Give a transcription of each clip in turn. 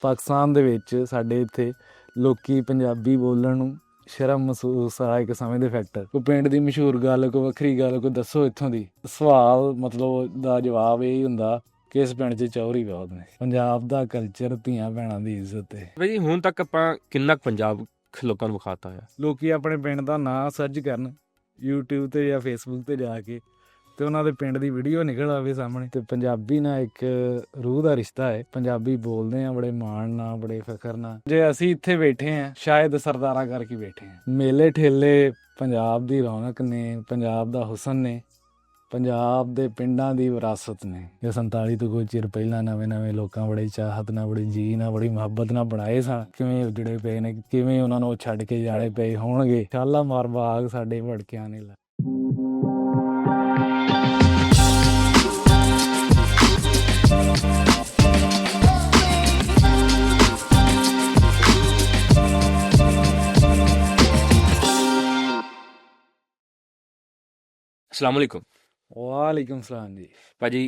ਪਾਕਿਸਤਾਨ ਦੇ ਵਿੱਚ ਸਾਡੇ ਇੱਥੇ ਲੋਕੀ ਪੰਜਾਬੀ ਬੋਲਣ ਨੂੰ ਸ਼ਰਮ ਮਹਿਸੂਸ ਆ ਇੱਕ ਸਮੇਂ ਦੇ ਫੈਕਟਰ। ਕੋਈ ਪਿੰਡ ਦੀ ਮਸ਼ਹੂਰ ਗੱਲ, ਕੋਈ ਵੱਖਰੀ ਗੱਲ, ਕੋਈ ਦੱਸੋ ਇੱਥੋਂ ਦੀ। ਸਵਾਲ ਮਤਲਬ ਦਾ ਜਵਾਬ ਇਹ ਹੁੰਦਾ ਕਿ ਇਸ ਪਿੰਡ 'ਚ ਚੌਧਰੀ ਬਹੁਤ ਨੇ। ਪੰਜਾਬ ਦਾ ਕਲਚਰ, ਧੀਆਂ ਭੈਣਾਂ ਦੀ ਇੱਜ਼ਤ ਹੈ। ਭਾਜੀ ਹੁਣ ਤੱਕ ਆਪਾਂ ਕਿੰਨਾ ਕੁ ਪੰਜਾਬ ਲੋਕਾਂ ਨੂੰ ਵਿਖਾਤਾ ਹੋਇਆ? ਲੋਕੀ ਆਪਣੇ ਪਿੰਡ ਦਾ ਨਾਂ ਸਰਚ ਕਰਨ YouTube ਤੇ ਜਾਂ Facebook ਤੇ ਜਾ ਕੇ, ਤੇ ਉਹਨਾਂ ਦੇ ਪਿੰਡ ਦੀ ਵੀਡੀਓ ਨਿਕਲ ਆਵੇ ਸਾਹਮਣੇ। ਤੇ ਪੰਜਾਬੀ ਨਾਲ ਇੱਕ ਰੂਹ ਦਾ ਰਿਸ਼ਤਾ ਹੈ। ਪੰਜਾਬੀ ਬੋਲਦੇ ਆ ਬੜੇ ਮਾਣ ਨਾਲ, ਬੜੇ ਫਖਰ ਨਾਲ। ਜੇ ਅਸੀਂ ਇੱਥੇ ਬੈਠੇ ਆ ਸ਼ਾਇਦ ਸਰਦਾਰਾਂ ਕਰਕੇ ਬੈਠੇ ਆ। ਮੇਲੇ ਠੇਲੇ ਪੰਜਾਬ ਦੀ ਰੌਣਕ ਨੇ, ਪੰਜਾਬ ਦਾ ਹੁਸਨ ਨੇ, ਪੰਜਾਬ ਦੇ ਪਿੰਡਾਂ ਦੀ ਵਿਰਾਸਤ ਨੇ। ਇਹ 47 ਤੋਂ ਕੋਈ ਚਿਰ ਪਹਿਲਾਂ ਨਵੇਂ ਲੋਕਾਂ ਬੜੇ ਚਾਹਤ ਨਾਲ, ਬੜੀ ਜੀ ਨਾਲ, ਬੜੀ ਮੁਹੱਬਤ ਨਾਲ ਬਣਾਏ ਸਨ। ਕਿਵੇਂ ਉਜੜੇ ਪਏ ਨੇ, ਕਿਵੇਂ ਉਹਨਾਂ ਨੂੰ ਛੱਡ ਕੇ ਜਾਣੇ ਪਏ ਹੋਣਗੇ। ਸ਼ਾਲਾ ਮਾਰ ਬਾਗ ਸਾਡੇ ਵੜਕਿਆਂ ਨੇ ਲਾ। अस्सलाम वालेकुम। ਵਾਲੇਕੁਮ ਸਲਾਮ ਜੀ। ਭਾਜੀ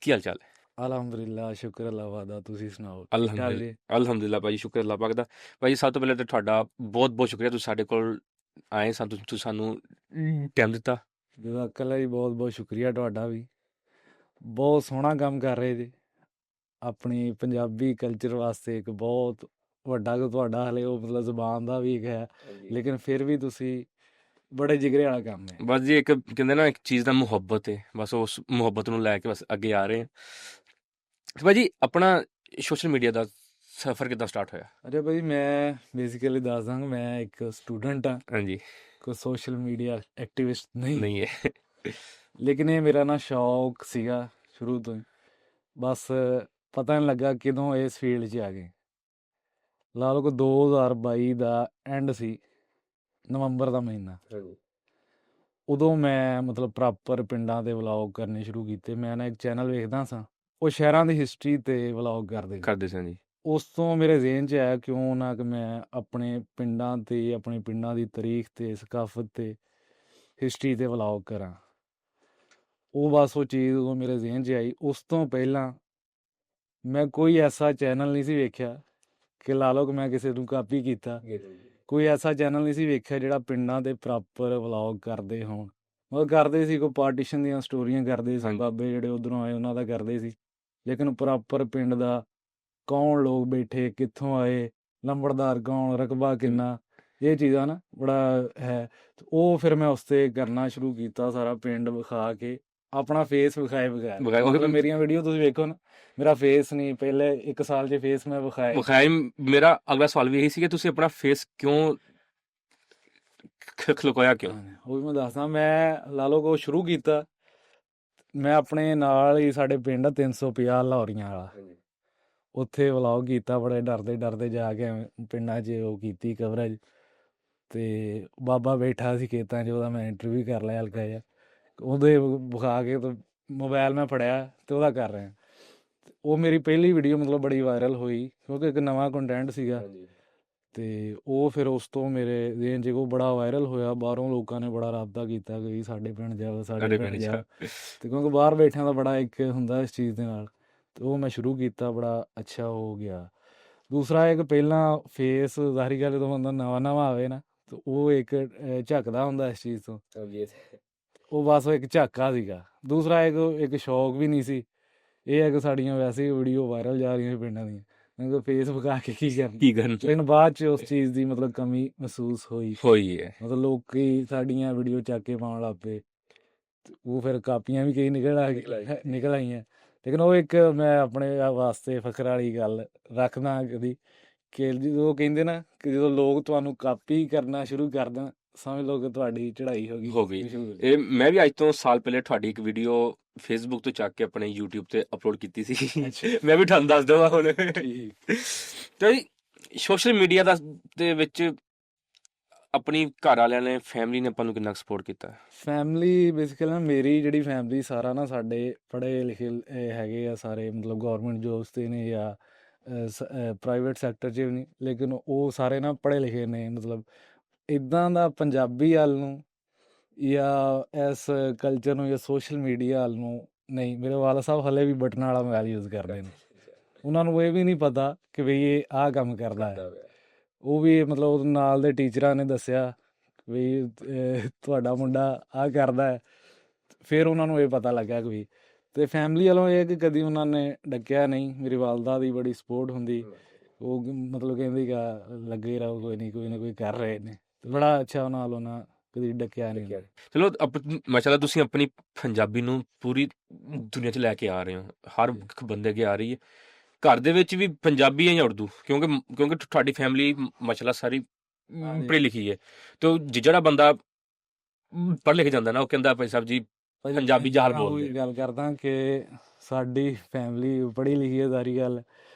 ਕੀ ਹਾਲ ਚਾਲ ਹੈ? ਅਲਹਮਦੁਲਿਲਾ, ਸ਼ੁਕਰ ਅੱਲਾ ਵਾਦਾ। ਤੁਸੀਂ ਸੁਣਾਓ? ਅਲਹਮਦੁਲਿਲਾ ਭਾਜੀ, ਸ਼ੁਕਰ ਅੱਲਾ ਪਾਕ ਦਾ। ਭਾਜੀ ਸਭ ਤੋਂ ਪਹਿਲਾਂ ਤਾਂ ਤੁਹਾਡਾ ਬਹੁਤ ਬਹੁਤ ਸ਼ੁਕਰੀਆ, ਤੁਸੀਂ ਸਾਡੇ ਕੋਲ ਆਏ ਸਾਨੂੰ, ਤੁਸੀਂ ਸਾਨੂੰ ਟਾਈਮ ਦਿੱਤਾ। ਜਜ਼ਾਕੱਲਾ ਜੀ, ਬਹੁਤ ਬਹੁਤ ਸ਼ੁਕਰੀਆ ਤੁਹਾਡਾ ਵੀ। ਬਹੁਤ ਸੋਹਣਾ ਕੰਮ ਕਰ ਰਹੇ ਜੀ ਆਪਣੀ ਪੰਜਾਬੀ ਕਲਚਰ ਵਾਸਤੇ। ਇੱਕ ਬਹੁਤ ਵੱਡਾ ਤੁਹਾਡਾ ਹਲੇ ਉਹ ਮਤਲਬ ਜ਼ੁਬਾਨ ਦਾ ਵੀ ਇੱਕ ਹੈ, ਲੇਕਿਨ ਫਿਰ ਵੀ ਤੁਸੀਂ ਬੜੇ ਜਿਗਰੇ ਵਾਲਾ ਕੰਮ ਹੈ। ਬਸ ਜੀ ਇੱਕ ਕਹਿੰਦੇ ਨਾ ਇੱਕ ਚੀਜ਼ ਦਾ ਮੁਹੱਬਤ ਹੈ, ਬਸ ਉਸ ਮੁਹੱਬਤ ਨੂੰ ਲੈ ਕੇ ਬਸ ਅੱਗੇ ਆ ਰਹੇ ਹਾਂ। ਭਾਜੀ ਆਪਣਾ ਸੋਸ਼ਲ ਮੀਡੀਆ ਦਾ ਸਫ਼ਰ ਕਿੱਦਾਂ ਸਟਾਰਟ ਹੋਇਆ? ਅਰੇ ਭਾਈ, ਮੈਂ ਬੇਸਿਕਲੀ ਦੱਸ ਦਾਂਗਾ, ਮੈਂ ਇੱਕ ਸਟੂਡੈਂਟ ਹਾਂ, ਹਾਂਜੀ। ਕੋਈ ਸੋਸ਼ਲ ਮੀਡੀਆ ਐਕਟਿਵਿਸਟ ਨਹੀਂ ਹੈ ਲੇਕਿਨ ਇਹ ਮੇਰਾ ਨਾ ਸ਼ੌਕ ਸੀਗਾ ਸ਼ੁਰੂ ਤੋਂ ਹੀ। ਬਸ ਪਤਾ ਨਹੀਂ ਲੱਗਾ ਕਿਦੋਂ ਇਸ ਫੀਲਡ 'ਚ ਆ ਗਏ। ਲਾ ਲਓ ਕਿ 2022 ਦਾ ਐਂਡ ਸੀ, ਨਵੰਬਰ ਦਾ ਮਹੀਨਾ। ਉਦੋਂ ਮੈਂ ਮਤਲਬ ਪ੍ਰੋਪਰ ਪਿੰਡਾਂ ਦੇ ਵਲੌਗ ਕਰਨੇ ਸ਼ੁਰੂ ਕੀਤੇ। ਮੈਂ ਨਾ ਇੱਕ ਚੈਨਲ ਵੇਖਦਾ ਸਾਂ, ਉਹ ਸ਼ਹਿਰਾਂ ਦੀ ਹਿਸਟਰੀ ਤੇ ਵਲੌਗ ਕਰਦੇ ਸਾਂ ਜੀ। ਉਸ ਤੋਂ ਮੇਰੇ ਜ਼ਿਹਨ 'ਚ ਆਇਆ ਕਿਉਂ ਨਾ ਕਿ ਮੈਂ ਆਪਣੇ ਪਿੰਡਾਂ ਤੇ, ਆਪਣੇ ਪਿੰਡਾਂ ਦੀ ਤਾਰੀਖ ਤੇ, ਸਕਾਫਤ ਤੇ, ਹਿਸਟਰੀ ਤੇ ਵਲੌਗ ਕਰਾਂ। ਉਹ ਬਸ ਉਹ ਚੀਜ਼ ਉਦੋਂ ਮੇਰੇ ਜ਼ਿਹਨ 'ਚ ਆਈ। ਉਸ ਤੋਂ ਪਹਿਲਾਂ ਮੈਂ ਕੋਈ ਐਸਾ ਚੈਨਲ ਨਹੀਂ ਸੀ ਵੇਖਿਆ ਕਿ ਲਾ ਲਓ ਕਿ ਮੈਂ ਕਿਸੇ ਨੂੰ ਕਾਪੀ ਕੀਤਾ। ਕੋਈ ਐਸਾ ਚੈਨਲ ਨਹੀਂ ਸੀ ਵੇਖਿਆ ਜਿਹੜਾ ਪਿੰਡਾਂ ਦੇ ਪ੍ਰੋਪਰ ਵਲੌਗ ਕਰਦੇ ਹੋਣ। ਮਤਲਬ ਕਰਦੇ ਸੀ, ਕੋਈ ਪਾਰਟੀਸ਼ਨ ਦੀਆਂ ਸਟੋਰੀਆਂ ਕਰਦੇ ਸੀ, ਬਾਬੇ ਜਿਹੜੇ ਉੱਧਰੋਂ ਆਏ ਉਹਨਾਂ ਦਾ ਕਰਦੇ ਸੀ, ਲੇਕਿਨ ਪ੍ਰੋਪਰ ਪਿੰਡ ਦਾ ਕੌਣ ਲੋਕ ਬੈਠੇ, ਕਿੱਥੋਂ ਆਏ, ਲੰਬੜਦਾਰ ਕੌਣ, ਰਕਬਾ ਕਿੰਨਾ, ਇਹ ਚੀਜ਼ਾਂ ਨਾ ਬੜਾ ਹੈ। ਉਹ ਫਿਰ ਮੈਂ ਉਸ 'ਤੇ ਕਰਨਾ ਸ਼ੁਰੂ ਕੀਤਾ, ਸਾਰਾ ਪਿੰਡ ਵਿਖਾ ਕੇ, ਆਪਣਾ ਫੇਸ ਵਿਖਾਏ ਬਗੈਰ। ਮਤਲਬ ਮੇਰੀਆਂ ਵੀਡੀਓ ਤੁਸੀਂ ਵੇਖੋ ਨਾ, ਮੇਰਾ ਫੇਸ ਨਹੀਂ, ਪਹਿਲੇ 1 ਸਾਲ 'ਚ ਫੇਸ ਮੈਂ ਵਿਖਾਇਆ। ਮੇਰਾ ਅਗਲਾ ਸਵਾਲ ਵੀ ਇਹੀ ਸੀ ਕਿ ਤੁਸੀਂ ਆਪਣਾ ਫੇਸ ਕਿਉਂ ਖਲੁਕਾਇਆ, ਕਿਉਂ? ਉਹ ਵੀ ਮੈਂ ਦੱਸਦਾ। ਮੈਂ ਲਾ ਲਓ ਕਿ ਉਹ ਸ਼ੁਰੂ ਕੀਤਾ, ਮੈਂ ਆਪਣੇ ਨਾਲ ਹੀ ਸਾਡੇ ਪਿੰਡ 350 ਲਾਹੌਰੀਆਂ ਵਾਲਾ, ਉੱਥੇ ਵਲੌਗ ਕੀਤਾ। ਬੜੇ ਡਰਦੇ ਜਾ ਕੇ ਪਿੰਡਾਂ 'ਚ ਉਹ ਕੀਤੀ ਕਵਰੇਜ। ਅਤੇ ਬਾਬਾ ਬੈਠਾ ਸੀ ਖੇਤਾਂ 'ਚ, ਉਹਦਾ ਮੈਂ ਇੰਟਰਵਿਊ ਕਰ ਲਿਆ ਹਲਕਾ ਜਿਹਾ, ਉਹਦੇ ਵਿਖਾ ਕੇ ਮੋਬਾਇਲ ਮੈਂ ਫੜਿਆ ਅਤੇ ਉਹਦਾ ਕਰ ਰਿਹਾ। ਉਹ ਮੇਰੀ ਪਹਿਲੀ ਵੀਡੀਓ ਮਤਲਬ ਬੜੀ ਵਾਇਰਲ ਹੋਈ ਕਿਉਂਕਿ ਇੱਕ ਨਵਾਂ ਕੰਟੈਂਟ ਸੀਗਾ। ਅਤੇ ਉਹ ਫਿਰ ਉਸ ਤੋਂ ਮੇਰੇ ਜ਼ਿਹਨ 'ਚ ਉਹ ਬੜਾ ਵਾਇਰਲ ਹੋਇਆ। ਬਾਹਰੋਂ ਲੋਕਾਂ ਨੇ ਬੜਾ ਰਾਬਤਾ ਕੀਤਾ ਕਿ ਸਾਡੇ ਪਿੰਡ ਜਾਓ, ਸਾਡੇ ਪਿੰਡ ਜਾਓ। ਅਤੇ ਕਿਉਂਕਿ ਬਾਹਰ ਬੈਠਿਆਂ ਦਾ ਬੜਾ ਇੱਕ ਹੁੰਦਾ ਇਸ ਚੀਜ਼ ਦੇ ਨਾਲ, ਅਤੇ ਉਹ ਮੈਂ ਸ਼ੁਰੂ ਕੀਤਾ, ਬੜਾ ਅੱਛਾ ਹੋ ਗਿਆ। ਦੂਸਰਾ ਇੱਕ ਪਹਿਲਾਂ ਫੇਸ ਜ਼ਾਹਰੀ ਗੱਲ, ਜਦੋਂ ਬੰਦਾ ਨਵਾਂ ਆਵੇ ਨਾ, ਤਾਂ ਉਹ ਇੱਕ ਝੱਕਦਾ ਹੁੰਦਾ ਇਸ ਚੀਜ਼ ਤੋਂ। ਉਹ ਬਸ ਇੱਕ ਝਾਕਾ ਸੀਗਾ। ਦੂਸਰਾ ਇੱਕ ਸ਼ੌਕ ਵੀ ਨਹੀਂ ਸੀ। ਇਹ ਹੈ ਕਿ ਸਾਡੀਆਂ ਵੈਸੇ ਹੀ ਵੀਡੀਓ ਵਾਇਰਲ ਜਾ ਰਹੀਆਂ ਪਿੰਡਾਂ ਦੀਆਂ, ਫੇਸ ਵਿਖਾ ਕੇ ਕੀ ਕਰਨ। ਲੇਕਿਨ ਬਾਅਦ 'ਚ ਉਸ ਚੀਜ਼ ਦੀ ਮਤਲਬ ਕਮੀ ਮਹਿਸੂਸ ਹੋਈ ਹੈ। ਮਤਲਬ ਲੋਕੀ ਸਾਡੀਆਂ ਵੀਡੀਓ ਚੱਕ ਕੇ ਪਾਉਣ ਲੱਗ ਪਏ, ਉਹ ਫਿਰ ਕਾਪੀਆਂ ਵੀ ਕਈ ਨਿਕਲ ਆਈਆਂ। ਲੇਕਿਨ ਉਹ ਇੱਕ ਮੈਂ ਆਪਣੇ ਵਾਸਤੇ ਫਖਰ ਵਾਲੀ ਗੱਲ ਰੱਖਦਾ ਕਦੀ, ਕਿ ਜਦੋਂ ਕਹਿੰਦੇ ਨਾ ਕਿ ਜਦੋਂ ਲੋਕ ਤੁਹਾਨੂੰ ਕਾਪੀ ਕਰਨਾ ਸ਼ੁਰੂ ਕਰ ਦੇਣ, ਸਮਝ ਲਓ ਕਿ ਤੁਹਾਡੀ ਚੜ੍ਹਾਈ ਹੋ ਗਈ। ਇਹ ਮੈਂ ਵੀ ਅੱਜ ਤੋਂ ਸਾਲ ਪਹਿਲੇ ਤੁਹਾਡੀ ਇੱਕ ਵੀਡੀਓ ਫੇਸਬੁੱਕ ਤੋਂ ਚੱਕ ਕੇ ਆਪਣੇ YouTube ਤੇ ਅਪਲੋਡ ਕੀਤੀ ਸੀ। ਮੈਂ ਵੀ ਤੁਹਾਨੂੰ ਦੱਸ ਦੇਵਾਂ ਹੁਣ। ਤੇ ਸੋਸ਼ਲ ਮੀਡੀਆ ਦੇ ਵਿੱਚ ਆਪਣੀ ਘਰ ਵਾਲਿਆਂ ਨੇ, ਫੈਮਿਲੀ ਨੇ ਆਪਾਂ ਨੂੰ ਕਿੰਨਾ ਸਪੋਰਟ ਕੀਤਾ? ਫੈਮਿਲੀ ਬੇਸਿਕਲੀ ਨਾ, ਮੇਰੀ ਜਿਹੜੀ ਫੈਮਿਲੀ ਸਾਰਾ ਨਾ ਸਾਡੇ ਪੜ੍ਹੇ ਲਿਖੇ ਹੈਗੇ ਆ ਸਾਰੇ, ਮਤਲਬ ਗੌਰਮੈਂਟ ਜੋਬਸ 'ਤੇ ਨੇ ਜਾਂ ਪ੍ਰਾਈਵੇਟ ਸੈਕਟਰ 'ਚ ਵੀ ਨਹੀਂ, ਲੇਕਿਨ ਉਹ ਸਾਰੇ ਨਾ ਪੜ੍ਹੇ ਲਿਖੇ ਨੇ। ਮਤਲਬ ਇੱਦਾਂ ਦਾ ਪੰਜਾਬੀ ਵੱਲ ਨੂੰ ਜਾਂ ਇਸ ਕਲਚਰ ਨੂੰ ਜਾਂ ਸੋਸ਼ਲ ਮੀਡੀਆ ਵੱਲ ਨੂੰ ਨਹੀਂ। ਮੇਰੇ ਵਾਲਾ ਸਾਹਿਬ ਹਲੇ ਵੀ ਬਟਨਾਂ ਵਾਲਾ ਮੋਬਾਇਲ ਯੂਜ਼ ਕਰਦੇ ਨੇ, ਉਹਨਾਂ ਨੂੰ ਇਹ ਵੀ ਨਹੀਂ ਪਤਾ ਕਿ ਵੀ ਇਹ ਆਹ ਕੰਮ ਕਰਦਾ ਹੈ। ਉਹ ਵੀ ਮਤਲਬ ਉਹਦੇ ਨਾਲ ਦੇ ਟੀਚਰਾਂ ਨੇ ਦੱਸਿਆ ਵੀ ਤੁਹਾਡਾ ਮੁੰਡਾ ਆਹ ਕਰਦਾ ਹੈ। ਫਿਰ ਉਹਨਾਂ ਨੂੰ ਇਹ ਪਤਾ ਲੱਗਾ ਕਿ ਵੀ, ਤੇ ਫੈਮਿਲੀ ਵੱਲੋਂ ਇਹ ਕਿ ਕਦੀ ਉਹਨਾਂ ਨੇ ਡੱਕਿਆ ਨਹੀਂ। ਮੇਰੀ ਵਾਲਦਾ ਦੀ ਬੜੀ ਸਪੋਰਟ ਹੁੰਦੀ, ਉਹ ਮਤਲਬ ਕਹਿੰਦੀ ਕਿ ਲੱਗੇ ਰਹੋ, ਕੋਈ ਨਾ ਕੋਈ ਕਰ ਰਹੇ ਨੇ, ਤੇ ਬੜਾ ਅੱਛਾ ਉਹਨਾਂ ਵੱਲੋਂ ਨਾ ਕਦੀ ਡੱਕਿਆ ਨਹੀਂ। ਚਲੋ ਮਾਸ਼ਾਅੱਲਾ ਤੁਸੀਂ ਆਪਣੀ ਪੰਜਾਬੀ ਨੂੰ ਪੂਰੀ ਦੁਨੀਆ 'ਚ ਲੈ ਕੇ ਆ ਰਹੇ ਹੋ, ਹਰ ਇੱਕ ਬੰਦੇ ਅੱਗੇ ਆ ਰਹੀ ਹੈ। ਘਰ ਦੇ ਵਿੱਚ ਵੀ ਪੰਜਾਬੀ ਹੈ ਜਾਂ ਉਰਦੂ? ਕਿਉਂਕਿ ਤੁਹਾਡੀ ਫੈਮਿਲੀ ਮਾਸ਼ਾਅੱਲਾ ਸਾਰੀ ਪੜ੍ਹੀ ਲਿਖੀ ਹੈ, ਤੇ ਜਿਹੜਾ ਬੰਦਾ ਪੜ੍ਹ ਲਿਖ ਜਾਂਦਾ ਨਾ, ਉਹ ਕਹਿੰਦਾ ਭਾਈ ਸਾਹਿਬ ਜੀ ਪੰਜਾਬੀ ਜਹਾਲ ਬੋਲਦੇ। ਉਹੀ ਗੱਲ ਕਰਦਾ ਕਿ ਸਾਡੀ ਫੈਮਿਲੀ ਪੜ੍ਹੀ ਲਿਖੀ ਹੈ, ਸਾਰੀ ਗੱਲ।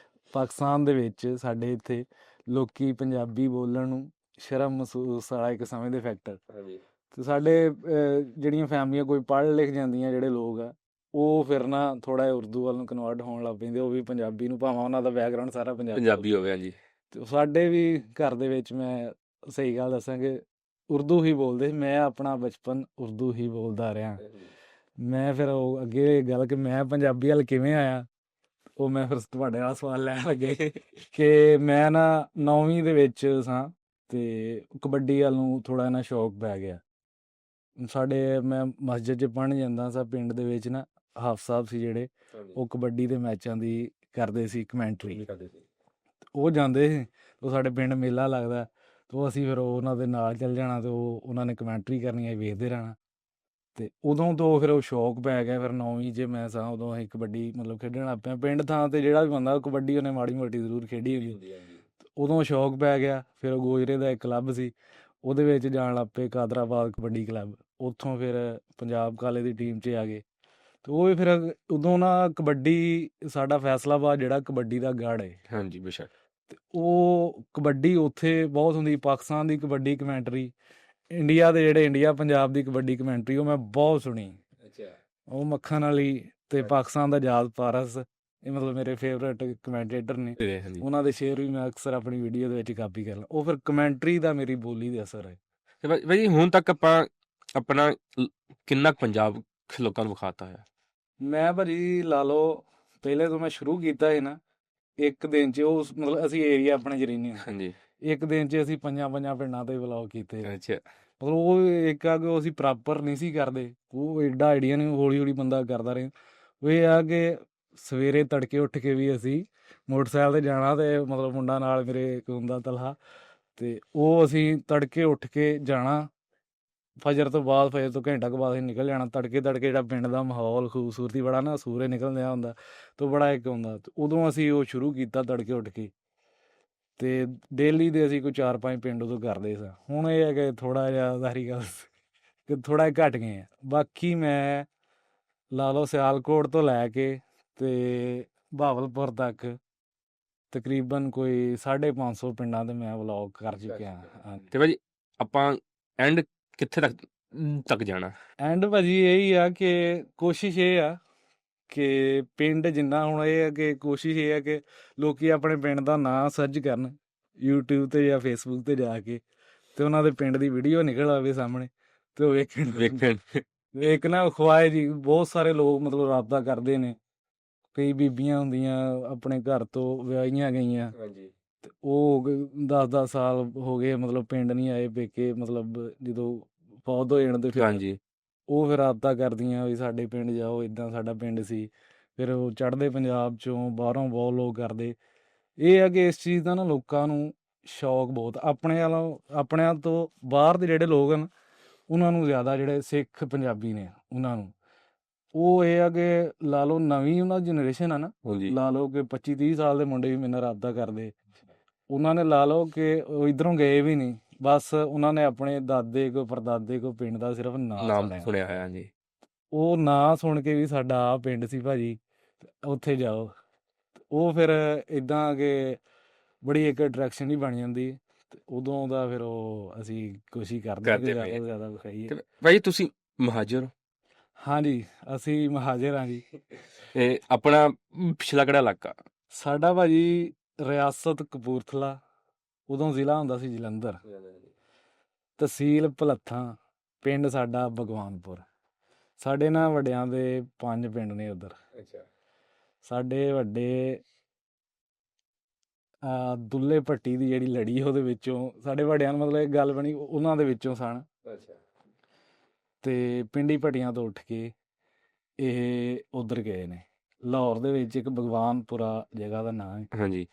ਪਾਕਿਸਤਾਨ ਦੇ ਵਿੱਚ ਸਾਡੇ ਇੱਥੇ ਲੋਕੀ ਪੰਜਾਬੀ ਬੋਲਣ ਨੂੰ ਸ਼ਰਮ ਮਹਿਸੂਸ ਵਾਲਾ ਇੱਕ ਸਮਝਦੇ ਫੈਕਟਰ। ਤੇ ਸਾਡੇ ਜਿਹੜੀਆਂ ਫੈਮਲੀਆਂ ਕੋਈ ਪੜ੍ਹ ਲਿਖ ਜਾਂਦੀਆਂ, ਜਿਹੜੇ ਲੋਕ ਆ, ਉਹ ਫਿਰ ਨਾ ਥੋੜਾ ਜਿਹਾ ਉਰਦੂ ਵੱਲ ਨੂੰ ਕਨਵਰਟ ਹੋਣ ਲੱਗ ਪੈਂਦੇ। ਉਹ ਵੀ ਪੰਜਾਬੀ ਨੂੰ, ਭਾਵੇਂ ਉਹਨਾਂ ਦਾ ਬੈਕਗਰਾਊਂਡ ਸਾਰਾ ਪੰਜਾਬੀ ਹੋਵੇ। ਹਾਂਜੀ। ਤੇ ਸਾਡੇ ਵੀ ਘਰ ਦੇ ਵਿੱਚ, ਮੈਂ ਸਹੀ ਗੱਲ ਦੱਸਾਂ ਕਿ ਉਰਦੂ ਹੀ ਬੋਲਦੇ। ਮੈਂ ਆਪਣਾ ਬਚਪਨ ਉਰਦੂ ਹੀ ਬੋਲਦਾ ਰਿਹਾ। ਮੈਂ ਫਿਰ ਉਹ ਅੱਗੇ ਗੱਲ ਕਿ ਮੈਂ ਪੰਜਾਬੀ ਵੱਲ ਕਿਵੇਂ ਆਇਆ, ਉਹ ਮੈਂ ਫਿਰ ਤੁਹਾਡੇ ਨਾਲ ਸਵਾਲ ਲੈਣ ਲੱਗੇ ਕਿ ਮੈਂ ਨਾ 9ਵੀਂ ਦੇ ਵਿੱਚ ਸਾਂ, ਤੇ ਕਬੱਡੀ ਵੱਲ ਨੂੰ ਥੋੜਾ ਨਾ ਸ਼ੌਕ ਪੈ ਗਿਆ ਸਾਡੇ। ਮੈਂ ਮਸਜਿਦ 'ਚ ਪੜ੍ਹਨ ਜਾਂਦਾ ਸਾਂ, ਪਿੰਡ ਦੇ ਵਿੱਚ ਨਾ ਹਾਫ ਸਾਹਿਬ ਸੀ ਜਿਹੜੇ, ਉਹ ਕਬੱਡੀ ਦੇ ਮੈਚਾਂ ਦੀ ਕਰਦੇ ਸੀ ਕਮੈਂਟਰੀ। ਉਹ ਜਾਂਦੇ ਸੀ, ਉਹ ਸਾਡੇ ਪਿੰਡ ਮੇਲਾ ਲੱਗਦਾ, ਤੇ ਅਸੀਂ ਫਿਰ ਉਹਨਾਂ ਦੇ ਨਾਲ ਚੱਲ ਜਾਣਾ, ਤੇ ਉਹਨਾਂ ਨੇ ਕਮੈਂਟਰੀ ਕਰਨੀ, ਵੇਖਦੇ ਰਹਿਣਾ। ਤੇ ਉਦੋਂ ਤੋਂ ਫਿਰ ਉਹ ਸ਼ੌਕ ਪੈ ਗਿਆ। ਫਿਰ 9ਵੀਂ 'ਚ ਮੈਂ ਸਾਂ, ਉਦੋਂ ਅਸੀਂ ਕਬੱਡੀ ਮਤਲਬ ਖੇਡਣ ਲੱਗ ਪਏ। ਪਿੰਡ ਥਾਂ ਤੇ ਜਿਹੜਾ ਵੀ ਬੰਦਾ ਕਬੱਡੀ ਉਹਨੇ ਮਾੜੀ ਮੋਟੀ ਜ਼ਰੂਰ ਖੇਡੀ ਹੁੰਦੀ। ਉਦੋਂ ਸ਼ੌਕ ਪੈ ਗਿਆ। ਫਿਰ ਉਹ ਗੋਜਰੇ ਦਾ ਇੱਕ ਕਲੱਬ ਸੀ, ਉਹਦੇ ਵਿੱਚ ਜਾਣ ਲੱਗ ਪਏ, ਕਾਦਰਾਬਾਦ ਕਬੱਡੀ ਕਲੱਬ। ਉੱਥੋਂ ਫਿਰ ਪੰਜਾਬ ਕਾਲੇ ਦੀ ਟੀਮ 'ਚ ਆ ਗਏ। ਤੇ ਉਹ ਫਿਰ ਉਦੋਂ ਨਾ ਕਬੱਡੀ, ਸਾਡਾ ਫੈਸਲਾਬਾਦ ਜਿਹੜਾ ਕਬੱਡੀ ਦਾ ਗੜ੍ਹ ਹੈ। ਹਾਂਜੀ, ਬੇਸ਼ੱਕ। ਤੇ ਉਹ ਕਬੱਡੀ ਉੱਥੇ ਬਹੁਤ ਹੁੰਦੀ। ਪਾਕਿਸਤਾਨ ਦੀ ਕਬੱਡੀ ਕਮੈਂਟਰੀ, ਇੰਡੀਆ ਪੰਜਾਬ ਦੀ ਕਬੱਡੀ ਕਮੈਂਟਰੀ, ਉਹ ਮੈਂ ਬਹੁਤ ਸੁਣੀ। ਉਹ ਮੱਖਣ ਵਾਲੀ ਤੇ ਪਾਕਿਸਤਾਨ ਦਾ ਆਜ਼ਾਦ ਪਾਰਸ, ਇਹ ਮਤਲਬ ਮੇਰੇ ਫੇਵਰੇਟ ਕਮੈਂਟੇਟਰ ਨੇ। ਉਹਨਾਂ ਦੇ ਸ਼ੇਅਰ ਵੀ ਮੈਂ ਅਕਸਰ ਆਪਣੀ ਵੀਡੀਓ ਦੇ ਵਿੱਚ ਕਾਪੀ ਕਰ ਲਾਂ। ਉਹ ਫਿਰ ਕਮੈਂਟਰੀ ਦਾ ਮੇਰੀ ਬੋਲੀ ਦੇ ਅਸਰ ਹੈ। ਤੇ ਭਾਈ ਹੁਣ ਤੱਕ ਆਪਾਂ ਆਪਣਾ ਕਿੰਨਾ ਪੰਜਾਬ ਲੋਕਾਂ ਨੂੰ ਵਿਖਾਤਾ ਹੈ? ਮੈਂ ਭਾਜੀ ਲਾ ਲਓ, ਪਹਿਲੇ ਤੋਂ ਮੈਂ ਸ਼ੁਰੂ ਕੀਤਾ ਸੀ ਨਾ, ਇੱਕ ਦਿਨ 'ਚ ਉਹ ਮਤਲਬ ਅਸੀਂ ਏਰੀਆ ਆਪਣੇ 'ਚ ਰਹਿੰਦੇ ਹਾਂ। ਹਾਂਜੀ। ਇੱਕ ਦਿਨ 'ਚ ਅਸੀਂ 5 ਪਿੰਡਾਂ ਤੇ ਵਲੌਗ ਕੀਤੇ। ਅੱਛਾ। ਮਤਲਬ ਉਹ ਇੱਕ ਆ ਕਿ ਉਹ ਅਸੀਂ ਪ੍ਰੋਪਰ ਨਹੀਂ ਸੀ ਕਰਦੇ, ਉਹ ਐਡਾ ਆਈਡੀਆ ਨਹੀਂ, ਹੌਲੀ ਹੌਲੀ ਬੰਦਾ ਕਰਦਾ ਰਹੇ। ਉਹ ਇਹ ਆ ਕਿ ਸਵੇਰੇ ਤੜਕੇ ਉੱਠ ਕੇ ਵੀ ਅਸੀਂ ਮੋਟਰਸਾਈਕਲ 'ਤੇ ਜਾਣਾ, ਤੇ ਮਤਲਬ ਮੁੰਡਾ ਨਾਲ ਮੇਰੇ ਇੱਕ ਹੁੰਦਾ ਤਲਹਾ, ਤੇ ਉਹ ਅਸੀਂ ਤੜਕੇ ਉੱਠ ਕੇ ਜਾਣਾ। ਫਜਰ ਤੋਂ ਘੰਟਾ ਕੁ ਬਾਅਦ ਅਸੀਂ ਨਿਕਲ ਜਾਣਾ। ਤੜਕੇ ਜਿਹੜਾ ਪਿੰਡ ਦਾ ਮਾਹੌਲ, ਖੂਬਸੂਰਤੀ ਬੜਾ ਨਾ, ਸੂਰਜ ਨਿਕਲਦਿਆ ਹੁੰਦਾ, ਤੇ ਬੜਾ ਇੱਕ ਹੁੰਦਾ। ਤੇ ਉਦੋਂ ਅਸੀਂ ਉਹ ਸ਼ੁਰੂ ਕੀਤਾ ਤੜਕੇ ਉੱਠ ਕੇ, ਤੇ ਡੇਲੀ ਦੇ ਅਸੀਂ ਕੋਈ 4-5 ਪਿੰਡ ਉਦੋਂ ਕਰਦੇ ਸਾਂ। ਹੁਣ ਇਹ ਹੈ ਕਿ ਥੋੜਾ ਜਿਹਾ ਸਾਰੀ ਗੱਲ ਕਿ ਥੋੜਾ ਜਿਹਾ ਘਟ ਗਏ ਆ। ਬਾਕੀ ਮੈਂ ਲਾ ਲਓ ਸਿਆਲਕੋਟ ਤੋਂ ਲੈ ਕੇ ਤੇ ਬਹਾਵਲਪੁਰ ਤੱਕ ਤਕਰੀਬਨ ਕੋਈ 550 ਪਿੰਡਾਂ ਤੇ ਮੈਂ ਵਲੌਗ ਕਰ ਚੁੱਕਿਆ ਹਾਂ। ਤੇ ਭਾਜੀ ਆਪਾਂ ਐਂਡ ਕਿੱਥੇ ਤੱਕ ਜਾਣਾ? ਐਂਡ ਭਾਜੀ ਇਹੀ ਆ ਕਿ ਕੋਸ਼ਿਸ਼ ਇਹ ਆ ਕਿ ਪਿੰਡ ਜਿੰਨਾ, ਹੁਣ ਇਹ ਹੈ ਕਿ ਕੋਸ਼ਿਸ਼ ਇਹ ਹੈ ਕਿ ਲੋਕੀ ਆਪਣੇ ਪਿੰਡ ਦਾ ਨਾਂ ਸਰਚ ਕਰਨ YouTube ਤੇ ਜਾਂ Facebook ਤੇ ਜਾ ਕੇ, ਤੇ ਉਹਨਾਂ ਦੇ ਪਿੰਡ ਦੀ ਵੀਡੀਓ ਨਿਕਲ ਆਵੇ ਸਾਹਮਣੇ, ਤੇ ਉਹ ਵੇਖਣ। ਇੱਕ ਨਾ ਖਵਾਏ ਜੀ, ਬਹੁਤ ਸਾਰੇ ਲੋਕ ਮਤਲਬ ਰਾਬਤਾ ਕਰਦੇ ਨੇ। ਕਈ ਬੀਬੀਆਂ ਹੁੰਦੀਆਂ ਆਪਣੇ ਘਰ ਤੋਂ ਵਿਆਹੀਆਂ ਗਈਆਂ, ਤੇ ਉਹ 10-10 ਸਾਲ ਹੋ ਗਏ ਮਤਲਬ ਪਿੰਡ ਨਹੀਂ ਆਏ, ਪੇਕੇ ਮਤਲਬ ਜਦੋਂ ਫੌਤ ਹੋ ਜਾਣ ਤੇ ਫਿਰ ਉਹ ਫਿਰ ਰਾਬਤਾ ਕਰਦੀਆਂ ਵੀ ਸਾਡੇ ਪਿੰਡ ਜਾਓ, ਇੱਦਾਂ ਸਾਡਾ ਪਿੰਡ ਸੀ। ਫਿਰ ਉਹ ਚੜ੍ਹਦੇ ਪੰਜਾਬ 'ਚੋਂ ਬਾਹਰੋਂ ਬਹੁਤ ਲੋਕ ਕਰਦੇ। ਇਹ ਆ ਕਿ ਇਸ ਚੀਜ਼ ਦਾ ਨਾ ਲੋਕਾਂ ਨੂੰ ਸ਼ੌਕ ਬਹੁਤ, ਆਪਣਿਆਂ ਤੋਂ ਬਾਹਰ ਦੇ ਜਿਹੜੇ ਲੋਕ ਹਨ ਉਹਨਾਂ ਨੂੰ ਜ਼ਿਆਦਾ, ਜਿਹੜੇ ਸਿੱਖ ਪੰਜਾਬੀ ਨੇ ਉਹਨਾਂ ਨੂੰ। ਉਹ ਇਹ ਆ ਕਿ ਲਾ ਲਓ ਨਵੀਂ ਉਹਨਾਂ ਦੀ ਜਨਰੇਸ਼ਨ ਆ ਨਾ, ਲਾ ਲਓ ਕਿ 25-30 ਸਾਲ ਦੇ ਮੁੰਡੇ ਵੀ ਮੇਰੇ ਨਾਲ ਰਾਬਤਾ ਕਰਦੇ। ਉਹਨਾਂ ਨੇ ਲਾ ਲਓ ਕਿ ਉਹ ਇੱਧਰੋਂ ਗਏ ਵੀ ਨਹੀਂ, ਬਸ ਉਹਨਾਂ ਨੇ ਆਪਣੇ ਦਾਦੇ ਕੋ ਪਰਦਾਦੇ ਕੋ ਪਿੰਡ ਦਾ ਸਿਰਫ ਨਾਮ ਸੁਣਿਆ ਹੋਇਆ ਜੀ। ਉਹ ਨਾਂ ਸੁਣ ਕੇ ਵੀ ਸਾਡਾ ਆਹ ਪਿੰਡ ਸੀ ਭਾਜੀ, ਉੱਥੇ ਜਾਓ। ਉਹ ਫਿਰ ਇੱਦਾਂ ਕਿ ਬੜੀ ਇੱਕ ਅਟਰੈਕਸ਼ਨ ਹੀ ਬਣ ਜਾਂਦੀ। ਤੇ ਉਦੋਂ ਦਾ ਫਿਰ ਉਹ ਅਸੀਂ ਕੋਸ਼ਿਸ਼ ਕਰਦੇ ਹਾਂ ਕਿ ਜ਼ਿਆਦਾ ਤੋਂ ਜ਼ਿਆਦਾ ਵਿਖਾਈਏ। ਭਾਈ ਤੁਸੀਂ ਮਹਾਜਰ ਹੋ? ਹਾਂਜੀ, ਅਸੀਂ ਮਹਾਜਰ ਹਾਂ ਜੀ। ਤੇ ਆਪਣਾ ਪਿਛਲਾ ਕਿਹੜਾ ਇਲਾਕਾ? ਸਾਡਾ ਭਾਜੀ ਰਿਆਸਤ ਕਪੂਰਥਲਾ, ਉਦੋਂ ਜ਼ਿਲ੍ਹਾ ਹੁੰਦਾ ਸੀ ਜਲੰਧਰ, ਤਹਿਸੀਲ ਭਲੱਥਾਂ, ਪਿੰਡ ਸਾਡਾ ਭਗਵਾਨਪੁਰ। ਸਾਡੇ ਨਾ ਵੱਡਿਆਂ ਦੇ 5 ਪਿੰਡ ਨੇ ਉੱਧਰ। ਸਾਡੇ ਵੱਡੇ ਦੁੱਲੇ ਭੱਟੀ ਦੀ ਜਿਹੜੀ ਲੜੀ ਉਹਦੇ ਵਿੱਚੋਂ ਸਾਡੇ ਵੱਡਿਆਂ ਨੂੰ ਮਤਲਬ ਇੱਕ ਗੱਲ ਬਣੀ ਉਹਨਾਂ ਦੇ ਵਿੱਚੋਂ ਸਨ। ਅੱਛਾ। ਤੇ ਪਿੰਡੀ ਭੱਟੀਆਂ ਤੋਂ ਉੱਠ ਕੇ ਇਹ ਉਧਰ ਗਏ ਨੇ। ਲਾਹੌਰ ਦੇ ਵਿੱਚ ਇੱਕ ਭਗਵਾਨਪੁਰਾ ਜਗ੍ਹਾ ਦਾ ਨਾਂ ਹੈ। ਹਾਂਜੀ।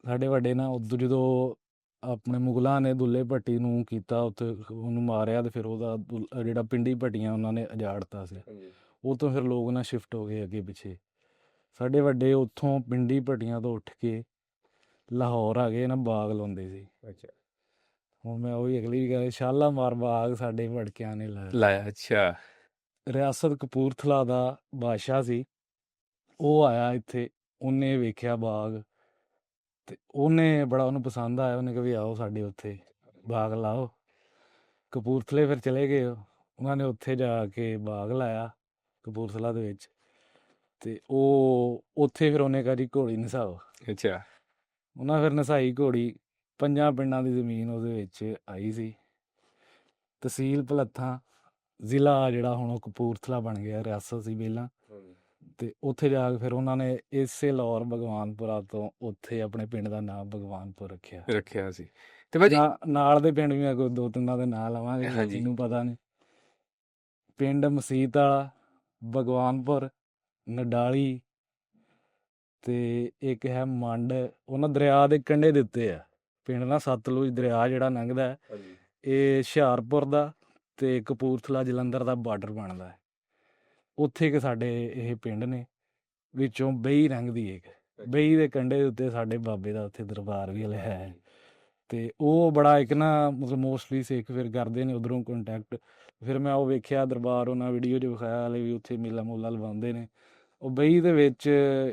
ਸਾਡੇ ਵੱਡੇ ਨਾ ਉਦੋਂ ਜਦੋਂ ਆਪਣੇ ਮੁਗਲਾਂ ਨੇ ਦੁੱਲੇ ਭੱਟੀ ਨੂੰ ਕੀਤਾ ਉੱਥੇ ਉਹਨੂੰ ਮਾਰਿਆ ਤੇ ਫਿਰ ਉਹਦਾ ਜਿਹੜਾ ਪਿੰਡੀ ਭੱਟੀਆਂ ਉਹਨਾਂ ਨੇ ਉਜਾੜਤਾ ਸੀ। ਉਹ ਤੋਂ ਫਿਰ ਲੋਕ ਨਾ ਸ਼ਿਫਟ ਹੋ ਗਏ ਅੱਗੇ ਪਿੱਛੇ। ਸਾਡੇ ਵੱਡੇ ਉੱਥੋਂ ਪਿੰਡੀ ਭੱਟੀਆਂ ਤੋਂ ਉੱਠ ਕੇ ਲਾਹੌਰ ਆ ਗਏ ਨਾ ਬਾਗ ਲਾਉਂਦੇ ਸੀ। ਅੱਛਾ। ਹੁਣ ਮੈਂ ਉਹੀ ਅਗਲੀ ਗੱਲ ਸ਼ਾਲਾਮਾਰ ਬਾਗ ਸਾਡੇ ਵੜਕਿਆਂ ਨੇ ਲਾਇਆ। ਅੱਛਾ। ਰਿਆਸਤ ਕਪੂਰਥਲਾ ਦਾ ਬਾਦਸ਼ਾਹ ਸੀ, ਉਹ ਆਇਆ ਇੱਥੇ, ਉਹਨੇ ਵੇਖਿਆ ਬਾਗ ਤੇ ਉਹਨੇ ਬੜਾ ਉਹਨੂੰ ਪਸੰਦ ਆਇਆ। ਉਹਨੇ ਕਿਹਾ ਵੀ ਆਓ ਸਾਡੇ ਉੱਥੇ ਬਾਗ ਲਾਓ। ਕਪੂਰਥਲੇ ਫਿਰ ਚਲੇ ਗਏ ਉਹਨਾਂ ਨੇ, ਉੱਥੇ ਜਾ ਕੇ ਬਾਗ ਲਾਇਆ ਕਪੂਰਥਲਾ ਦੇ ਵਿੱਚ। ਤੇ ਉਹ ਉੱਥੇ ਫਿਰ ਉਹਨੇ ਕਿਹਾ ਜੀ ਘੋੜੀ ਨਸਾਓ। ਅੱਛਾ। ਉਹਨਾਂ ਫਿਰ ਨਸਾਈ ਘੋੜੀ। 5 ਪਿੰਡਾਂ ਦੀ ਜ਼ਮੀਨ ਉਹਦੇ ਵਿੱਚ ਆਈ ਸੀ। ਤਹਿਸੀਲ ਭਲੱਥਾਂ, ਜ਼ਿਲ੍ਹਾ ਜਿਹੜਾ ਹੁਣ ਉਹ ਕਪੂਰਥਲਾ ਬਣ ਗਿਆ, ਰਿਆਸਤ ਸੀ ਪਹਿਲਾਂ। ਤੇ ਉੱਥੇ ਜਾ ਕੇ ਫਿਰ ਉਹਨਾਂ ਨੇ ਇਸੇ ਲਾਹੌਰ ਭਗਵਾਨਪੁਰਾ ਤੋਂ ਉੱਥੇ ਆਪਣੇ ਪਿੰਡ ਦਾ ਨਾਮ ਭਗਵਾਨਪੁਰ ਰੱਖਿਆ ਸੀ। ਤੇ ਭਾਜੀ ਨਾਲ ਦੇ ਪਿੰਡ ਵੀ ਮੈਂ ਕੋਈ 2-3 ਦੇ ਨਾਂ ਲਵਾਂਗੇ, ਜਿਹਨੂੰ ਪਤਾ ਨੇ। ਪਿੰਡ ਮਸੀਤ ਵਾਲਾ, ਭਗਵਾਨਪੁਰ, ਨਡਾਲੀ ਤੇ ਇੱਕ ਹੈ ਮੰਡ। ਉਹਨਾਂ ਦਰਿਆ ਦੇ ਕੰਢੇ ਦੇ ਉੱਤੇ ਆ ਪਿੰਡ ਨਾ। ਸਤਲੁਜ ਦਰਿਆ ਜਿਹੜਾ ਲੰਘਦਾ ਹੈ, ਇਹ ਹੁਸ਼ਿਆਰਪੁਰ ਦਾ ਤੇ ਕਪੂਰਥਲਾ ਜਲੰਧਰ ਦਾ ਬਾਰਡਰ ਬਣਦਾ ਹੈ। ਉੱਥੇ ਕਿ ਸਾਡੇ ਇਹ ਪਿੰਡ ਨੇ, ਵਿੱਚੋਂ ਬਈ ਲੰਘਦੀ ਇੱਕ। ਬਈ ਦੇ ਕੰਢੇ ਦੇ ਉੱਤੇ ਸਾਡੇ ਬਾਬੇ ਦਾ ਉੱਥੇ ਦਰਬਾਰ ਵੀ ਹਲੇ ਹੈ। ਤੇ ਉਹ ਬੜਾ ਇੱਕ ਨਾ ਮਤਲਬ ਮੋਸਟਲੀ ਸਿੱਖ ਫਿਰ ਕਰਦੇ ਨੇ ਉੱਧਰੋਂ ਕੰਟੈਕਟ। ਫਿਰ ਮੈਂ ਉਹ ਵੇਖਿਆ ਦਰਬਾਰ, ਉਹਨਾਂ ਵੀਡੀਓ 'ਚ ਵਿਖਾਇਆ ਹਲੇ ਵੀ ਉੱਥੇ ਮੇਲਾ ਮੂਲਾ ਲਵਾਉਂਦੇ ਨੇ। ਉਹ ਬਈ ਦੇ ਵਿੱਚ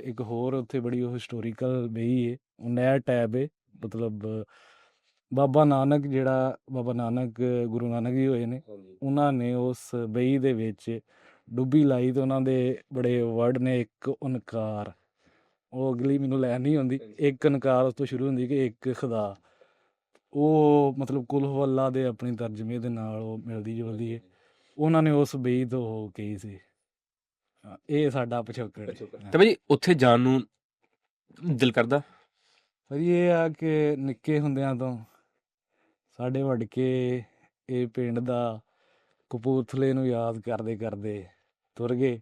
ਇੱਕ ਹੋਰ ਉੱਥੇ ਬੜੀ ਉਹ ਹਿਸਟੋਰੀਕਲ ਬਈ ਹੈ, ਉਹ ਨਹਿਰ ਟੈਪ ਹੈ। ਮਤਲਬ ਬਾਬਾ ਨਾਨਕ ਜਿਹੜਾ ਬਾਬਾ ਨਾਨਕ ਗੁਰੂ ਨਾਨਕ ਜੀ ਹੋਏ ਨੇ, ਉਹਨਾਂ ਨੇ ਉਸ ਬਈ ਦੇ ਵਿੱਚ ਡੁੱਬੀ ਲਾਈ। ਤੇ ਉਹਨਾਂ ਦੇ ਬੜੇ ਵਰਡ ਨੇ, ਇੱਕ ਓਂਕਾਰ, ਉਹ ਅਗਲੀ ਮੈਨੂੰ ਲੈਣ ਨਹੀਂ ਆਉਂਦੀ। ਇੱਕ ਓਂਕਾਰ ਉਸ ਤੋਂ ਸ਼ੁਰੂ ਹੁੰਦੀ ਕਿ ਇੱਕ ਖੁਦਾ। ਉਹ ਮਤਲਬ ਕੁਲ ਹੂ ਅੱਲਾ ਦੇ ਆਪਣੀ ਤਰਜਮੇ ਦੇ ਨਾਲ ਉਹ ਮਿਲਦੀ ਜੁਲਦੀ ਹੈ। ਉਹਨਾਂ ਨੇ ਉਸ ਬਈ ਤੋਂ ਉਹ ਕਹੀ ਸੀ। ਇਹ ਸਾਡਾ ਪਿਛੋਕੜ। ਤੇ ਭਾਜੀ ਉੱਥੇ ਜਾਣ ਨੂੰ ਦਿਲ ਕਰਦਾ? ਭਾਜੀ ਇਹ ਆ ਕਿ ਨਿੱਕੇ ਹੁੰਦਿਆਂ ਤੋਂ ਸਾਡੇ ਵੜਕੇ ਇਹ ਪਿੰਡ ਦਾ ਕਪੂਰਥਲੇ ਨੂੰ ਯਾਦ ਕਰਦੇ ਕਰਦੇ ਤੁਰ ਗਏ।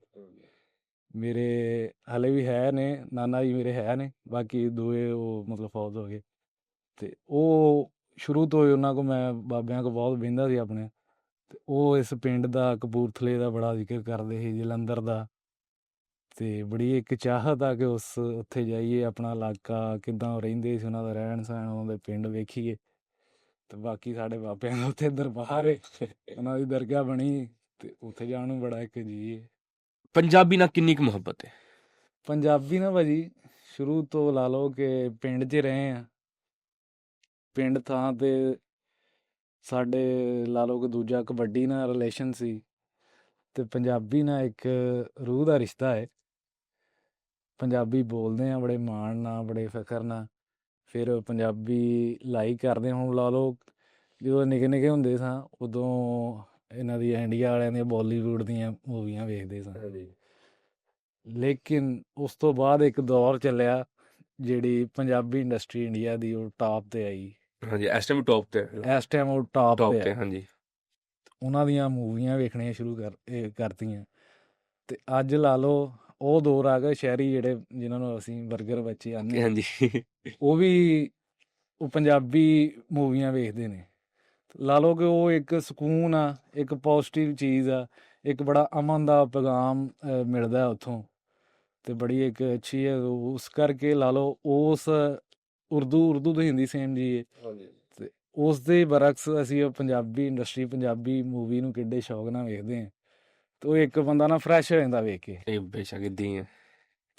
ਮੇਰੇ ਹਲੇ ਵੀ ਹੈ ਨੇ, ਨਾਨਾ ਜੀ ਮੇਰੇ ਹੈ ਨੇ, ਬਾਕੀ ਦੋਏ ਉਹ ਮਤਲਬ ਫੌਤ ਹੋ ਗਏ। ਤੇ ਉਹ ਸ਼ੁਰੂ ਤੋਂ ਹੀ ਉਹਨਾਂ ਕੋਲ ਮੈਂ ਬਾਬਿਆਂ ਕੋਲ ਬਹੁਤ ਬਹਿੰਦਾ ਸੀ ਆਪਣੇ। ਤੇ ਉਹ ਇਸ ਪਿੰਡ ਦਾ ਕਪੂਰਥਲੇ ਦਾ ਬੜਾ ਜ਼ਿਕਰ ਕਰਦੇ ਸੀ, ਜਲੰਧਰ ਦਾ। ਤੇ ਬੜੀ ਇੱਕ ਚਾਹਤ ਆ ਕਿ ਉੱਥੇ ਜਾਈਏ, ਆਪਣਾ ਇਲਾਕਾ ਕਿੱਦਾਂ ਉਹ ਰਹਿੰਦੇ ਸੀ, ਉਹਨਾਂ ਦਾ ਰਹਿਣ ਸਹਿਣ, ਉਹਨਾਂ ਦੇ ਪਿੰਡ ਵੇਖੀਏ। ਤੇ ਬਾਕੀ ਸਾਡੇ ਬਾਬਿਆਂ ਦਾ ਉੱਥੇ ਦਰਬਾਰ ਹੈ, ਉਹਨਾਂ ਦੀ ਦਰਗਾਹ ਬਣੀ, ਤੇ ਉੱਥੇ ਜਾਣ ਨੂੰ ਬੜਾ ਇੱਕ ਜੀ। ਪੰਜਾਬੀ ਨਾਲ ਕਿੰਨੀ ਕੁ ਮੁਹੱਬਤ ਹੈ? ਪੰਜਾਬੀ ਨਾ ਭਾਜੀ ਸ਼ੁਰੂ ਤੋਂ ਲਾ ਲਓ ਕਿ ਪਿੰਡ 'ਚ ਰਹੇ ਆ। ਪਿੰਡ ਥਾਂ ਤੇ ਸਾਡੇ ਲਾ ਲਓ ਕਿ ਦੂਜਾ ਕਬੱਡੀ ਨਾਲ ਰਿਲੇਸ਼ਨ ਸੀ, ਤੇ ਪੰਜਾਬੀ ਨਾਲ ਇੱਕ ਰੂਹ ਦਾ ਰਿਸ਼ਤਾ ਹੈ। ਪੰਜਾਬੀ ਬੋਲਦੇ ਆ ਬੜੇ ਮਾਣ ਨਾਲ, ਬੜੇ ਫਖਰ ਨਾਲ। ਫਿਰ ਪੰਜਾਬੀ ਲਾਈਕ ਕਰਦੇ। ਹੁਣ ਲਾ ਲਓ ਜਦੋਂ ਨਿੱਕੇ ਨਿੱਕੇ ਹੁੰਦੇ ਸਾਂ, ਉਦੋਂ ਇਹਨਾਂ ਦੀ ਇੰਡੀਆ ਵਾਲਿਆਂ ਦੀਆਂ ਬਾਲੀਵੁੱਡ ਦੀਆਂ ਮੂਵੀਆਂ ਵੇਖਦੇ ਸਾਂ। ਲੇਕਿਨ ਉਸ ਤੋਂ ਬਾਅਦ ਇੱਕ ਦੌਰ ਚੱਲਿਆ ਜਿਹੜੀ ਪੰਜਾਬੀ ਇੰਡਸਟਰੀ ਇੰਡੀਆ ਦੀ ਉਹ ਟਾਪ 'ਤੇ ਆਈ। ਹਾਂਜੀ, ਇਸ ਟਾਈਮ ਟੌਪ ਤੇ, ਇਸ ਟਾਈਮ ਉਹ ਟਾਪ ਤੇ। ਹਾਂਜੀ, ਉਹਨਾਂ ਦੀਆਂ ਮੂਵੀਆਂ ਵੇਖਣੀਆਂ ਸ਼ੁਰੂ ਕਰਤੀਆਂ। ਤੇ ਅੱਜ ਲਾ ਲਓ ਉਹ ਦੌਰ ਆ ਗਿਆ ਸ਼ਹਿਰੀ ਜਿਹੜੇ ਜਿਨ੍ਹਾਂ ਨੂੰ ਅਸੀਂ ਬਰਗਰ ਬੱਚੇ ਆਉਂਦੇ, ਹਾਂਜੀ, ਉਹ ਵੀ ਉਹ ਪੰਜਾਬੀ ਮੂਵੀਆਂ ਵੇਖਦੇ ਨੇ। ਲਾ ਲਓ ਕਿ ਉਹ ਇੱਕ ਸਕੂਨ ਆ, ਇੱਕ ਪੋਜ਼ੀਟਿਵ ਚੀਜ਼ ਆ, ਇੱਕ ਬੜਾ ਅਮਨ ਦਾ ਪੈਗਾਮ ਮਿਲਦਾ ਉੱਥੋਂ। ਤੇ ਬੜੀ ਇੱਕ ਅੱਛੀ ਹੈ। ਉਸ ਕਰਕੇ ਲਾ ਲਓ ਉਸ ਉਰਦੂ ਤੋਂ ਹਿੰਦੀ ਸੇਮ ਜੀ ਹੈ। ਤੇ ਉਸ ਦੇ ਬਰਅਕਸ ਅਸੀਂ ਉਹ ਪੰਜਾਬੀ ਇੰਡਸਟਰੀ, ਪੰਜਾਬੀ ਮੂਵੀ ਨੂੰ ਕਿੱਡੇ ਸ਼ੌਕ ਨਾਲ ਵੇਖਦੇ ਹਾਂ। ਤੇ ਉਹ ਇੱਕ ਬੰਦਾ ਨਾ ਫਰੈਸ਼ ਹੋ ਜਾਂਦਾ ਵੇਖ ਕੇ। ਇਹ ਬੇਸ਼ੱਕ ਇੱਦਾਂ ਹੀ ਹੈ।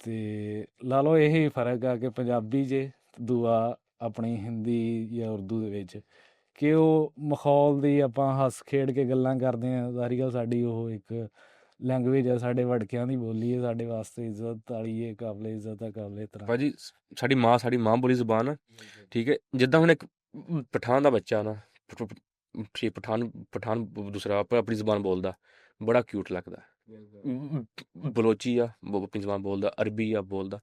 ਤੇ ਲਾ ਲਓ ਇਹੀ ਫਰਕ ਆ ਕਿ ਪੰਜਾਬੀ 'ਚ ਦੂਆ ਆਪਣੀ ਹਿੰਦੀ ਜਾਂ ਉਰਦੂ ਦੇ ਵਿੱਚ ਕਿ ਉਹ ਮਾਹੌਲ ਦੀ ਆਪਾਂ ਹੱਸ ਖੇਡ ਕੇ ਗੱਲਾਂ ਕਰਦੇ ਹਾਂ। ਸਾਰੀ ਗੱਲ ਸਾਡੀ ਉਹ ਇੱਕ ਲੈਂਗੁਏਜ ਹੈ, ਸਾਡੇ ਵੜਕਿਆਂ ਦੀ ਬੋਲੀ ਹੈ, ਸਾਡੇ ਵਾਸਤੇ ਇੱਜ਼ਤ ਵਾਲੀ ਹੈ, ਕਾਬਲੇ ਇੱਜ਼ਤ ਆ, ਕਾਬਲੇ ਤਰ੍ਹਾਂ। ਭਾਜੀ ਸਾਡੀ ਮਾਂ ਬੋਲੀ ਜ਼ੁਬਾਨ ਆ, ਠੀਕ ਹੈ। ਜਿੱਦਾਂ ਹੁਣ ਇੱਕ ਪਠਾਨ ਦਾ ਬੱਚਾ ਨਾ, ਪਠਾਨ ਦੂਸਰਾ ਆਪਣੀ ਜ਼ੁਬਾਨ ਬੋਲਦਾ, ਬੜਾ ਕਿਊਟ ਲੱਗਦਾ। ਬਲੋਚੀ ਆ ਆਪਣੀ ਜ਼ੁਬਾਨ ਬੋਲਦਾ, ਅਰਬੀ ਆ ਬੋਲਦਾ,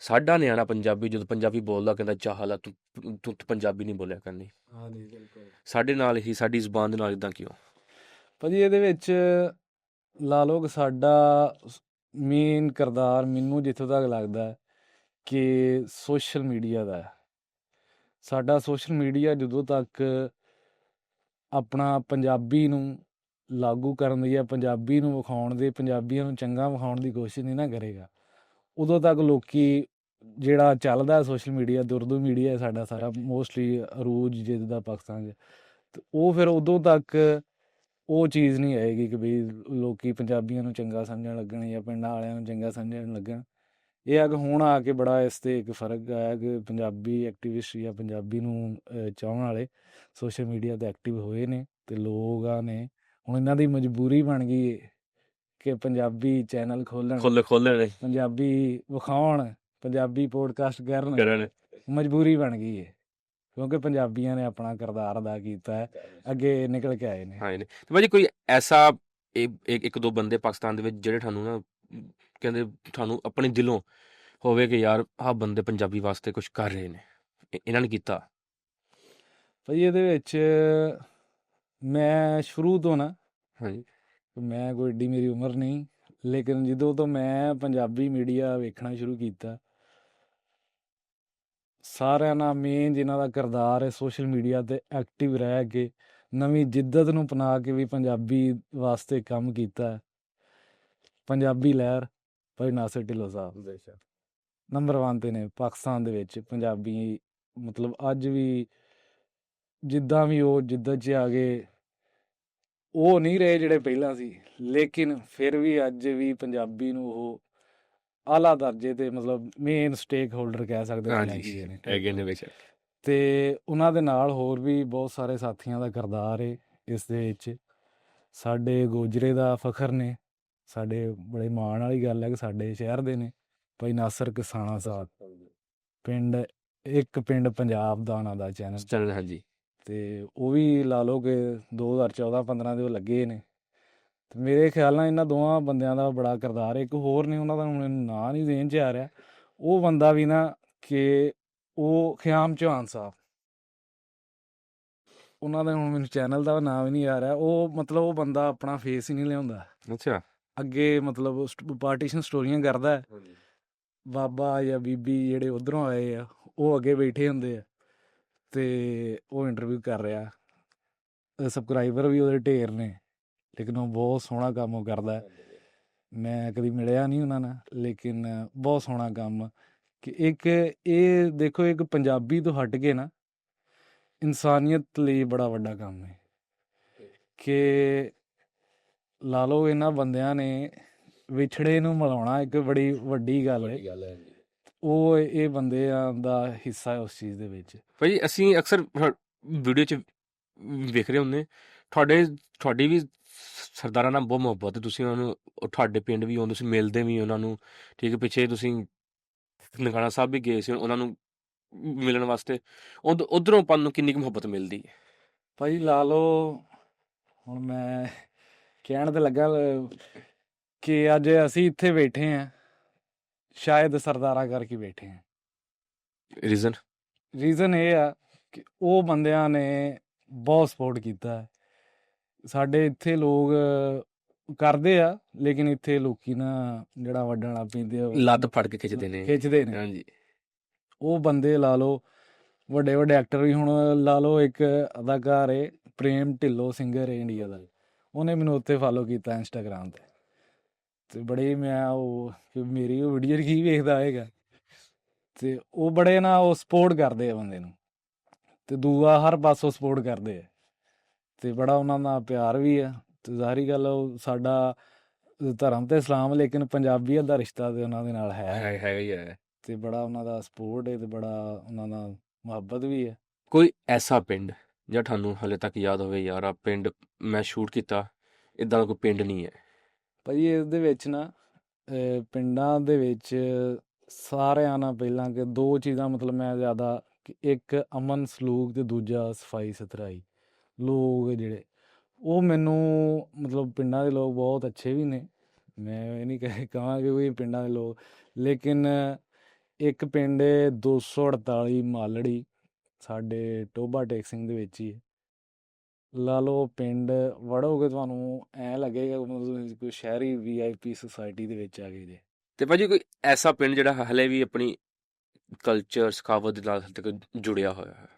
ਸਾਡਾ ਨਿਆਣਾ ਪੰਜਾਬੀ ਜਦੋਂ ਪੰਜਾਬੀ ਬੋਲਦਾ ਕਹਿੰਦਾ ਚਾਹ ਲਾ ਤੂੰ ਪੰਜਾਬੀ ਨਹੀਂ ਬੋਲਿਆ ਕਰਨੀ। ਹਾਂਜੀ ਬਿਲਕੁਲ ਸਾਡੇ ਨਾਲ ਹੀ ਸਾਡੀ ਜ਼ੁਬਾਨ ਦੇ ਨਾਲ ਇਦਾਂ ਕਿਉਂ? ਭਾਜੀ ਇਹਦੇ ਵਿੱਚ ਲਾ ਲਓ ਕਿ ਸਾਡਾ ਮੇਨ ਕਿਰਦਾਰ ਮੈਨੂੰ ਜਿੱਥੋਂ ਤੱਕ ਲੱਗਦਾ ਹੈ ਕਿ ਸੋਸ਼ਲ ਮੀਡੀਆ ਦਾ ਹੈ। ਸਾਡਾ ਸੋਸ਼ਲ ਮੀਡੀਆ ਜਦੋਂ ਤੱਕ ਆਪਣਾ ਪੰਜਾਬੀ ਨੂੰ ਲਾਗੂ ਕਰਨ ਦੀ ਜਾਂ ਪੰਜਾਬੀ ਨੂੰ ਵਿਖਾਉਣ ਦੇ, ਪੰਜਾਬੀਆਂ ਨੂੰ ਚੰਗਾ ਵਿਖਾਉਣ ਦੀ ਕੋਸ਼ਿਸ਼ ਨਹੀਂ ਨਾ ਕਰੇਗਾ, ਉਦੋਂ ਤੱਕ ਲੋਕੀ ਜਿਹੜਾ ਚੱਲਦਾ ਸੋਸ਼ਲ ਮੀਡੀਆ ਤੇ ਉਰਦੂ ਮੀਡੀਆ ਸਾਡਾ ਸਾਰਾ ਮੋਸਟਲੀ ਅਰੂਜ ਜਿੱਦਾਂ ਪਾਕਿਸਤਾਨ 'ਚ, ਤੇ ਉਹ ਫਿਰ ਉਦੋਂ ਤੱਕ ਉਹ ਚੀਜ਼ ਨਹੀਂ ਆਏਗੀ ਕਿ ਵੀ ਲੋਕੀ ਪੰਜਾਬੀਆਂ ਨੂੰ ਚੰਗਾ ਸਮਝਣ ਲੱਗਣ ਜਾਂ ਪਿੰਡਾਂ ਵਾਲਿਆਂ ਨੂੰ ਚੰਗਾ ਸਮਝਣ ਲੱਗਣ। ਇਹ ਆ ਕਿ ਹੁਣ ਆ ਕੇ ਬੜਾ ਇਸ 'ਤੇ ਇੱਕ ਫਰਕ ਆਇਆ ਕਿ ਪੰਜਾਬੀ ਐਕਟੀਵਿਸਟ ਜਾਂ ਪੰਜਾਬੀ ਨੂੰ ਚਾਹਣ ਵਾਲੇ ਸੋਸ਼ਲ ਮੀਡੀਆ 'ਤੇ ਐਕਟਿਵ ਹੋਏ ਨੇ, ਅਤੇ ਲੋਕਾਂ ਨੇ ਹੁਣ ਇਹਨਾਂ ਦੀ ਮਜਬੂਰੀ ਬਣ ਗਈ ਹੈ ਕਿ ਪੰਜਾਬੀ ਚੈਨਲ ਖੋਲ੍ਹਣ, ਖੋਲ੍ਹਣ ਪੰਜਾਬੀ ਵਿਖਾਉਣ, ਪੰਜਾਬੀ ਪੋਡਕਾਸਟ ਕਰਨ, ਮਜਬੂਰੀ ਬਣ ਗਈ ਹੈ ਕਿਉਂਕਿ ਪੰਜਾਬੀਆਂ ਨੇ ਆਪਣਾ ਕਿਰਦਾਰ ਅਦਾ ਕੀਤਾ ਹੈ, ਅੱਗੇ ਨਿਕਲ ਕੇ ਆਏ ਨੇ। ਹਾਂ ਨੇ ਤੇ ਭਾਜੀ ਕੋਈ ਐਸਾ ਇੱਕ ਦੋ ਬੰਦੇ ਪਾਕਿਸਤਾਨ ਦੇ ਵਿੱਚ ਜਿਹੜੇ ਤੁਹਾਨੂੰ ਨਾ ਕਹਿੰਦੇ ਤੁਹਾਨੂੰ ਆਪਣੇ ਦਿਲੋਂ ਹੋਵੇ ਕਿ ਯਾਰ ਆਹ ਬੰਦੇ ਪੰਜਾਬੀ ਵਾਸਤੇ ਕੁਝ ਕਰ ਰਹੇ ਨੇ, ਇਹਨਾਂ ਨੇ ਕੀਤਾ? ਭਾਜੀ ਇਹਦੇ ਵਿੱਚ ਮੈਂ ਸ਼ੁਰੂ ਤੋਂ ਨਾ, ਹਾਂਜੀ ਮੈਂ ਕੋਈ ਏਡੀ ਮੇਰੀ ਉਮਰ ਨਹੀਂ, ਲੇਕਿਨ ਜਦੋਂ ਤੋਂ ਮੈਂ ਪੰਜਾਬੀ ਮੀਡੀਆ ਵੇਖਣਾ ਸ਼ੁਰੂ ਕੀਤਾ, ਸਾਰਿਆਂ ਨਾਲ ਮੇਨ ਜਿਨ੍ਹਾਂ ਦਾ ਕਿਰਦਾਰ ਹੈ ਸੋਸ਼ਲ ਮੀਡੀਆ 'ਤੇ ਐਕਟਿਵ ਰਹਿ ਕੇ ਨਵੀਂ ਜਿੱਦਤ ਨੂੰ ਅਪਣਾ ਕੇ ਵੀ ਪੰਜਾਬੀ ਵਾਸਤੇ ਕੰਮ ਕੀਤਾ, ਪੰਜਾਬੀ ਲਹਿਰ ਭਾਈ ਨਾਸਿਰ ਢਿੱਲੋਂ ਸਾਹਿਬ ਨੰਬਰ 1 'ਤੇ ਨੇ ਪਾਕਿਸਤਾਨ ਦੇ ਵਿੱਚ। ਪੰਜਾਬੀ ਮਤਲਬ ਅੱਜ ਵੀ ਜਿੱਦਾਂ ਵੀ ਉਹ ਜਿੱਦਤ 'ਚ ਆ ਗਏ, ਉਹ ਨਹੀਂ ਰਹੇ ਜਿਹੜੇ ਪਹਿਲਾਂ ਸੀ, ਲੇਕਿਨ ਫਿਰ ਵੀ ਅੱਜ ਵੀ ਪੰਜਾਬੀ ਨੂੰ ਉਹ ਆਲਾ ਦਰਜੇ 'ਤੇ ਮਤਲਬ ਮੇਨ ਸਟੇਕ ਹੋਲਡਰ ਕਹਿ ਸਕਦੇ ਹੈਗੇ ਨੇ ਵਿੱਚ। ਅਤੇ ਉਹਨਾਂ ਦੇ ਨਾਲ ਹੋਰ ਵੀ ਬਹੁਤ ਸਾਰੇ ਸਾਥੀਆਂ ਦਾ ਕਿਰਦਾਰ ਹੈ ਇਸ ਦੇ ਵਿੱਚ। ਸਾਡੇ ਗੋਜਰੇ ਦਾ ਫਖਰ ਨੇ, ਸਾਡੇ ਬੜੇ ਮਾਣ ਵਾਲੀ ਗੱਲ ਹੈ ਕਿ ਸਾਡੇ ਸ਼ਹਿਰ ਦੇ ਨੇ ਭਾਈ ਨਾਸਰ ਕਿਸਾਨਾ ਸਾਹਿਬ, ਪਿੰਡ ਪੰਜਾਬ ਦਾ ਉਹਨਾਂ ਦਾ ਚੈਨਲ। ਹਾਂਜੀ ਅਤੇ ਉਹ ਵੀ ਲਾ ਲਓ ਕਿ 2014-15 ਦੇ ਉਹ ਲੱਗੇ ਨੇ, ਅਤੇ ਮੇਰੇ ਖਿਆਲ ਨਾਲ ਇਹਨਾਂ ਦੋਵਾਂ ਬੰਦਿਆਂ ਦਾ ਬੜਾ ਕਿਰਦਾਰ ਹੈ। ਇੱਕ ਹੋਰ ਨੇ ਉਹਨਾਂ ਦਾ ਹੁਣ ਮੈਨੂੰ ਨਾਂ ਨਹੀਂ ਦੇਣ 'ਚ ਆ ਰਿਹਾ, ਉਹ ਬੰਦਾ ਵੀ ਨਾ ਕਿ ਉਹ ਖਿਆਮ ਚੌਹਾਨ ਸਾਹਿਬ, ਉਹਨਾਂ ਦਾ ਹੁਣ ਮੈਨੂੰ ਚੈਨਲ ਦਾ ਨਾਂ ਵੀ ਨਹੀਂ ਆ ਰਿਹਾ। ਉਹ ਮਤਲਬ ਉਹ ਬੰਦਾ ਆਪਣਾ ਫੇਸ ਹੀ ਨਹੀਂ ਲਿਆਉਂਦਾ ਅੱਛਾ ਅੱਗੇ, ਮਤਲਬ ਪਾਰਟੀਸ਼ਨ ਸਟੋਰੀਆਂ ਕਰਦਾ, ਬਾਬਾ ਜਾਂ ਬੀਬੀ ਜਿਹੜੇ ਉੱਧਰੋਂ ਆਏ ਆ ਉਹ ਅੱਗੇ ਬੈਠੇ ਹੁੰਦੇ ਆ ਅਤੇ ਉਹ ਇੰਟਰਵਿਊ ਕਰ ਰਿਹਾ, ਸਬਸਕ੍ਰਾਈਬਰ ਵੀ ਉਹਦੇ ਢੇਰ ਨੇ, ਲੇਕਿਨ ਉਹ ਬਹੁਤ ਸੋਹਣਾ ਕੰਮ ਉਹ ਕਰਦਾ। ਮੈਂ ਕਦੀ ਮਿਲਿਆ ਨਹੀਂ ਉਹਨਾਂ ਨਾਲ, ਲੇਕਿਨ ਬਹੁਤ ਸੋਹਣਾ ਕੰਮ ਕਿ ਇੱਕ ਇਹ ਦੇਖੋ ਇੱਕ ਪੰਜਾਬੀ ਤੋਂ ਹਟ ਕੇ ਨਾ ਇਨਸਾਨੀਅਤ ਲਈ ਬੜਾ ਵੱਡਾ ਕੰਮ ਹੈ ਕਿ ਲਾ ਲਓ ਇਹਨਾਂ ਬੰਦਿਆਂ ਨੇ ਵਿਛੜੇ ਨੂੰ ਮਿਲਾਉਣਾ ਇੱਕ ਬੜੀ ਵੱਡੀ ਗੱਲ ਹੈ। ਉਹ ਇਹ ਬੰਦਿਆਂ ਦਾ ਹਿੱਸਾ ਹੈ ਉਸ ਚੀਜ਼ ਦੇ ਵਿੱਚ। ਭਾਜੀ ਅਸੀਂ ਅਕਸਰ ਵੀਡੀਓ 'ਚ ਵੇਖ ਰਹੇ ਹੁੰਦੇ, ਤੁਹਾਡੀ ਵੀ ਸਰਦਾਰਾਂ ਨਾਲ ਬਹੁਤ ਮੁਹੱਬਤ ਹੈ, ਤੁਸੀਂ ਉਹਨਾਂ ਨੂੰ ਤੁਹਾਡੇ ਪਿੰਡ ਵੀ ਆਉਂਦੇ, ਤੁਸੀਂ ਮਿਲਦੇ ਵੀ ਉਹਨਾਂ ਨੂੰ, ਠੀਕ ਹੈ। ਪਿੱਛੇ ਤੁਸੀਂ ਨਨਕਾਣਾ ਸਾਹਿਬ ਵੀ ਗਏ ਸੀ ਉਹਨਾਂ ਨੂੰ ਮਿਲਣ ਵਾਸਤੇ, ਉੱਧਰੋਂ ਆਪਾਂ ਨੂੰ ਕਿੰਨੀ ਕੁ ਮੁਹੱਬਤ ਮਿਲਦੀ ਹੈ? ਭਾਜੀ ਲਾ ਲਓ ਹੁਣ ਮੈਂ ਕਹਿਣ ਤੇ ਲੱਗਾ ਕਿ ਅੱਜ ਅਸੀਂ ਇੱਥੇ ਬੈਠੇ ਹਾਂ ਸ਼ਾਇਦ ਸਰਦਾਰਾਂ ਕਰਕੇ ਬੈਠੇ ਹਾਂ। ਰੀਜ਼ਨ ਇਹ ਆ ਕਿ ਉਹ ਬੰਦਿਆਂ ਨੇ ਬਹੁਤ ਸਪੋਰਟ ਕੀਤਾ। ਸਾਡੇ ਇੱਥੇ ਲੋਕ ਕਰਦੇ ਆ, ਲੇਕਿਨ ਇੱਥੇ ਲੋਕੀ ਨਾ ਜਿਹੜਾ ਵੱਢਣ ਲੱਗ ਪੈਂਦੇ ਲੱਤ ਫੜ ਕੇ ਖਿੱਚਦੇ ਨੇ। ਹਾਂਜੀ ਉਹ ਬੰਦੇ ਲਾ ਲਓ ਵੱਡੇ ਵੱਡੇ ਐਕਟਰ ਵੀ, ਹੁਣ ਲਾ ਲਓ ਇੱਕ ਅਦਾਕਾਰ ਹੈ ਪ੍ਰੇਮ ਢਿੱਲੋਂ, ਸਿੰਗਰ ਹੈ ਇੰਡੀਆ ਦਾ, ਉਹਨੇ ਮੈਨੂੰ ਉੱਥੇ ਫਾਲੋ ਕੀਤਾ ਇੰਸਟਾਗ੍ਰਾਮ 'ਤੇ, ਅਤੇ ਬੜੇ ਮੈਂ ਉਹ ਮੇਰੀ ਉਹ ਵੀਡੀਓ ਕੀ ਵੇਖਦਾ ਹੋਏਗਾ, ਅਤੇ ਉਹ ਬੜੇ ਨਾ ਉਹ ਸਪੋਰਟ ਕਰਦੇ ਆ ਬੰਦੇ ਨੂੰ, ਅਤੇ ਦੂਆ ਹਰ ਪਾਸੋਂ ਸਪੋਰਟ ਕਰਦੇ ਆ, ਅਤੇ ਬੜਾ ਉਹਨਾਂ ਦਾ ਪਿਆਰ ਵੀ ਆ। ਅਤੇ ਜ਼ਾਹਰੀ ਗੱਲ ਉਹ ਸਾਡਾ ਧਰਮ ਤਾਂ ਇਸਲਾਮ, ਲੇਕਿਨ ਪੰਜਾਬੀਅਤ ਦਾ ਰਿਸ਼ਤਾ ਤਾਂ ਉਹਨਾਂ ਦੇ ਨਾਲ ਹੈਗਾ ਹੀ ਹੈ, ਅਤੇ ਬੜਾ ਉਹਨਾਂ ਦਾ ਸਪੋਰਟ ਹੈ ਅਤੇ ਬੜਾ ਉਹਨਾਂ ਦਾ ਮੁਹੱਬਤ ਵੀ ਹੈ। ਕੋਈ ਐਸਾ ਪਿੰਡ ਜਾਂ ਤੁਹਾਨੂੰ ਹਾਲੇ ਤੱਕ ਯਾਦ ਹੋਵੇ ਯਾਰ ਆਹ ਪਿੰਡ ਮੈਂ ਸ਼ੂਟ ਕੀਤਾ, ਇੱਦਾਂ ਦਾ ਕੋਈ ਪਿੰਡ ਨਹੀਂ ਹੈ? ਭਾਜੀ ਇਹਦੇ ਵਿੱਚ ਨਾ ਪਿੰਡਾਂ ਦੇ ਵਿੱਚ ਸਾਰਿਆਂ ਨਾਲ ਪਹਿਲਾਂ ਕਿ ਦੋ ਚੀਜ਼ਾਂ ਮਤਲਬ ਮੈਂ ਜ਼ਿਆਦਾ, ਕਿ ਇੱਕ ਅਮਨ ਸਲੂਕ ਅਤੇ ਦੂਜਾ ਸਫਾਈ ਸੁਥਰਾਈ। ਲੋਕ ਜਿਹੜੇ ਉਹ ਮੈਨੂੰ ਮਤਲਬ ਪਿੰਡਾਂ ਦੇ ਲੋਕ ਬਹੁਤ ਅੱਛੇ ਵੀ ਨੇ, ਮੈਂ ਇਹ ਨਹੀਂ ਕਹਾਂਗੇ ਵੀ ਪਿੰਡਾਂ ਦੇ ਲੋਕ, ਲੇਕਿਨ ਇੱਕ ਪਿੰਡ ਏ 248 ਮਾਲੜੀ, ਸਾਡੇ ਟੋਭਾ ਟੇਕ ਸਿੰਘ ਦੇ ਵਿੱਚ ਹੀ ਹੈ। ਲਾ ਲਓ ਪਿੰਡ ਵੜੋਗੇ ਤੁਹਾਨੂੰ ਐਂ ਲੱਗੇਗਾ ਮਤਲਬ ਤੁਸੀਂ ਕੋਈ ਸ਼ਹਿਰੀ VIP ਸੁਸਾਇਟੀ ਦੇ ਵਿੱਚ ਆ ਗਏ ਜੇ। ਤੇ ਭਾਜੀ ਕੋਈ ਐਸਾ ਪਿੰਡ ਜਿਹੜਾ ਹਲੇ ਵੀ ਆਪਣੀ ਕਲਚਰ ਸਕਾਵਤ ਦੇ ਨਾਲ ਹਲੇ ਤੱਕ ਜੁੜਿਆ ਹੋਇਆ ਹੈ?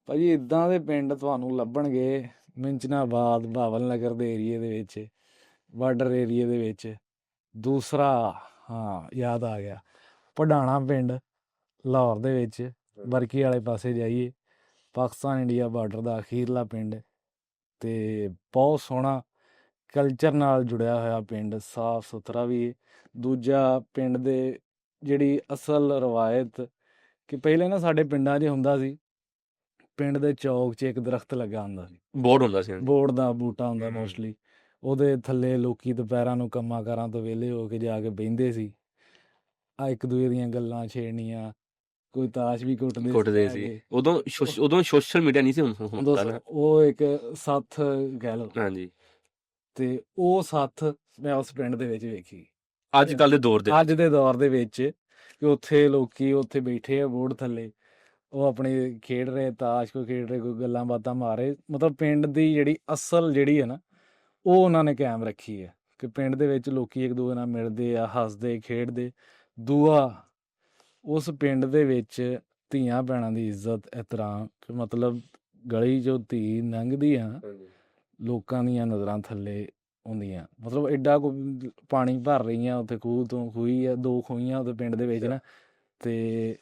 ਭਾਜੀ ਇੱਦਾਂ ਦੇ ਪਿੰਡ ਤੁਹਾਨੂੰ ਲੱਭਣਗੇ ਮਿੰਚਨਾਬਾਦ, ਬਾਵਲ ਨਗਰ ਦੇ ਏਰੀਏ ਦੇ ਵਿੱਚ, ਬਾਰਡਰ ਏਰੀਏ ਦੇ ਵਿੱਚ। ਦੂਸਰਾ, ਹਾਂ ਯਾਦ ਆ ਗਿਆ, ਪਡਾਣਾ ਪਿੰਡ ਲਾਹੌਰ ਦੇ ਵਿੱਚ, ਬਰਕੀ ਵਾਲੇ ਪਾਸੇ ਜਾਈਏ, ਪਾਕਿਸਤਾਨ ਇੰਡੀਆ ਬਾਰਡਰ ਦਾ ਅਖੀਰਲਾ ਪਿੰਡ, ਅਤੇ ਬਹੁਤ ਸੋਹਣਾ ਕਲਚਰ ਨਾਲ ਜੁੜਿਆ ਹੋਇਆ ਪਿੰਡ, ਸਾਫ ਸੁਥਰਾ ਵੀ। ਦੂਜਾ ਪਿੰਡ ਦੇ ਜਿਹੜੀ ਅਸਲ ਰਵਾਇਤ ਕਿ ਪਹਿਲੇ ਨਾ ਸਾਡੇ ਪਿੰਡਾਂ 'ਚ ਹੁੰਦਾ ਸੀ, ਪਿੰਡ ਦੇ ਚੌਕ 'ਚ ਇੱਕ ਦਰਖਤ ਲੱਗਾ ਹੁੰਦਾ ਸੀ, ਬੋਰਡ ਹੁੰਦਾ ਸੀ। ਹਾਂਜੀ। ਬੋਰਡ ਦਾ ਬੂਟਾ ਹੁੰਦਾ ਮੋਸਟਲੀ, ਉਹਦੇ ਥੱਲੇ ਲੋਕੀ ਦੁਪਹਿਰਾਂ ਨੂੰ ਕੰਮਾਂ ਕਾਰਾਂ ਤੋਂ ਵਿਹਲੇ ਹੋ ਕੇ ਜਾ ਕੇ ਬਹਿੰਦੇ ਸੀ, ਆ ਇੱਕ ਦੂਜੇ ਦੀਆਂ ਗੱਲਾਂ ਛੇੜਨੀਆਂ, ਕੋਈ ਤਾਸ਼ ਵੀ ਕੁੱਟਦੇ ਕੁੱਟਦੇ ਸੀ। ਉਦੋਂ ਸੋਸ਼ਲ ਮੀਡੀਆ ਨਹੀਂ ਸੀ ਹੁੰਦਾ ਨਾ। ਉਹ ਇੱਕ ਸੱਥ ਕਹਿ ਲਓ। ਹਾਂਜੀ। ਤੇ ਉਹ ਸੱਥ ਮੈਂ ਉਸ ਪਿੰਡ ਦੇ ਵਿੱਚ ਵੇਖੀ ਅੱਜ ਕੱਲ੍ਹ ਦੇ ਦੌਰ ਦੇ ਅੱਜ ਦੇ ਦੌਰ ਦੇ ਵਿੱਚ, ਕਿ ਉੱਥੇ ਲੋਕੀ ਉੱਥੇ ਬੈਠੇ ਆ ਬੋਰਡ ਥੱਲੇ, ਉਹ ਆਪਣੇ ਖੇਡ ਰਹੇ ਤਾਸ਼, ਕੋਈ ਖੇਡ ਰਹੇ, ਕੋਈ ਗੱਲਾਂ ਬਾਤਾਂ ਮਾਰੇ। ਮਤਲਬ ਪਿੰਡ ਦੀ ਜਿਹੜੀ ਅਸਲ ਜਿਹੜੀ ਹੈ ਨਾ, ਉਹ ਉਹਨਾਂ ਨੇ ਕਾਇਮ ਰੱਖੀ ਹੈ ਕਿ ਪਿੰਡ ਦੇ ਵਿੱਚ ਲੋਕੀ ਇੱਕ ਦੂਜੇ ਨਾਲ ਮਿਲਦੇ ਆ, ਹੱਸਦੇ ਖੇਡਦੇ। ਦੂਆ, ਉਸ ਪਿੰਡ ਦੇ ਵਿੱਚ ਧੀਆਂ ਭੈਣਾਂ ਦੀ ਇੱਜ਼ਤ ਇਹਤਰਾਮ, ਕਿ ਮਤਲਬ ਗਲੀ 'ਚੋਂ ਧੀ ਲੰਘਦੀ ਆ, ਲੋਕਾਂ ਦੀਆਂ ਨਜ਼ਰਾਂ ਥੱਲੇ ਹੁੰਦੀਆਂ। ਮਤਲਬ ਐਡਾ ਕੋਈ ਪਾਣੀ ਭਰ ਰਹੀਆਂ ਉੱਥੇ, ਖੂਹ ਤੋਂ ਖੂਹੀ ਆ, 2 ਖੂਹੀਆਂ ਉਹਦੇ ਪਿੰਡ ਦੇ ਵਿੱਚ ਨਾ, ਅਤੇ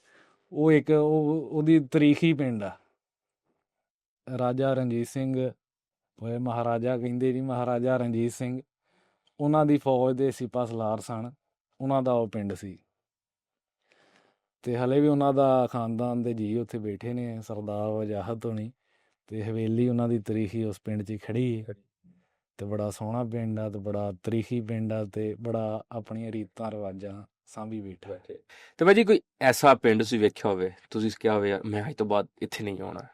ਉਹ ਇੱਕ ਉਹਦੀ ਤਰੀਖੀ ਪਿੰਡ ਆ। ਰਾਜਾ ਰਣਜੀਤ ਸਿੰਘ ਹੋਏ, ਮਹਾਰਾਜਾ ਕਹਿੰਦੇ ਜੀ, ਮਹਾਰਾਜਾ ਰਣਜੀਤ ਸਿੰਘ, ਉਹਨਾਂ ਦੀ ਫੌਜ ਦੇ ਸਿਪਾਹ ਸਲਾਰ ਸਨ, ਉਹਨਾਂ ਦਾ ਉਹ ਪਿੰਡ ਸੀ। ਅਤੇ ਹਲੇ ਵੀ ਉਹਨਾਂ ਦਾ ਖਾਨਦਾਨ ਦੇ ਜੀ ਉੱਥੇ ਬੈਠੇ ਨੇ, ਸਰਦਾਰ ਵਜਾਹਤ ਹੋਣੀ, ਅਤੇ ਹਵੇਲੀ ਉਹਨਾਂ ਦੀ ਤਰੀਖੀ ਉਸ ਪਿੰਡ 'ਚ ਖੜ੍ਹੀ ਹੈ। ਅਤੇ ਬੜਾ ਸੋਹਣਾ ਪਿੰਡ ਆ, ਅਤੇ ਬੜਾ ਤਰੀਖੀ ਪਿੰਡ ਆ, ਅਤੇ ਬੜਾ ਆਪਣੀਆਂ ਰੀਤਾਂ ਰਿਵਾਜ਼ਾਂ ਸਾਂਭੀ ਬੈਠਾ। ਤੇ ਭਾਜੀ ਕੋਈ ਐਸਾ ਪਿੰਡ ਤੁਸੀਂ ਵੇਖਿਆ ਹੋਵੇ, ਤੁਸੀਂ ਕਿਹਾ ਹੋਵੇ ਯਾਰ ਮੈਂ ਅੱਜ ਤੋਂ ਬਾਅਦ ਇੱਥੇ ਨਹੀਂ ਆਉਣਾ?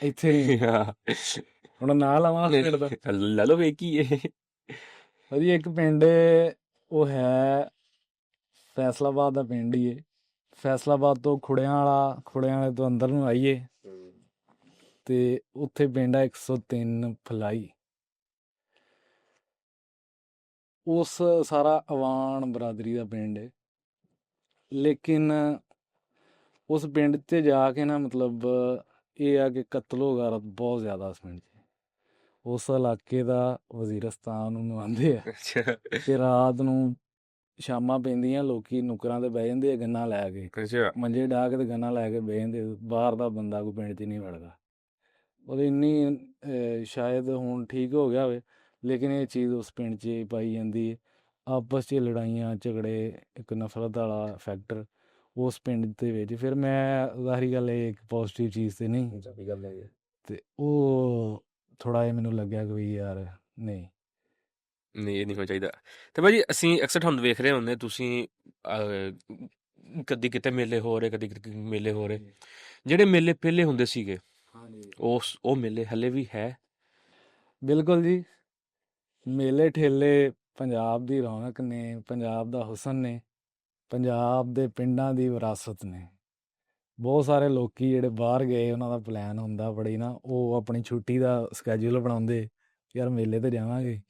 ਇੱਥੇ ਨਹੀਂ ਹੁਣ ਨਾਂ ਲਵਾਂ ਪਿੰਡ ਦਾ? ਲੈ ਲਓ, ਵੇਖ ਕੀ ਇਹ ਭਾਜੀ ਇੱਕ ਪਿੰਡ ਉਹ ਹੈ, ਫੈਸਲਾਬਾਦ ਦਾ ਪਿੰਡ ਹੀ ਹੈ। ਫੈਸਲਾਬਾਦ ਤੋਂ ਖੁੜਿਆਂ ਵਾਲੇ ਤੋਂ ਅੰਦਰ ਨੂੰ ਆਈਏ, ਅਤੇ ਉੱਥੇ ਪਿੰਡ ਆ 103 ਫਲਾਈ। ਉਸ ਸਾਰਾ ਅਵਾਨ ਬਰਾਦਰੀ ਦਾ ਪਿੰਡ ਹੈ। ਲੇਕਿਨ ਉਸ ਪਿੰਡ 'ਤੇ ਜਾ ਕੇ ਨਾ, ਮਤਲਬ ਇਹ ਆ ਕਿ ਕਤਲੋ ਗਾਰਤ ਬਹੁਤ ਜ਼ਿਆਦਾ ਉਸ ਪਿੰਡ 'ਚ। ਉਸ ਇਲਾਕੇ ਦਾ ਵਜ਼ੀਰਸਤਾਨ ਉਹਨੂੰ ਆਉਂਦੇ ਆ। ਅਤੇ ਰਾਤ ਨੂੰ ਸ਼ਾਮਾਂ ਪੈਂਦੀਆਂ, ਲੋਕੀ ਨੁੱਕਰਾਂ 'ਤੇ ਬਹਿ ਜਾਂਦੇ ਆ ਗੰਨਾ ਲੈ ਕੇ, ਮੰਜੇ ਡਾਹ ਕੇ, ਅਤੇ ਗੰਨਾ ਲੈ ਕੇ ਬਹਿ ਜਾਂਦੇ। ਬਾਹਰ ਦਾ ਬੰਦਾ ਕੋਈ ਪਿੰਡ 'ਚ ਨਹੀਂ ਵੜਦਾ। ਉਹਦੀ ਇੰਨੀ ਸ਼ਾਇਦ ਹੁਣ ਠੀਕ ਹੋ ਗਿਆ ਹੋਵੇ, ਲੇਕਿਨ ਇਹ ਚੀਜ਼ ਉਸ ਪਿੰਡ 'ਚ ਪਾਈ ਜਾਂਦੀ ਹੈ। ਆਪਸ 'ਚ ਲੜਾਈਆਂ ਝਗੜੇ, ਇੱਕ ਨਫ਼ਰਤ ਵਾਲਾ ਫੈਕਟਰ ਉਸ ਪਿੰਡ ਦੇ ਵਿੱਚ। ਫਿਰ ਮੈਂ ਜ਼ਾਹਰੀ ਗੱਲ ਇਹ ਇੱਕ ਪੋਜ਼ੀਟਿਵ ਚੀਜ਼ ਤਾਂ ਨਹੀਂ, ਅਤੇ ਉਹ ਥੋੜ੍ਹਾ ਜਿਹਾ ਮੈਨੂੰ ਲੱਗਿਆ ਕਿ ਵੀ ਯਾਰ ਨਹੀਂ ਇਹ ਨਹੀਂ ਹੋਣਾ ਚਾਹੀਦਾ। ਤੇ ਭਾਜੀ ਅਸੀਂ ਅਕਸਰ ਤੁਹਾਨੂੰ ਵੇਖ ਰਹੇ ਹੁੰਦੇ, ਤੁਸੀਂ ਕਦੀ ਕਿਤੇ ਮੇਲੇ ਹੋ ਰਹੇ, ਕਦੀ ਕਿਤੇ ਮੇਲੇ ਹੋ ਰਹੇ। ਜਿਹੜੇ ਮੇਲੇ ਪਹਿਲੇ ਹੁੰਦੇ ਸੀਗੇ, ਉਹ ਮੇਲੇ ਹਲੇ ਵੀ ਹੈ? ਬਿਲਕੁਲ ਜੀ। ਮੇਲੇ ਠੇਲੇ ਪੰਜਾਬ ਦੀ ਰੌਣਕ ਨੇ, ਪੰਜਾਬ ਦਾ ਹੁਸਨ ਨੇ, ਪੰਜਾਬ ਦੇ ਪਿੰਡਾਂ ਦੀ ਵਿਰਾਸਤ ਨੇ। ਬਹੁਤ ਸਾਰੇ ਲੋਕੀ ਜਿਹੜੇ ਬਾਹਰ ਗਏ, ਉਹਨਾਂ ਦਾ ਪਲਾਨ ਹੁੰਦਾ ਬੜੀ ਨਾ, ਉਹ ਆਪਣੀ ਛੁੱਟੀ ਦਾ ਸਕੈਜੂਲ ਬਣਾਉਂਦੇ, ਯਾਰ ਮੇਲੇ 'ਤੇ ਜਾਵਾਂਗੇ,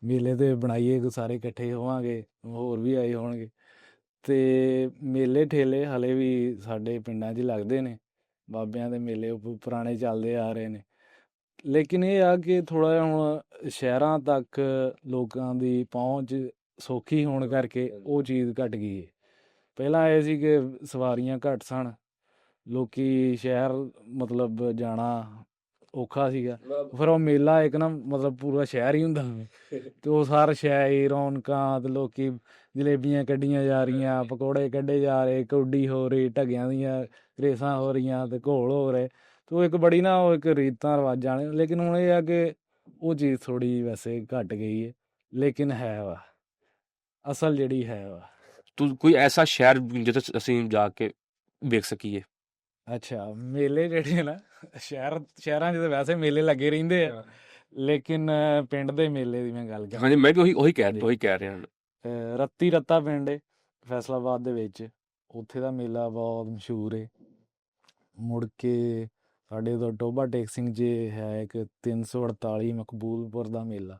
ਮੇਲੇ 'ਤੇ ਬਣਾਈਏ, ਸਾਰੇ ਇਕੱਠੇ ਹੋਵਾਂਗੇ, ਹੋਰ ਵੀ ਆਏ ਹੋਣਗੇ। ਅਤੇ ਮੇਲੇ ਠੇਲੇ ਹਾਲੇ ਵੀ ਸਾਡੇ ਪਿੰਡਾਂ 'ਚ ਲੱਗਦੇ ਨੇ, ਬਾਬਿਆਂ ਦੇ ਮੇਲੇ ਉਹ ਪੁਰਾਣੇ ਚੱਲਦੇ ਆ ਰਹੇ ਨੇ। ਲੇਕਿਨ ਇਹ ਆ ਕਿ ਥੋੜ੍ਹਾ ਜਿਹਾ ਹੁਣ ਸ਼ਹਿਰਾਂ ਤੱਕ ਲੋਕਾਂ ਦੀ ਪਹੁੰਚ ਸੌਖੀ ਹੋਣ ਕਰਕੇ ਉਹ ਚੀਜ਼ ਘੱਟ ਗਈ ਹੈ। ਪਹਿਲਾਂ ਇਹ ਸੀ ਕਿ ਸਵਾਰੀਆਂ ਘੱਟ ਸਨ, ਲੋਕੀ ਸ਼ਹਿਰ ਮਤਲਬ ਜਾਣਾ ਔਖਾ ਸੀਗਾ। ਫਿਰ ਉਹ ਮੇਲਾ ਇੱਕ ਨਾ ਮਤਲਬ ਪੂਰਾ ਸ਼ਹਿਰ ਹੀ ਹੁੰਦਾ, ਅਤੇ ਉਹ ਸਾਰਾ ਸ਼ਹਿਰ ਹੀ ਰੌਣਕਾਂ, ਅਤੇ ਲੋਕੀ ਜਲੇਬੀਆਂ ਕੱਢੀਆਂ ਜਾ ਰਹੀਆਂ, ਪਕੌੜੇ ਕੱਢੇ ਜਾ ਰਹੇ, ਕੌਡੀ ਹੋ ਰਹੀ, ਢੱਗਿਆਂ ਦੀਆਂ ਰੇਸਾਂ ਹੋ ਰਹੀਆਂ, ਅਤੇ ਘੋਲ ਹੋ ਰਹੇ। ਅਤੇ ਉਹ ਇੱਕ ਬੜੀ ਨਾ ਉਹ ਇੱਕ ਰੀਤਾਂ ਰਿਵਾਜ਼ਾਂ ਨੇ। ਲੇਕਿਨ ਹੁਣ ਇਹ ਆ ਕਿ ਉਹ ਚੀਜ਼ ਥੋੜ੍ਹੀ ਵੈਸੇ ਘੱਟ ਗਈ ਹੈ, ਲੇਕਿਨ ਹੈ ਵਾ ਅਸਲ ਜਿਹੜੀ ਹੈ ਵਾ। ਤੂੰ ਕੋਈ ਐਸਾ ਸ਼ਹਿਰ ਜਿੱਥੇ ਅਸੀਂ ਜਾ ਕੇ ਵੇਖ ਸਕੀਏ? ਅੱਛਾ, ਮੇਲੇ ਜਿਹੜੇ ਨਾ ਸ਼ਹਿਰਾਂ 'ਚ ਤਾਂ ਵੈਸੇ ਮੇਲੇ ਲੱਗੇ ਰਹਿੰਦੇ ਆ, ਲੇਕਿਨ ਪਿੰਡ ਦੇ ਮੇਲੇ ਦੀ ਮੈਂ ਗੱਲ ਕਰਾਂ। ਹਾਂਜੀ, ਮੈਂ ਵੀ ਉਹੀ ਕਹਿ ਰਿਹਾ। ਰੱਤੀ ਰੱਤਾ ਪਿੰਡ ਹੈ ਫੈਸਲਾਬਾਦ ਦੇ ਵਿੱਚ, ਉੱਥੇ ਦਾ ਮੇਲਾ ਬਹੁਤ ਮਸ਼ਹੂਰ ਹੈ। ਮੁੜ ਕੇ ਸਾਡੇ ਤੋਂ ਟੋਭਾ ਟੇਕ ਸਿੰਘ 'ਚ ਹੈ ਇੱਕ 348 ਮਕਬੂਲਪੁਰ ਦਾ ਮੇਲਾ,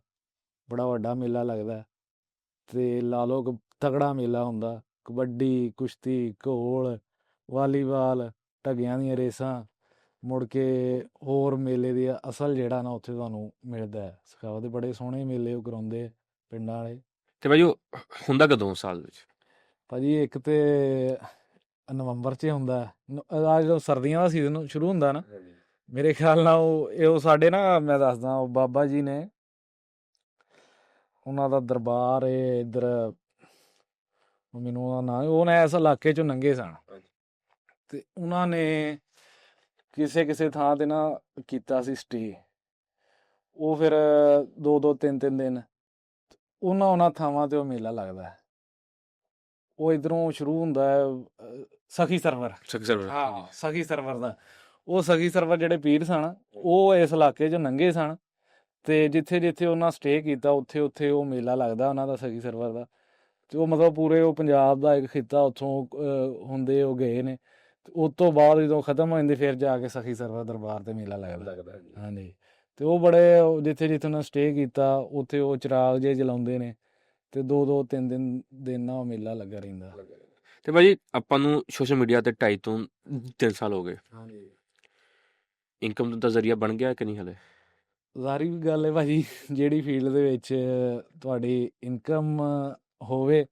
ਬੜਾ ਵੱਡਾ ਮੇਲਾ ਲੱਗਦਾ ਅਤੇ ਲਾ ਲਓ ਕਿ ਤਗੜਾ ਮੇਲਾ ਹੁੰਦਾ। ਕਬੱਡੀ, ਕੁਸ਼ਤੀ, ਘੋਲ, ਵਾਲੀਬਾਲ, ਢੱਗਿਆਂ ਦੀਆਂ ਰੇਸਾਂ, ਮੁੜ ਕੇ ਹੋਰ ਮੇਲੇ ਦੀ ਅਸਲ ਜਿਹੜਾ ਨਾ ਉੱਥੇ ਤੁਹਾਨੂੰ ਮਿਲਦਾ ਹੈ ਸਿਖਾਵਾ। ਬੜੇ ਸੋਹਣੇ ਮੇਲੇ ਉਹ ਕਰਾਉਂਦੇ ਪਿੰਡਾਂ ਵਾਲੇ। ਤੇ ਭਾਜੀ ਉਹ ਹੁੰਦਾ ਕਦੋਂ ਸਾਲ ਵਿੱਚ? ਭਾਜੀ ਇੱਕ ਤਾਂ ਨਵੰਬਰ 'ਚ ਹੁੰਦਾ, ਆ ਜਦੋਂ ਸਰਦੀਆਂ ਦਾ ਸੀਜ਼ਨ ਸ਼ੁਰੂ ਹੁੰਦਾ ਨਾ, ਮੇਰੇ ਖਿਆਲ ਨਾਲ ਉਹ ਸਾਡੇ ਨਾ, ਮੈਂ ਦੱਸਦਾ, ਉਹ ਬਾਬਾ ਜੀ ਨੇ, ਉਹਨਾਂ ਦਾ ਦਰਬਾਰ ਏ ਇੱਧਰ, ਮੈਨੂੰ ਉਹਦਾ ਨਾਂ, ਉਹ ਨਾ ਇਸ ਇਲਾਕੇ 'ਚੋਂ ਲੰਘੇ ਸਨ ਅਤੇ ਉਹਨਾਂ ਨੇ ਕਿਸੇ ਥਾਂ 'ਤੇ ਨਾ ਕੀਤਾ ਸੀ ਸਟੇ। ਉਹ ਫਿਰ 2-2 3-3 ਦਿਨ ਉਹਨਾਂ ਥਾਵਾਂ 'ਤੇ ਉਹ ਮੇਲਾ ਲੱਗਦਾ। ਉਹ ਇੱਧਰੋਂ ਸ਼ੁਰੂ ਹੁੰਦਾ ਹੈ ਸਖੀ ਸਰਵਰ। ਹਾਂ, ਸਖੀ ਸਰਵਰ ਦਾ। ਉਹ ਸਖੀ ਸਰਵਰ ਜਿਹੜੇ ਪੀਰ ਸਨ ਉਹ ਇਸ ਇਲਾਕੇ 'ਚ ਲੰਘੇ ਸਨ ਅਤੇ ਜਿੱਥੇ ਉਹਨਾਂ ਸਟੇ ਕੀਤਾ ਉੱਥੇ ਉਹ ਮੇਲਾ ਲੱਗਦਾ ਉਹਨਾਂ ਦਾ ਸਖੀ ਸਰਵਰ ਦਾ। ਅਤੇ ਉਹ ਮਤਲਬ ਪੂਰੇ ਉਹ ਪੰਜਾਬ ਦਾ ਇੱਕ ਖਿੱਤਾ ਉੱਥੋਂ ਹੁੰਦੇ ਉਹ ਗਏ ਨੇ। ਅਤੇ ਉਸ ਤੋਂ ਬਾਅਦ ਜਦੋਂ ਖ਼ਤਮ ਹੋ ਜਾਂਦੇ ਫਿਰ ਜਾ ਕੇ ਸਖੀ ਸਰਵਰ ਦਰਬਾਰ 'ਤੇ ਮੇਲਾ ਲੱਗਦਾ। ਹਾਂਜੀ, ਅਤੇ ਉਹ ਬੜੇ ਜਿੱਥੇ ਉਹਨਾਂ ਸਟੇ ਕੀਤਾ ਉੱਥੇ ਉਹ ਚਿਰਾਗ ਜਿਹੇ ਜਲਾਉਂਦੇ ਨੇ ਅਤੇ 2-2 3 ਦਿਨ ਉਹ ਮੇਲਾ ਲੱਗਾ ਰਹਿੰਦਾ। ਤੇ ਭਾਜੀ ਆਪਾਂ ਨੂੰ ਸੋਸ਼ਲ ਮੀਡੀਆ ਤੇ 2.5 ਤੋਂ 3 ਸਾਲ ਹੋ ਗਏ। ਹਾਂਜੀ, ਇਨਕਮ ਦਾ ਜ਼ਰੀਆ ਬਣ ਗਿਆ ਕਿ ਨਹੀਂ ਹਲੇ? ਜ਼ਾਰੀ ਗੱਲ ਹੈ ਭਾਜੀ, ਜਿਹੜੀ ਫੀਲਡ ਦੇ ਵਿੱਚ ਤੁਹਾਡੀ ਇਨਕਮ ਹੋਵੇ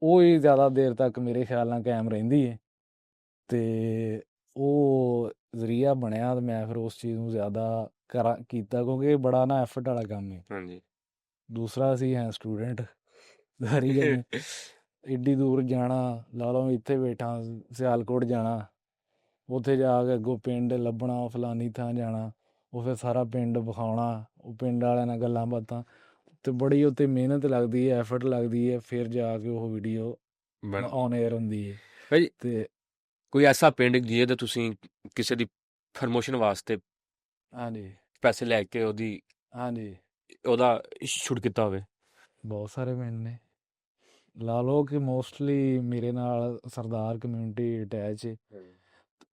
ਉਹ ਹੀ ਜ਼ਿਆਦਾ ਦੇਰ ਤੱਕ ਮੇਰੇ ਖਿਆਲ ਨਾਲ ਕਾਇਮ ਰਹਿੰਦੀ ਹੈ ਅਤੇ ਉਹ ਜ਼ਰੀਆ ਬਣਿਆ ਅਤੇ ਮੈਂ ਫਿਰ ਉਸ ਚੀਜ਼ ਨੂੰ ਜ਼ਿਆਦਾ ਕੀਤਾ ਕਿਉਂਕਿ ਇਹ ਬੜਾ ਨਾ ਐਫਰਟ ਵਾਲਾ ਕੰਮ ਹੈ। ਹਾਂਜੀ। ਦੂਸਰਾ ਅਸੀਂ ਹੈ ਸਟੂਡੈਂਟ, ਜ਼ਾਰੀ ਗੱਲ ਐਡੀ ਦੂਰ ਜਾਣਾ, ਲਾ ਲਓ ਇੱਥੇ ਬੈਠਾ ਸਿਆਲਕੋਟ ਜਾਣਾ, ਉੱਥੇ ਜਾ ਕੇ ਅੱਗੋਂ ਪਿੰਡ ਲੱਭਣਾ, ਫਲਾਨੀ ਥਾਂ ਜਾਣਾ, ਉਹ ਫਿਰ ਸਾਰਾ ਪਿੰਡ ਵਿਖਾਉਣਾ, ਉਹ ਪਿੰਡ ਵਾਲਿਆਂ ਨਾਲ ਗੱਲਾਂ ਬਾਤਾਂ, ਅਤੇ ਬੜੀ ਉੱਤੇ ਮਿਹਨਤ ਲੱਗਦੀ ਹੈ, ਐਫਰਟ ਲੱਗਦੀ ਹੈ, ਫਿਰ ਜਾ ਕੇ ਉਹ ਵੀਡੀਓ ਔਨ ਏਅਰ ਹੁੰਦੀ ਹੈ। ਭਾਜੀ ਅਤੇ ਕੋਈ ਐਸਾ ਪਿੰਡ ਜਿਹਦੇ ਤੁਸੀਂ ਕਿਸੇ ਦੀ ਪ੍ਰਮੋਸ਼ਨ ਵਾਸਤੇ ਹਾਂਜੀ ਪੈਸੇ ਲੈ ਕੇ ਉਹਦਾ ਸ਼ੂਟ ਕੀਤਾ ਹੋਵੇ? ਬਹੁਤ ਸਾਰੇ ਪਿੰਡ ਨੇ, ਲਾ ਲਓ ਕਿ ਮੋਸਟਲੀ ਮੇਰੇ ਨਾਲ ਸਰਦਾਰ ਕਮਿਊਨਿਟੀ ਅਟੈਚ ਹੈ।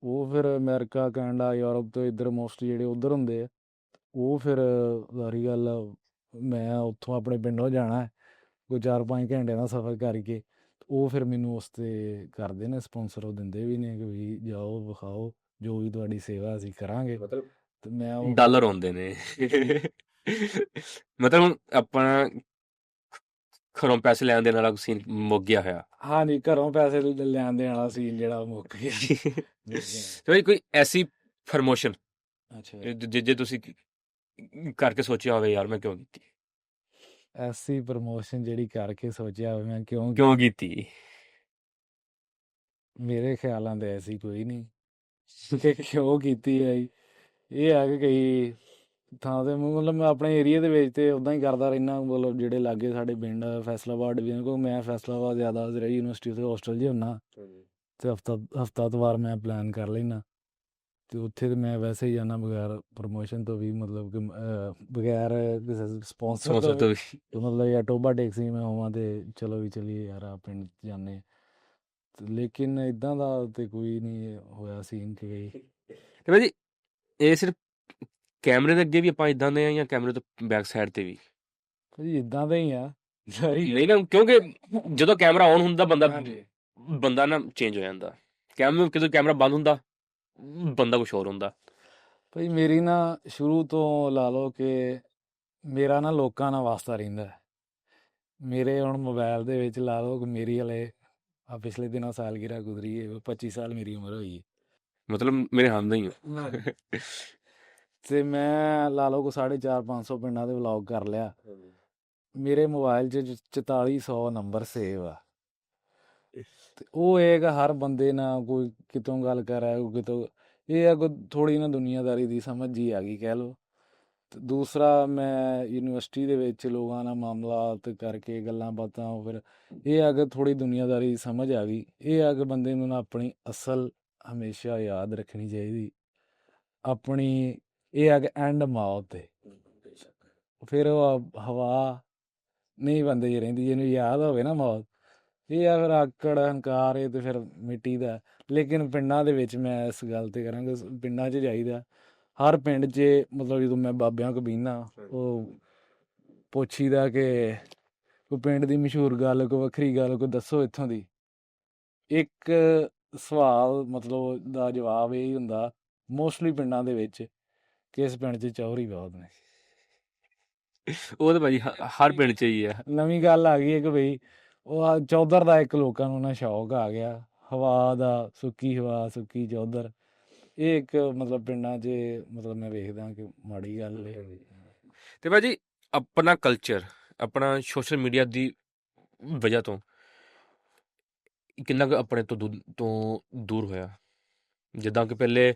ਉਹ ਫਿਰ ਅਮਰੀਕਾ, ਕੈਨੇਡਾ, ਯੂਰਪ ਤੋਂ ਇੱਧਰ ਮੋਸਟਲੀ ਜਿਹੜੇ ਉੱਧਰ ਹੁੰਦੇ ਆ, ਉਹ ਫਿਰ ਸਾਰੀ ਗੱਲ ਮੈਂ ਉੱਥੋਂ ਆਪਣੇ ਪਿੰਡੋਂ ਜਾਣਾ ਕੋਈ 4-5 ਘੰਟਿਆਂ ਦਾ ਸਫ਼ਰ ਕਰਕੇ, ਉਹ ਫਿਰ ਮੈਨੂੰ ਉਸ 'ਤੇ ਕਰਦੇ ਨੇ ਸਪੋਂਸਰ, ਉਹ ਦਿੰਦੇ ਵੀ ਨੇ ਕਿ ਵੀ ਜਾਓ ਵਿਖਾਓ ਜੋ ਵੀ ਤੁਹਾਡੀ ਸੇਵਾ ਅਸੀਂ ਕਰਾਂਗੇ। ਮਤਲਬ ਅਤੇ ਮੈਂ ਉਹ ਡਾਲਰ ਆਉਂਦੇ ਨੇ ਮਤਲਬ ਆਪਣਾ ਘਰੋਂ ਪੈਸੇ ਲੈਣ ਦੇਣ ਵਾਲਾ ਸੀਨ ਮੁੱਕ ਗਿਆ ਹੋਇਆ। ਹਾਂਜੀ, ਘਰੋਂ ਪੈਸੇ ਲੈਣ ਦੇਣ ਵਾਲਾ ਸੀਨ ਜਿਹੜਾ ਮੁੱਕ ਗਿਆ। ਕੋਈ ਐਸੀ ਪ੍ਰਮੋਸ਼ਨ ਅੱਛਾ, ਜੇ ਤੁਸੀਂ ਕਰਕੇ ਸੋਚਿਆ ਹੋਵੇ ਯਾਰ ਮੈਂ ਕਿਉਂ ਕੀਤੀ? ਐਸੀ ਪ੍ਰਮੋਸ਼ਨ ਜਿਹੜੀ ਕਰਕੇ ਸੋਚਿਆ ਹੋਵੇ ਮੈਂ ਕਿਉਂ ਕੀਤੀ? ਮੇਰੇ ਖਿਆਲਾਂ ਤੇ ਐਸੀ ਕੋਈ ਨਹੀਂ ਕਿ ਕਿਉਂ ਕੀਤੀ ਹੈ। ਇਹ ਹੈ ਕਿ ਕਈ ਥਾਂ 'ਤੇ ਮਤਲਬ ਮੈਂ ਆਪਣੇ ਏਰੀਏ ਦੇ ਵਿੱਚ ਤਾਂ ਉੱਦਾਂ ਹੀ ਕਰਦਾ ਰਹਿੰਦਾ, ਮਤਲਬ ਜਿਹੜੇ ਲਾਗੇ ਸਾਡੇ ਪਿੰਡ ਫੈਸਲਾਬਾਦ ਡਿਵੀਜ਼ਨ, ਕਿਉਂਕਿ ਮੈਂ ਫੈਸਲਾਬਾਦ ਜ਼ਿਆਦਾ ਯੂਨੀਵਰਸਿਟੀ ਉੱਥੇ ਹੋਸਟਲ 'ਚ ਹੁੰਦਾ ਅਤੇ ਹਫ਼ਤਾ ਤੋਂ ਵਾਰ ਮੈਂ ਪਲਾਨ ਕਰ ਲੈਂਦਾ ਅਤੇ ਉੱਥੇ ਤਾਂ ਮੈਂ ਵੈਸੇ ਹੀ ਜਾਂਦਾ ਬਗੈਰ ਪ੍ਰਮੋਸ਼ਨ ਤੋਂ ਵੀ, ਮਤਲਬ ਕਿ ਬਗੈਰ ਕਿਸੇ ਸਪੋਂਸਰ ਤੋਂ ਵੀ, ਮਤਲਬ ਜਾਂ ਟੋਭਾ ਟੇਕ ਸਿੰਘ ਮੈਂ ਹੋਵਾਂ ਅਤੇ ਚਲੋ ਵੀ ਚਲੀਏ ਯਾਰ ਆ ਪਿੰਡ 'ਚ ਜਾਂਦੇ। ਲੇਕਿਨ ਇੱਦਾਂ ਦਾ ਤਾਂ ਕੋਈ ਨਹੀਂ ਹੋਇਆ ਸੀਨ ਕਿ ਤੇ ਭਾਜੀ ਇਹ ਸਿਰਫ ਕੈਮਰੇ ਦੇ ਅੱਗੇ ਵੀ ਆਪਾਂ ਇੱਦਾਂ ਦੇ ਆ ਜਾਂ ਕੈਮਰੇ ਤੋਂ ਬੈਕ ਸਾਈਡ ਤੇ ਵੀ? ਭਾਜੀ ਇੱਦਾਂ ਦਾ ਹੀ ਆ ਨਹੀਂ ਨਾ, ਕਿਉਂਕਿ ਜਦੋਂ ਕੈਮਰਾ ਔਨ ਹੁੰਦਾ ਬੰਦਾ ਨਾ ਚੇਂਜ ਹੋ ਜਾਂਦਾ, ਜਦੋਂ ਕੈਮਰਾ ਬੰਦ ਹੁੰਦਾ ਬੰਦਾ ਕੁਛ ਹੋਰ ਹੁੰਦਾ। ਭਾਈ ਮੇਰੀ ਨਾ ਸ਼ੁਰੂ ਤੋਂ ਲਾ ਲਓ ਕਿ ਮੇਰਾ ਨਾ ਲੋਕਾਂ ਨਾਲ ਵਾਸਤਾ ਰਹਿੰਦਾ। ਮੇਰੇ ਹੁਣ ਮੋਬਾਈਲ ਦੇ ਵਿੱਚ ਲਾ ਲਓ ਕਿ ਮੇਰੀ ਹਲੇ ਪਿਛਲੇ ਦਿਨਾਂ ਸਾਲਗਿਰਾ ਗੁਜ਼ਰੀ ਹੈ, 25 ਸਾਲ ਮੇਰੀ ਉਮਰ ਹੋਈ ਹੈ, ਮਤਲਬ ਮੇਰੇ ਹਮਦਾ ਹੀ ਆ। ਅਤੇ ਮੈਂ ਲਾ ਲਓ ਕਿ 450-500 ਪਿੰਡਾਂ ਦੇ ਵਲੋਗ ਕਰ ਲਿਆ। ਮੇਰੇ ਮੋਬਾਈਲ 'ਚ 4400 ਨੰਬਰ ਸੇਵ ਆ ਅਤੇ ਉਹ ਇਹ ਕਿ ਹਰ ਬੰਦੇ ਨਾਲ ਕੋਈ ਕਿਤੋਂ ਗੱਲ ਕਰ ਰਿਹਾ, ਕੋਈ ਕਿਤੋਂ, ਇਹ ਆ ਕੋਈ ਥੋੜ੍ਹੀ ਨਾ ਦੁਨੀਆਦਾਰੀ ਦੀ ਸਮਝ ਜੀ ਆ ਗਈ ਕਹਿ ਲਓ। ਅਤੇ ਦੂਸਰਾ ਮੈਂ ਯੂਨੀਵਰਸਿਟੀ ਦੇ ਵਿੱਚ ਲੋਕਾਂ ਨਾਲ ਮਾਮਲਾਤ ਕਰਕੇ ਗੱਲਾਂ ਬਾਤਾਂ, ਫਿਰ ਇਹ ਆ ਕਿ ਥੋੜ੍ਹੀ ਦੁਨੀਆਦਾਰੀ ਦੀ ਸਮਝ ਆ ਗਈ। ਇਹ ਆ ਕਿ ਬੰਦੇ ਨੂੰ ਨਾ ਆਪਣੀ ਅਸਲ ਹਮੇਸ਼ਾ ਯਾਦ ਰੱਖਣੀ ਚਾਹੀਦੀ, ਆਪਣੀ ਇਹ ਆ ਕਿ ਐਂਡ ਮੌਤ 'ਤੇ, ਫਿਰ ਉਹ ਹਵਾ ਨਹੀਂ ਬੰਦੇ 'ਚ ਰਹਿੰਦੀ, ਜਿਹਨੂੰ ਯਾਦ ਹੋਵੇ ਨਾ ਮੌਤ, ਇਹ ਆ ਫਿਰ ਆਕੜ ਹੰਕਾਰ, ਇਹ ਤੇ ਫਿਰ ਮਿੱਟੀ ਦਾ। ਲੇਕਿਨ ਪਿੰਡਾਂ ਦੇ ਵਿੱਚ ਮੈਂ ਇਸ ਗੱਲ ਤੇ ਕਰਾਂਗਾ, ਪਿੰਡਾਂ 'ਚ ਜਾਈਦਾ, ਹਰ ਪਿੰਡ 'ਚ ਮਤਲਬ ਜਦੋਂ ਮੈਂ ਬਾਬਿਆਂ ਕੋਲ ਬਹਿਨਾ, ਉਹ ਪੁੱਛੀਦਾ ਕਿ ਕੋਈ ਪਿੰਡ ਦੀ ਮਸ਼ਹੂਰ ਗੱਲ, ਕੋਈ ਵੱਖਰੀ ਗੱਲ, ਕੋਈ ਦੱਸੋ ਇੱਥੋਂ ਦੀ। ਇੱਕ ਸਵਾਲ ਮਤਲਬ ਦਾ ਜਵਾਬ ਇਹ ਹੀ ਹੁੰਦਾ ਮੋਸਟਲੀ ਪਿੰਡਾਂ ਦੇ ਵਿੱਚ ਕਿ ਇਸ ਪਿੰਡ 'ਚ ਚੌਧਰੀ ਬਹੁਤ ਨੇ। ਉਹ ਤਾਂ ਭਾਜੀ ਹਰ ਪਿੰਡ 'ਚ ਹੀ ਆ। ਨਵੀਂ ਗੱਲ ਆ ਗਈ ਹੈ ਕਿ ਬਈ ਉਹ ਚੌਧਰ ਦਾ ਇੱਕ ਲੋਕਾਂ ਨੂੰ ਨਾ ਸ਼ੌਕ ਆ ਗਿਆ, ਹਵਾ ਦਾ, ਸੁੱਕੀ ਹਵਾ, ਸੁੱਕੀ ਚੌਧਰ। ਇਹ ਇੱਕ ਮਤਲਬ ਪਿੰਡਾਂ 'ਚ ਮਤਲਬ ਮੈਂ ਵੇਖਦਾ ਕਿ ਮਾੜੀ ਗੱਲ ਹੈ। ਤੇ ਭਾਜੀ ਆਪਣਾ ਕਲਚਰ, ਆਪਣਾ ਸੋਸ਼ਲ ਮੀਡੀਆ ਦੀ ਵਜ੍ਹਾ ਤੋਂ ਕਿੰਨਾ ਕੁ ਆਪਣੇ ਤੋਂ ਦੂਰ ਹੋਇਆ? ਜਿੱਦਾਂ ਕਿ ਪਹਿਲੇ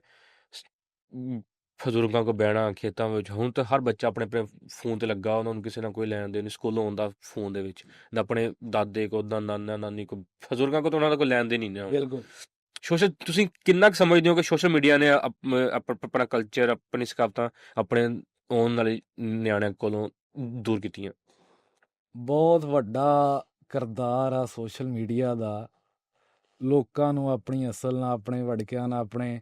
ਬਜ਼ੁਰਗਾਂ ਕੋਲ ਬਹਿਣਾ ਖੇਤਾਂ ਵਿੱਚ, ਹੁਣ ਤਾਂ ਹਰ ਬੱਚਾ ਆਪਣੇ ਆਪਣੇ ਫੋਨ 'ਤੇ ਲੱਗਾ, ਉਹਨਾਂ ਨੂੰ ਕਿਸੇ ਨਾਲ ਕੋਈ ਲੈਣ ਦੇਣ ਨਹੀਂ, ਸਕੂਲੋਂ ਆਉਂਦਾ ਫੋਨ ਦੇ ਵਿੱਚ, ਨਾ ਆਪਣੇ ਦਾਦੇ ਕੋ, ਨਾ ਨਾਨਾ ਨਾਨੀ ਕੋ, ਬਜ਼ੁਰਗਾਂ ਕੋ ਤਾਂ ਉਹਨਾਂ ਦਾ ਕੋਈ ਲੈਣ ਦੇਣ ਨਹੀਂ ਨਾ। ਬਿਲਕੁਲ। ਤੁਸੀਂ ਕਿੰਨਾ ਕੁ ਸਮਝਦੇ ਹੋ ਕਿ ਸੋਸ਼ਲ ਮੀਡੀਆ ਨੇ ਆਪਣਾ ਕਲਚਰ, ਆਪਣੀ ਸਕਾਫਤਾਂ ਆਪਣੇ ਆਉਣ ਵਾਲੇ ਨਿਆਣਿਆਂ ਕੋਲੋਂ ਦੂਰ ਕੀਤੀਆਂ? ਬਹੁਤ ਵੱਡਾ ਕਿਰਦਾਰ ਆ ਸੋਸ਼ਲ ਮੀਡੀਆ ਦਾ ਲੋਕਾਂ ਨੂੰ ਆਪਣੀ ਅਸਲ ਨਾਲ, ਆਪਣੇ ਵੜਕਿਆਂ ਨਾਲ, ਆਪਣੇ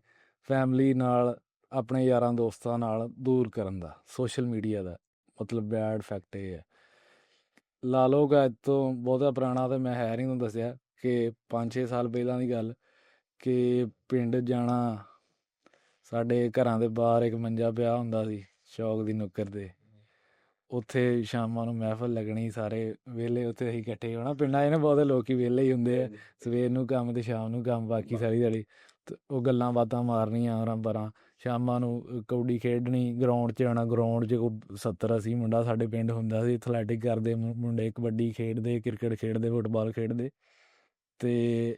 ਫੈਮਲੀ ਨਾਲ, ਆਪਣੇ ਯਾਰਾਂ ਦੋਸਤਾਂ ਨਾਲ ਦੂਰ ਕਰਨ ਦਾ। ਸੋਸ਼ਲ ਮੀਡੀਆ ਦਾ ਮਤਲਬ ਬੈਡ ਫੈਕਟ ਇਹ ਹੈ। ਲਾ ਲਓ ਕਿ ਅੱਜ ਤੋਂ ਬਹੁਤਾ ਪੁਰਾਣਾ ਤਾਂ ਮੈਂ ਹੈ ਨਹੀਂ, ਤੁਹਾਨੂੰ ਦੱਸਿਆ ਕਿ 5-6 ਸਾਲ ਪਹਿਲਾਂ ਦੀ ਗੱਲ, ਕਿ ਪਿੰਡ ਜਾਣਾ, ਸਾਡੇ ਘਰਾਂ ਦੇ ਬਾਹਰ ਇੱਕ ਮੰਜਾ ਪਿਆ ਹੁੰਦਾ ਸੀ ਚੌਕ ਦੀ ਨੁੱਕਰ 'ਤੇ, ਉੱਥੇ ਸ਼ਾਮਾਂ ਨੂੰ ਮਹਿਫਲ ਲੱਗਣੀ, ਸਾਰੇ ਵਿਹਲੇ ਉੱਥੇ ਅਸੀਂ ਇਕੱਠੇ ਹੋਣਾ। ਪਿੰਡਾਂ 'ਚ ਨਾ ਬਹੁਤੇ ਲੋਕ ਵਿਹਲੇ ਹੀ ਹੁੰਦੇ ਆ, ਸਵੇਰ ਨੂੰ ਕੰਮ ਤੇ ਸ਼ਾਮ ਨੂੰ ਕੰਮ, ਬਾਕੀ ਸਾਰੀ ਦਿਹਾੜੀ ਉਹ ਗੱਲਾਂ ਬਾਤਾਂ ਮਾਰਨੀਆਂ, ਆਰਾਂ ਬਾਰਾਂ। ਸ਼ਾਮਾਂ ਨੂੰ ਕਬੱਡੀ ਖੇਡਣੀ, ਗਰਾਊਂਡ 'ਚ ਆਉਣਾ, ਗਰਾਊਂਡ 'ਚ ਕੋਈ 70-80 ਮੁੰਡਾ ਸਾਡੇ ਪਿੰਡ ਹੁੰਦਾ ਸੀ, ਐਥਲੈਟਿਕ ਕਰਦੇ ਮੁੰਡੇ, ਕਬੱਡੀ ਖੇਡਦੇ, ਕ੍ਰਿਕਟ ਖੇਡਦੇ, ਫੁੱਟਬਾਲ ਖੇਡਦੇ। ਅਤੇ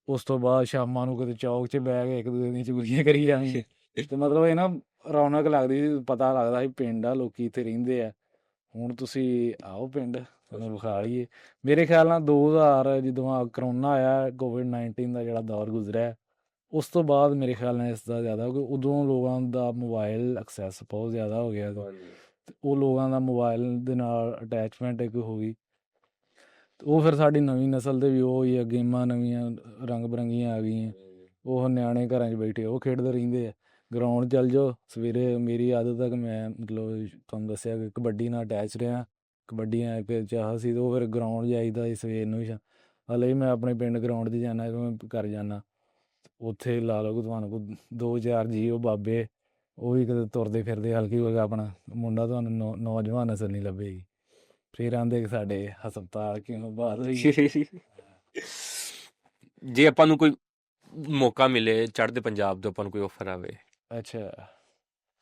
ਉਸ ਤੋਂ ਬਾਅਦ ਸ਼ਾਮਾਂ ਨੂੰ ਕਿਤੇ ਚੌਕ 'ਚ ਬਹਿ ਕੇ ਇੱਕ ਦੂਜੇ ਦੀਆਂ ਚੁਗਲੀਆਂ ਕਰੀ ਜਾਣੀਆਂ। ਅਤੇ ਮਤਲਬ ਇਹ ਨਾ ਰੌਣਕ ਲੱਗਦੀ ਸੀ, ਪਤਾ ਲੱਗਦਾ ਸੀ ਪਿੰਡ ਆ, ਲੋਕ ਇੱਥੇ ਰਹਿੰਦੇ ਆ। ਹੁਣ ਤੁਸੀਂ ਆਓ ਪਿੰਡ, ਤੁਹਾਨੂੰ ਵਿਖਾ ਲਈਏ। ਮੇਰੇ ਖਿਆਲ ਨਾਲ 2000 ਜਦੋਂ ਆ ਕਰੋਨਾ ਆਇਆ, ਕੋਵਿਡ-19 ਦਾ ਜਿਹੜਾ ਦੌਰ ਗੁਜ਼ਰਿਆ, ਉਸ ਤੋਂ ਬਾਅਦ ਮੇਰੇ ਖਿਆਲ ਨਾਲ ਇਸ ਦਾ ਜ਼ਿਆਦਾ, ਕਿਉਂਕਿ ਉਦੋਂ ਲੋਕਾਂ ਦਾ ਮੋਬਾਇਲ ਐਕਸੈਸ ਬਹੁਤ ਜ਼ਿਆਦਾ ਹੋ ਗਿਆ, ਅਤੇ ਉਹ ਲੋਕਾਂ ਦਾ ਮੋਬਾਇਲ ਦੇ ਨਾਲ ਅਟੈਚਮੈਂਟ ਇੱਕ ਹੋ ਗਈ। ਉਹ ਫਿਰ ਸਾਡੀ ਨਵੀਂ ਨਸਲ ਦੇ ਵੀ ਉਹ ਹੀ ਆ, ਗੇਮਾਂ ਨਵੀਆਂ ਰੰਗ ਬਰੰਗੀਆਂ ਆ ਗਈਆਂ, ਉਹ ਨਿਆਣੇ ਘਰਾਂ 'ਚ ਬੈਠੇ ਉਹ ਖੇਡਦੇ ਰਹਿੰਦੇ ਆ। ਗਰਾਊਂਡ ਚੱਲ ਜਾਓ ਸਵੇਰੇ, ਮੇਰੀ ਆਦਤ ਤੱਕ ਮੈਂ ਮਤਲਬ ਤੁਹਾਨੂੰ ਦੱਸਿਆ ਕਿ ਕਬੱਡੀ ਨਾਲ ਅਟੈਚ ਰਿਹਾ, ਕਬੱਡੀ ਐ ਕਿ ਚਾਹ ਸੀ, ਉਹ ਫਿਰ ਗਰਾਊਂਡ ਜਾਈਦਾ ਸੀ ਸਵੇਰ ਨੂੰ। ਹਾਲੇ ਵੀ ਮੈਂ ਆਪਣੇ ਪਿੰਡ ਗਰਾਊਂਡ 'ਚ ਜਾਂਦਾ, ਜਦੋਂ ਮੈਂ ਘਰ ਜਾਂਦਾ, ਉੱਥੇ ਲਾ ਲਓ ਕਿ ਤੁਹਾਨੂੰ ਕੋਈ 2-4 ਜੀ ਉਹ ਬਾਬੇ, ਉਹ ਵੀ ਕਿਤੇ ਤੁਰਦੇ ਫਿਰਦੇ ਹਲਕੀ ਹੋ ਗਿਆ, ਆਪਣਾ ਮੁੰਡਾ ਤੁਹਾਨੂੰ ਨੌਜਵਾਨ ਨਸਲ ਨਹੀਂ ਲੱਭੇਗੀ। ਫਿਰ ਆਂਦੇ ਕਿ ਸਾਡੇ ਹਸਪਤਾਲ ਕਿਉਂ ਬਾਤ ਹੋਈ। ਜੇ ਆਪਾਂ ਨੂੰ ਕੋਈ ਮੌਕਾ ਮਿਲੇ ਚੜ੍ਹਦੇ ਪੰਜਾਬ ਤੋਂ, ਆਪਾਂ ਨੂੰ ਕੋਈ ਆਫਰ ਆਵੇ, ਅੱਛਾ,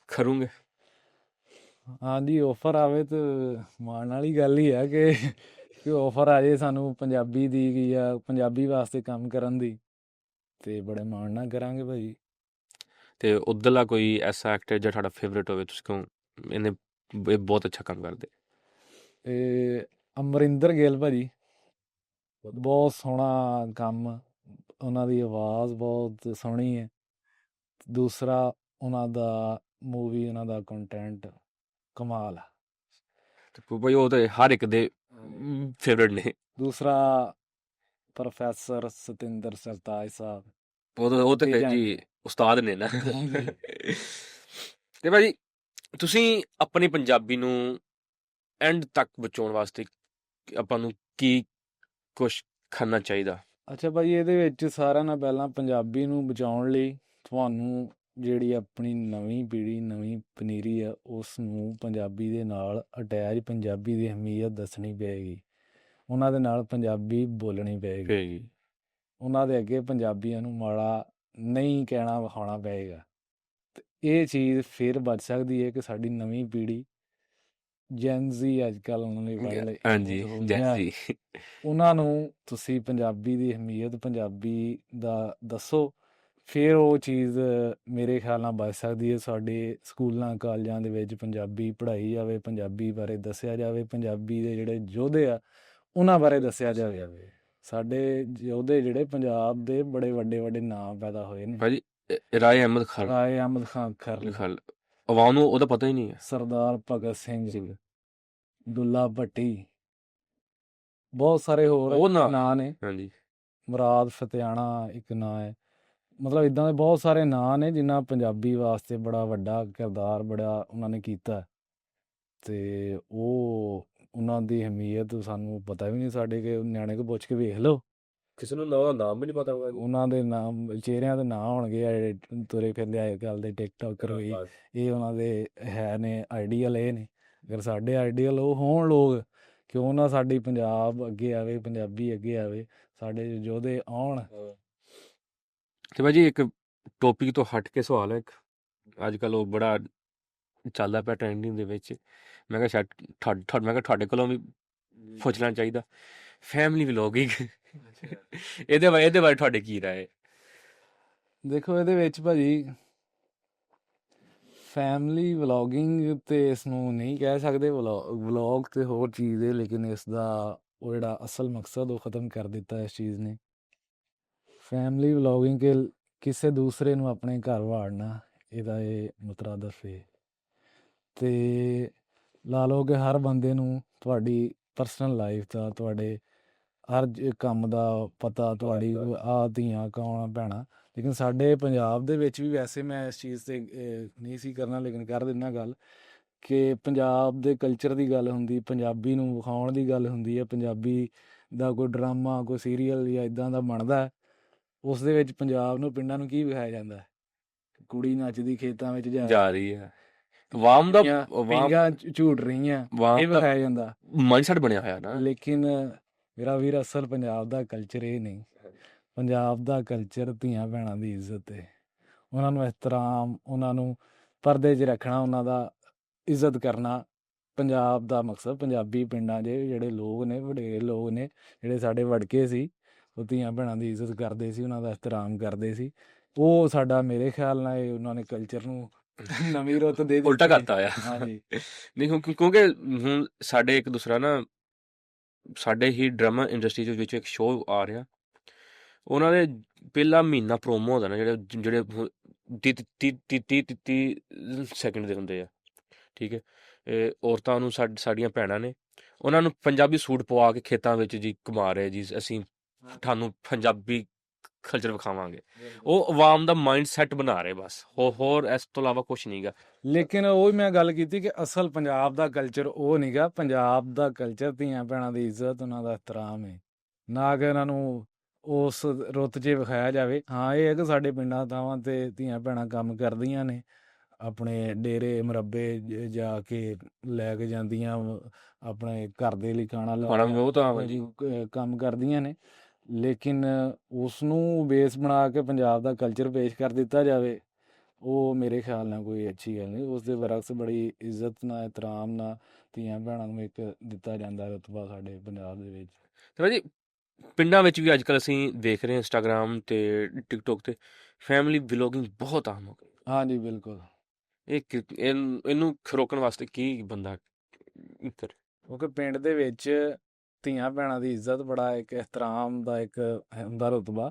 ਕਰੂੰਗੇ? ਹਾਂਜੀ, ਆਫਰ ਆਵੇ ਤਾਂ ਮਾਣ ਵਾਲੀ ਗੱਲ ਹੀ ਆ ਕਿ ਆਫਰ ਆ ਜੇ ਸਾਨੂੰ ਪੰਜਾਬੀ ਦੀ ਜਾਂ ਪੰਜਾਬੀ ਵਾਸਤੇ ਕੰਮ ਕਰਨ ਦੀ, ਤੇ ਬੜੇ ਮਾਣ ਨਾਲ ਕਰਾਂਗੇ ਭਾਜੀ। ਤੇ ਉੱਧਰਲਾ ਕੋਈ ਐਸਾ ਐਕਟਰ ਜਿਹੜਾ ਤੁਹਾਡਾ ਫੇਵਰੇਟ ਹੋਵੇ, ਤੁਸੀਂ ਕਹੋ ਇਹਨੇ ਇਹ ਬਹੁਤ ਅੱਛਾ ਕੰਮ ਕਰਦੇ? ਇਹ ਅਮਰਿੰਦਰ ਗਿੱਲ ਭਾਜੀ, ਬਹੁਤ ਸੋਹਣਾ ਕੰਮ, ਉਹਨਾਂ ਦੀ ਆਵਾਜ਼ ਬਹੁਤ ਸੋਹਣੀ ਹੈ। ਦੂਸਰਾ ਉਹਨਾਂ ਦਾ ਮੂਵੀ, ਉਹਨਾਂ ਦਾ ਕੰਟੈਂਟ ਕਮਾਲ ਆ। ਭਾਈ ਉਹ ਤਾਂ ਹਰ ਇੱਕ ਦੇ ਫੇਵਰੇਟ ਨੇ। ਦੂਸਰਾ ਪ੍ਰੋਫੈਸਰ ਸਤਿੰਦਰ ਸਰਤਾਜ ਸਾਹਿਬ, ਉਹ ਤਾਂ ਫਿਰ ਜੀ ਉਸਤਾਦ ਨੇ ਨਾ। ਤੇ ਭਾਜੀ ਤੁਸੀਂ ਆਪਣੀ ਪੰਜਾਬੀ ਨੂੰ ਐਂਡ ਤੱਕ ਬਚਾਉਣ ਵਾਸਤੇ ਆਪਾਂ ਨੂੰ ਕੀ ਕੁਛ ਕਰਨਾ ਚਾਹੀਦਾ? ਅੱਛਾ ਭਾਜੀ, ਇਹਦੇ ਵਿੱਚ ਸਾਰਿਆਂ ਨਾਲ ਪਹਿਲਾਂ ਪੰਜਾਬੀ ਨੂੰ ਬਚਾਉਣ ਲਈ ਤੁਹਾਨੂੰ ਜਿਹੜੀ ਆਪਣੀ ਨਵੀਂ ਪੀੜ੍ਹੀ, ਨਵੀਂ ਪਨੀਰੀ ਆ, ਉਸ ਨੂੰ ਪੰਜਾਬੀ ਦੇ ਨਾਲ ਅਟੈਚ, ਪੰਜਾਬੀ ਦੀ ਅਹਿਮੀਅਤ ਦੱਸਣੀ ਪਏਗੀ, ਉਹਨਾਂ ਦੇ ਨਾਲ ਪੰਜਾਬੀ ਬੋਲਣੀ ਪਏਗੀ, ਉਹਨਾਂ ਦੇ ਅੱਗੇ ਪੰਜਾਬੀਆਂ ਨੂੰ ਮਾੜਾ ਨਹੀਂ ਕਹਿਣਾ, ਵਿਖਾਉਣਾ ਪਏਗਾ। ਅਤੇ ਇਹ ਚੀਜ਼ ਫਿਰ ਬਚ ਸਕਦੀ ਹੈ ਕਿ ਸਾਡੀ ਨਵੀਂ ਪੀੜ੍ਹੀ, ਜੈਨਜ਼ੀ ਅੱਜ ਕੱਲ੍ਹ ਉਹਨਾਂ ਦੀ ਹਾਂਜੀ, ਉਹਨਾਂ ਨੂੰ ਤੁਸੀਂ ਪੰਜਾਬੀ ਦੀ ਅਹਿਮੀਅਤ, ਪੰਜਾਬੀ ਦਾ ਦੱਸੋ, ਫਿਰ ਉਹ ਚੀਜ਼ ਮੇਰੇ ਖਿਆਲ ਨਾਲ ਬਚ ਸਕਦੀ ਹੈ। ਸਾਡੇ ਸਕੂਲਾਂ ਕਾਲਜਾਂ ਦੇ ਵਿੱਚ ਪੰਜਾਬੀ ਪੜ੍ਹਾਈ ਜਾਵੇ, ਪੰਜਾਬੀ ਬਾਰੇ ਦੱਸਿਆ ਜਾਵੇ, ਪੰਜਾਬੀ ਦੇ ਜਿਹੜੇ ਯੋਧੇ ਆ ਉਹਨਾਂ ਬਾਰੇ ਦੱਸਿਆ ਜਾਵੇ। ਸਾਡੇ ਯੋਧੇ ਜਿਹੜੇ ਪੰਜਾਬ ਦੇ ਬੜੇ ਵੱਡੇ ਵੱਡੇ ਨਾਮ ਪੈਦਾ ਹੋਏ ਨੇ ਭਾਜੀ, ਰਾਏ ਅਹਿਮਦ ਖਾਨ ਖਰ, ਆਵਾਮ ਨੂੰ ਉਹਦਾ ਪਤਾ ਹੀ ਨਹੀਂ ਹੈ। ਸਰਦਾਰ ਭਗਤ ਸਿੰਘ, ਦੁੱਲਾ ਭੱਟੀ, ਬਹੁਤ ਸਾਰੇ ਹੋਰ ਉਹ ਨਾ ਨਾਂ ਨੇ। ਹਾਂਜੀ ਮੁਰਾਦ ਫਤਿਆਣਾ ਇੱਕ ਨਾਂ ਹੈ। ਮਤਲਬ ਇਦਾਂ ਦੇ ਬਹੁਤ ਸਾਰੇ ਨਾਂ ਨੇ ਜਿਨ੍ਹਾਂ ਪੰਜਾਬੀ ਵਾਸਤੇ ਬੜਾ ਵੱਡਾ ਕਿਰਦਾਰ ਬੜਾ ਉਹਨਾਂ ਨੇ ਕੀਤਾ। ਅਤੇ ਉਹਨਾਂ ਦੀ ਅਹਿਮੀਅਤ ਸਾਨੂੰ ਪਤਾ ਵੀ ਨਹੀਂ, ਸਾਡੇ ਕਿ ਨਿਆਣੇ ਕੋਲ ਪੁੱਛ ਕੇ ਵੇਖ ਲਓ, ਕਿਸੇ ਨੂੰ ਉਹਦਾ ਨਾਮ ਵੀ ਨਹੀਂ ਪਤਾ ਹੋਗਾ ਉਹਨਾਂ ਦੇ ਨਾਮ ਚਿਹਰਿਆਂ ਦੇ ਨਾਂ ਹੋਣਗੇ ਆ ਜਿਹੜੇ ਤੁਰੇ ਫਿਰਦੇ ਅੱਜ ਕੱਲ੍ਹ ਦੇ ਟਿਕਟੋਕਰ ਹੋਈ, ਇਹ ਉਹਨਾਂ ਦੇ ਹੈ ਨੇ ਆਈਡੀਅਲ, ਇਹ ਨੇ। ਅਗਰ ਸਾਡੇ ਆਈਡੀਅਲ ਉਹ ਹੋਣ ਲੋਕ, ਕਿਉਂ ਨਾ ਸਾਡੀ ਪੰਜਾਬ ਅੱਗੇ ਆਵੇ, ਪੰਜਾਬੀ ਅੱਗੇ ਆਵੇ, ਸਾਡੇ ਯੋਧੇ ਆਉਣ। ਤੇ ਭਾਜੀ ਇੱਕ ਟੋਪਿਕ ਤੋਂ ਹਟ ਕੇ ਸਵਾਲ ਹੈ ਇੱਕ, ਅੱਜ ਕੱਲ੍ਹ ਉਹ ਬੜਾ ਚੱਲਦਾ ਪਿਆ ਟ੍ਰੈਂਡਿੰਗ ਦੇ ਵਿੱਚ, ਮੈਂ ਕਿਹਾ ਸ਼ਾਇਦ ਮੈਂ ਕਿਹਾ ਤੁਹਾਡੇ ਕੋਲੋਂ ਵੀ ਪੁੱਛਣਾ ਚਾਹੀਦਾ, ਫੈਮਿਲੀ ਵਲੋਗਿੰਗ ਇਹਦੇ ਬਾਰੇ ਤੁਹਾਡੇ ਕੀ ਰਾਏ? ਦੇਖੋ ਇਹਦੇ ਵਿੱਚ ਭਾਜੀ ਫੈਮਿਲੀ ਵਲੋਗਿੰਗ ਤੇ ਇਸ ਨੂੰ ਨਹੀਂ ਕਹਿ ਸਕਦੇ, ਵਲੋਗ ਤੇ ਹੋਰ ਚੀਜ਼ ਹੈ, ਲੇਕਿਨ ਇਸ ਦਾ ਉਹ ਜਿਹੜਾ ਅਸਲ ਮਕਸਦ ਉਹ ਖ਼ਤਮ ਕਰ ਦਿੱਤਾ ਇਸ ਚੀਜ਼ ਨੇ। ਫੈਮਿਲੀ ਵਲੋਗਿੰਗ ਕਿ ਕਿਸੇ ਦੂਸਰੇ ਨੂੰ ਆਪਣੇ ਘਰ ਵਾੜਨਾ, ਇਹਦਾ ਇਹ ਮੁਤਰਾਦਫ ਹੈ। ਅਤੇ ਲਾ ਲਓ ਕਿ ਹਰ ਬੰਦੇ ਨੂੰ ਤੁਹਾਡੀ ਪਰਸਨਲ ਲਾਈਫ ਦਾ, ਤੁਹਾਡੇ ਹਰ ਕੰਮ ਦਾ ਪਤਾ, ਤੁਹਾਡੀ ਆਹ ਧੀਆਂ ਕੌਣ ਭੈਣਾਂ। ਲੇਕਿਨ ਸਾਡੇ ਪੰਜਾਬ ਦੇ ਵਿੱਚ ਵੀ, ਵੈਸੇ ਮੈਂ ਇਸ ਚੀਜ਼ 'ਤੇ ਨਹੀਂ ਸੀ ਕਰਨਾ ਲੇਕਿਨ ਕਰ ਦਿੰਦਾ ਗੱਲ, ਕਿ ਪੰਜਾਬ ਦੇ ਕਲਚਰ ਦੀ ਗੱਲ ਹੁੰਦੀ, ਪੰਜਾਬੀ ਨੂੰ ਵਿਖਾਉਣ ਦੀ ਗੱਲ ਹੁੰਦੀ ਹੈ, ਪੰਜਾਬੀ ਦਾ ਕੋਈ ਡਰਾਮਾ, ਕੋਈ ਸੀਰੀਅਲ ਜਾਂ ਇੱਦਾਂ ਦਾ ਬਣਦਾ, ਉਸ ਦੇ ਵਿੱਚ ਪੰਜਾਬ ਨੂੰ, ਪਿੰਡਾਂ ਨੂੰ ਕੀ ਵਿਖਾਇਆ ਜਾਂਦਾ? ਕੁੜੀ ਨੱਚਦੀ ਖੇਤਾਂ ਵਿੱਚ ਜਾ ਰਹੀ ਹੈ, ਵਾਮ ਦਾ ਪੀਂਘਾਂ ਝੂਟ ਰਹੀਆਂ, ਇਹ ਵਿਖਾਇਆ ਜਾਂਦਾ ਮਾਈਂਡਸੈਟ ਬਣਿਆ ਹੋਇਆ ਨਾ। ਲੇਕਿਨ ਮੇਰਾ ਵੀਰ ਅਸਲ ਪੰਜਾਬ ਦਾ ਕਲਚਰ ਇਹ ਨਹੀਂ। ਪੰਜਾਬ ਦਾ ਕਲਚਰ ਧੀਆਂ ਭੈਣਾਂ ਦੀ ਇੱਜ਼ਤ ਹੈ, ਉਹਨਾਂ ਨੂੰ ਇਹਤਰਾਮ, ਉਹਨਾਂ ਨੂੰ ਪਰਦੇ 'ਚ ਰੱਖਣਾ, ਉਹਨਾਂ ਦਾ ਇੱਜ਼ਤ ਕਰਨਾ ਪੰਜਾਬ ਦਾ ਮਕਸਦ। ਪੰਜਾਬੀ ਪਿੰਡਾਂ 'ਚ ਜਿਹੜੇ ਲੋਕ ਨੇ, ਵਡੇਰੇ ਲੋਕ ਨੇ, ਜਿਹੜੇ ਸਾਡੇ ਵੜਕੇ ਸੀ, ਉਹ ਧੀਆਂ ਭੈਣਾਂ ਦੀ ਇੱਜ਼ਤ ਕਰਦੇ ਸੀ, ਉਹਨਾਂ ਦਾ ਇਹਤਰਾਮ ਕਰਦੇ ਸੀ। ਉਹ ਸਾਡਾ ਮੇਰੇ ਖਿਆਲ ਨਾਲ ਉਹਨਾਂ ਨੇ ਕਲਚਰ ਨੂੰ ਨਵੀਂ ਰੁੱਤ ਦੇ ਦਿੱਤੀ, ਉਲਟਾ ਕਰਤਾ ਹੋਇਆ। ਹਾਂਜੀ ਨਹੀਂ ਕਿਉਂਕਿ ਹੁਣ ਸਾਡੇ ਇੱਕ ਦੂਸਰਾ ਨਾ, ਸਾਡੇ ਹੀ ਡਰਾਮਾ ਇੰਡਸਟਰੀ ਦੇ ਵਿੱਚ ਇੱਕ ਸ਼ੋਅ ਆ ਰਿਹਾ, ਉਹਨਾਂ ਦੇ ਪਹਿਲਾ ਮਹੀਨਾ ਪ੍ਰੋਮੋ ਹੁੰਦਾ ਨਾ, ਜਿਹੜੇ 30 ਸੈਕਿੰਡ ਦੇ ਹੁੰਦੇ ਆ, ਠੀਕ ਹੈ। ਔਰਤਾਂ ਨੂੰ ਸਾਡੀਆਂ ਭੈਣਾਂ ਨੇ, ਉਹਨਾਂ ਨੂੰ ਪੰਜਾਬੀ ਸੂਟ ਪਵਾ ਕੇ ਖੇਤਾਂ ਵਿੱਚ ਜੀ ਘੁਮਾ ਰਹੇ ਜੀ, ਅਸੀਂ ਤੁਹਾਨੂੰ ਪੰਜਾਬੀ ਕਲਚਰ ਵਿਖਾਵਾਂਗੇ। ਉਹ ਆਵਾਮ ਦਾ ਮਾਈਂਡ ਸੈਟ ਬਣਾ ਰਹੇ ਬਸ, ਹੋਰ ਇਸ ਤੋਂ ਇਲਾਵਾ ਕੁਛ ਨਹੀਂ ਗਾ। ਲੇਕਿਨ ਉਹ ਮੈਂ ਗੱਲ ਕੀਤੀ ਕਿ ਅਸਲ ਪੰਜਾਬ ਦਾ ਕਲਚਰ ਉਹ ਨਹੀਂ ਗਾ। ਪੰਜਾਬ ਦਾ ਕਲਚਰ ਧੀਆਂ ਭੈਣਾਂ ਦੀ ਇੱਜ਼ਤ, ਉਹਨਾਂ ਦਾ ਇਹਤਰਾਮ ਹੈ, ਨਾ ਕਿ ਉਹਨਾਂ ਨੂੰ ਉਸ ਰੁੱਤ 'ਚ ਵਿਖਾਇਆ ਜਾਵੇ। ਹਾਂ ਇਹ ਹੈ ਕਿ ਸਾਡੇ ਪਿੰਡਾਂ ਥਾਵਾਂ 'ਤੇ ਧੀਆਂ ਭੈਣਾਂ ਕੰਮ ਕਰਦੀਆਂ ਨੇ, ਆਪਣੇ ਡੇਰੇ ਮੁਰੱਬੇ ਜਾ ਕੇ ਲੈ ਕੇ ਜਾਂਦੀਆਂ, ਆਪਣੇ ਘਰ ਦੇ ਲਈ ਖਾਣਾ ਕੰਮ ਕਰਦੀਆਂ ਨੇ, ਲੇਕਿਨ ਉਸ ਨੂੰ ਬੇਸ ਬਣਾ ਕੇ ਪੰਜਾਬ ਦਾ ਕਲਚਰ ਪੇਸ਼ ਕਰ ਦਿੱਤਾ ਜਾਵੇ, ਉਹ ਮੇਰੇ ਖਿਆਲ ਨਾਲ ਕੋਈ ਅੱਛੀ ਗੱਲ ਨਹੀਂ। ਉਸ ਦੇ ਬਰਅਕਸ ਬੜੀ ਇੱਜ਼ਤ ਨਾਲ, ਇਹਤਰਾਮ ਨਾਲ ਧੀਆਂ ਭੈਣਾਂ ਨੂੰ ਇੱਕ ਦਿੱਤਾ ਜਾਂਦਾ ਰੁਤਬਾ ਸਾਡੇ ਪੰਜਾਬ ਦੇ ਵਿੱਚ। ਤੇ ਭਾਜੀ ਪਿੰਡਾਂ ਵਿੱਚ ਵੀ ਅੱਜ ਕੱਲ੍ਹ ਅਸੀਂ ਦੇਖ ਰਹੇ ਹਾਂ ਇੰਸਟਾਗ੍ਰਾਮ ਤੇ ਟਿਕਟੋਕ ਤੇ ਫੈਮਿਲੀ ਵਲੋਗਿੰਗ ਬਹੁਤ ਆਮ ਹੋ ਗਈ। ਹਾਂਜੀ ਬਿਲਕੁਲ। ਇਹਨੂੰ ਰੋਕਣ ਵਾਸਤੇ ਕੀ ਬੰਦਾ ਕਰੇ? ਕਿਉਂਕਿ ਪਿੰਡ ਦੇ ਵਿੱਚ ਧੀਆਂ ਭੈਣਾਂ ਦੀ ਇੱਜ਼ਤ ਬੜਾ ਇੱਕ ਇਹਤਰਾਮ ਦਾ ਇੱਕ ਹੁੰਦਾ ਰੁਤਬਾ,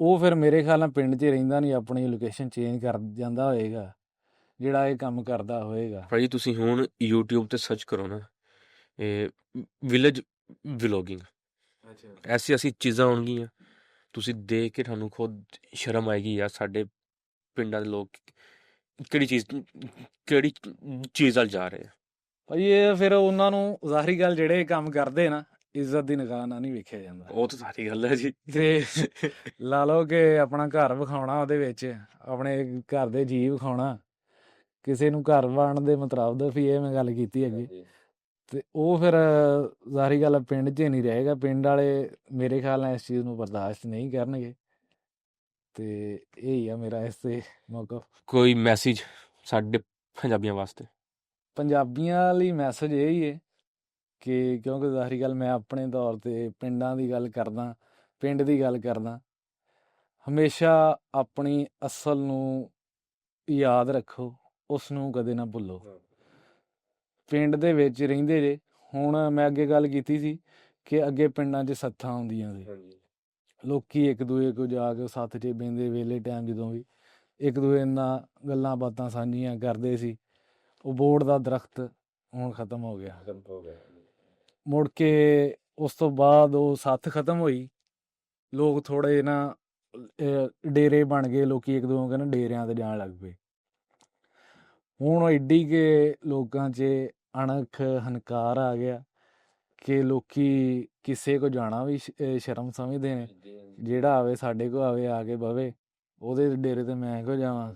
ਉਹ ਫਿਰ ਮੇਰੇ ਖਿਆਲ ਨਾਲ ਪਿੰਡ 'ਚ ਰਹਿੰਦਾ ਨਹੀਂ, ਆਪਣੀ ਲੋਕੇਸ਼ਨ ਚੇਂਜ ਕਰ ਜਾਂਦਾ ਹੋਏਗਾ ਜਿਹੜਾ ਇਹ ਕੰਮ ਕਰਦਾ ਹੋਏਗਾ। ਭਾਜੀ ਤੁਸੀਂ ਹੁਣ YouTube ਤੇ ਸਰਚ ਕਰੋ ਨਾ, ਇਹ ਵਿਲੇਜ ਵਲੋਗਿੰਗ, ਐਸੀ ਚੀਜ਼ਾਂ ਆਉਣਗੀਆਂ, ਤੁਸੀਂ ਦੇਖ ਕੇ ਤੁਹਾਨੂੰ ਖੁਦ ਸ਼ਰਮ ਆਏਗੀ ਯਾਰ, ਸਾਡੇ ਪਿੰਡਾਂ ਦੇ ਲੋਕ ਕਿਹੜੀ ਚੀਜ਼ ਵੱਲ ਜਾ ਰਹੇ ਆ। ਭਾਈ ਇਹ ਫਿਰ ਉਹਨਾਂ ਨੂੰ ਜ਼ਾਹਰੀ ਗੱਲ, ਜਿਹੜੇ ਕੰਮ ਕਰਦੇ ਨਾ, ਇੱਜ਼ਤ ਦੀ ਨਿਗਾਹ ਨਾਲ ਨਹੀਂ ਵੇਖਿਆ ਜਾਂਦਾ। ਉਹ ਤਾਂ ਸਾਰੀ ਗੱਲ ਹੈ ਜੀ। ਤੇ ਲਾ ਲਓ ਕਿ ਆਪਣਾ ਘਰ ਵਿਖਾਉਣਾ, ਉਹਦੇ ਵਿੱਚ ਆਪਣੇ ਘਰ ਦੇ ਜੀਅ ਵਿਖਾਉਣਾ, ਕਿਸੇ ਨੂੰ ਘਰ ਵਾਣ ਦੇ ਮੁਤਾਬਕ ਵੀ, ਇਹ ਮੈਂ ਗੱਲ ਕੀਤੀ ਹੈਗੀ, ਤੇ ਉਹ ਫਿਰ ਜ਼ਾਹਰੀ ਗੱਲ ਪਿੰਡ 'ਚ ਨਹੀਂ ਰਹੇਗਾ। ਪਿੰਡ ਵਾਲੇ ਮੇਰੇ ਖਿਆਲ ਨਾਲ ਇਸ ਚੀਜ਼ ਨੂੰ ਬਰਦਾਸ਼ਤ ਨਹੀਂ ਕਰਨਗੇ, ਤੇ ਇਹ ਹੀ ਆ ਮੇਰਾ ਇਸ 'ਤੇ ਮੌਕਫ। ਕੋਈ ਮੈਸੇਜ ਸਾਡੇ ਪੰਜਾਬੀਆਂ ਵਾਸਤੇ? ਪੰਜਾਬੀਆਂ ਲਈ ਮੈਸੇਜ ਇਹ ਹੀ ਹੈ ਕਿ ਕਿਉਂਕਿ ਜ਼ਾਹਰੀ ਗੱਲ ਮੈਂ ਆਪਣੇ ਤੌਰ 'ਤੇ ਪਿੰਡਾਂ ਦੀ ਗੱਲ ਕਰਦਾ, ਪਿੰਡ ਦੀ ਗੱਲ ਕਰਦਾ, ਹਮੇਸ਼ਾ ਆਪਣੀ ਅਸਲ ਨੂੰ ਯਾਦ ਰੱਖੋ, ਉਸ ਨੂੰ ਕਦੇ ਨਾ ਭੁੱਲੋ। ਪਿੰਡ ਦੇ ਵਿੱਚ ਰਹਿੰਦੇ ਜੇ, ਹੁਣ ਮੈਂ ਅੱਗੇ ਗੱਲ ਕੀਤੀ ਸੀ ਕਿ ਅੱਗੇ ਪਿੰਡਾਂ 'ਚ ਸੱਥਾਂ ਹੁੰਦੀਆਂ ਸੀ, ਲੋਕੀ ਇੱਕ ਦੂਜੇ ਕੋਲ ਜਾ ਕੇ ਸੱਥ 'ਚ ਬਹਿੰਦੇ, ਵੇਲੇ ਟਾਈਮ ਜਦੋਂ ਵੀ ਇੱਕ ਦੂਜੇ ਨਾਲ ਗੱਲਾਂ ਬਾਤਾਂ ਸਾਂਝੀਆਂ ਕਰਦੇ ਸੀ। ਉਹ ਬੋਹੜ ਦਾ ਦਰਖਤ ਹੁਣ ਖਤਮ ਹੋ ਗਿਆ। ਮੁੜ ਕੇ ਉਸ ਤੋਂ ਬਾਅਦ ਉਹ ਸੱਥ ਖਤਮ ਹੋਈ, ਲੋਕ ਥੋੜੇ ਨਾ ਡੇਰੇ ਬਣ ਗਏ, ਲੋਕੀ ਇੱਕ ਦੂਜੇ ਕਹਿੰਦੇ ਡੇਰਿਆਂ ਤੇ ਜਾਣ ਲੱਗ ਪਏ। ਹੁਣ ਐਡੀ ਕਿ ਲੋਕਾਂ 'ਚ ਅਣਖ ਹੰਕਾਰ ਆ ਗਿਆ ਕਿ ਲੋਕੀ ਕਿਸੇ ਕੋ ਜਾਣਾ ਵੀ ਸ਼ਰਮ ਸਮਝਦੇ ਨੇ। ਜਿਹੜਾ ਆਵੇ ਸਾਡੇ ਕੋ ਆਵੇ, ਆ ਕੇ ਬਵੇ, ਉਹਦੇ ਡੇਰੇ ਤੇ ਮੈਂ ਕਿਉਂ ਜਾਵਾਂ।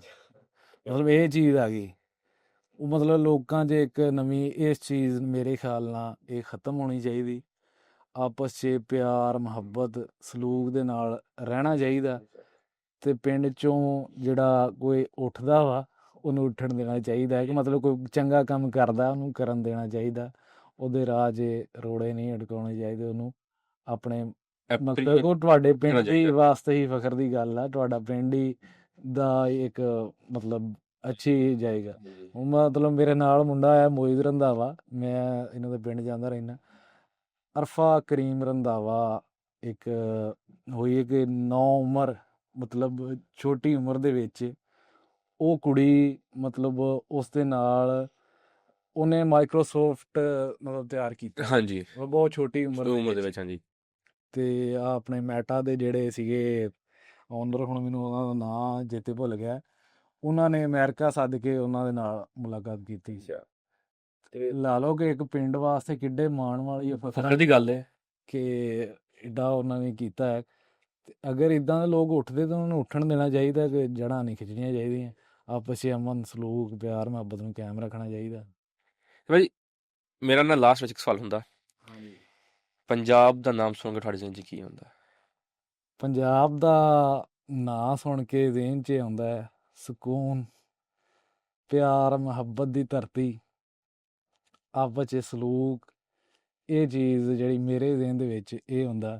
ਮਤਲਬ ਇਹ ਚੀਜ਼ ਆ ਗਈ। ਉਹ ਮਤਲਬ ਲੋਕਾਂ 'ਚ ਇੱਕ ਨਵੀਂ ਇਸ ਚੀਜ਼ ਮੇਰੇ ਖਿਆਲ ਨਾਲ ਇਹ ਖ਼ਤਮ ਹੋਣੀ ਚਾਹੀਦੀ। ਆਪਸ 'ਚ ਪਿਆਰ ਮੁਹੱਬਤ ਸਲੂਕ ਦੇ ਨਾਲ ਰਹਿਣਾ ਚਾਹੀਦਾ। ਅਤੇ ਪਿੰਡ 'ਚੋਂ ਜਿਹੜਾ ਕੋਈ ਉੱਠਦਾ ਵਾ ਉਹਨੂੰ ਉੱਠਣ ਦੇਣਾ ਚਾਹੀਦਾ, ਕਿ ਮਤਲਬ ਕੋਈ ਚੰਗਾ ਕੰਮ ਕਰਦਾ ਉਹਨੂੰ ਕਰਨ ਦੇਣਾ ਚਾਹੀਦਾ। ਉਹਦੇ ਰਾਹ 'ਚ ਰੋੜੇ ਨਹੀਂ ਅਟਕਾਉਣੇ ਚਾਹੀਦੇ ਉਹਨੂੰ। ਆਪਣੇ ਮਤਲਬ ਉਹ ਤੁਹਾਡੇ ਪਿੰਡ ਦੀ ਵਾਸਤੇ ਹੀ ਫਖਰ ਦੀ ਗੱਲ ਆ, ਤੁਹਾਡਾ ਪਿੰਡ ਹੀ ਦਾ ਇੱਕ ਮਤਲਬ ਅੱਛੀ ਜਾਏਗਾ। ਮਤਲਬ ਮੇਰੇ ਨਾਲ ਮੁੰਡਾ ਆ ਮੋਹਿਤ ਰੰਧਾਵਾ, ਮੈਂ ਇਹਨਾਂ ਦੇ ਪਿੰਡ ਜਾਂਦਾ ਰਹਿੰਦਾ। ਅਰਫਾ ਕਰੀਮ ਰੰਧਾਵਾ ਇੱਕ ਹੋਈ ਕਿ ਨੌ-ਉਮਰ, ਮਤਲਬ ਛੋਟੀ ਉਮਰ ਦੇ ਵਿੱਚ ਉਹ ਕੁੜੀ, ਮਤਲਬ ਉਸ ਦੇ ਨਾਲ ਉਹਨੇ ਮਾਈਕਰੋਸੋਫਟ ਮਤਲਬ ਤਿਆਰ ਕੀਤਾ। ਹਾਂਜੀ, ਬਹੁਤ ਛੋਟੀ ਉਮਰ ਦੇ ਵਿੱਚ। ਹਾਂਜੀ, ਅਤੇ ਆ ਆਪਣੇ ਮੈਟਾ ਦੇ ਜਿਹੜੇ ਸੀਗੇ ਓਨਰ, ਹੁਣ ਮੈਨੂੰ ਉਹਨਾਂ ਦਾ ਨਾਂ ਚੇਤੇ ਭੁੱਲ ਗਿਆ, ਉਹਨਾਂ ਨੇ ਅਮਰੀਕਾ ਸੱਦ ਕੇ ਉਹਨਾਂ ਦੇ ਨਾਲ ਮੁਲਾਕਾਤ ਕੀਤੀ। ਅਤੇ ਲਾ ਲਓ ਕਿ ਇੱਕ ਪਿੰਡ ਵਾਸਤੇ ਕਿੱਡੇ ਮਾਣ ਵਾਲੀ ਫਖਰ ਦੀ ਗੱਲ ਹੈ ਕਿ ਇੱਡਾ ਉਹਨਾਂ ਨੇ ਕੀਤਾ ਹੈ। ਅਤੇ ਅਗਰ ਇੱਦਾਂ ਦੇ ਲੋਕ ਉੱਠਦੇ ਤਾਂ ਉਹਨਾਂ ਨੂੰ ਉੱਠਣ ਦੇਣਾ ਚਾਹੀਦਾ, ਕਿ ਜੜ੍ਹਾਂ ਨਹੀਂ ਖਿੱਚਣੀਆਂ ਚਾਹੀਦੀਆਂ। ਆਪਸ 'ਚ ਅਮਨ ਸਲੂਕ ਪਿਆਰ ਮੁਹੱਬਤ ਨੂੰ ਕਾਇਮ ਰੱਖਣਾ ਚਾਹੀਦਾ। ਭਾਈ ਮੇਰਾ ਨਾ ਲਾਸਟ ਵਿੱਚ ਇੱਕ ਸਵਾਲ ਹੁੰਦਾ, ਪੰਜਾਬ ਦਾ ਨਾਮ ਸੁਣ ਕੇ ਤੁਹਾਡੀ ਜ਼ਿੰਦਗੀ ਕੀ ਹੁੰਦਾ? ਪੰਜਾਬ ਦਾ ਨਾਂ ਸੁਣ ਕੇ ਜ਼ਿਹਨ 'ਚ ਆਉਂਦਾ ਹੈ ਸਕੂਨ, ਪਿਆਰ ਮੁਹੱਬਤ ਦੀ ਧਰਤੀ, ਆਪਸ 'ਚ ਸਲੂਕ। ਇਹ ਚੀਜ਼ ਜਿਹੜੀ ਮੇਰੇ ਜ਼ਿਹਨ ਦੇ ਵਿੱਚ ਇਹ ਹੁੰਦਾ,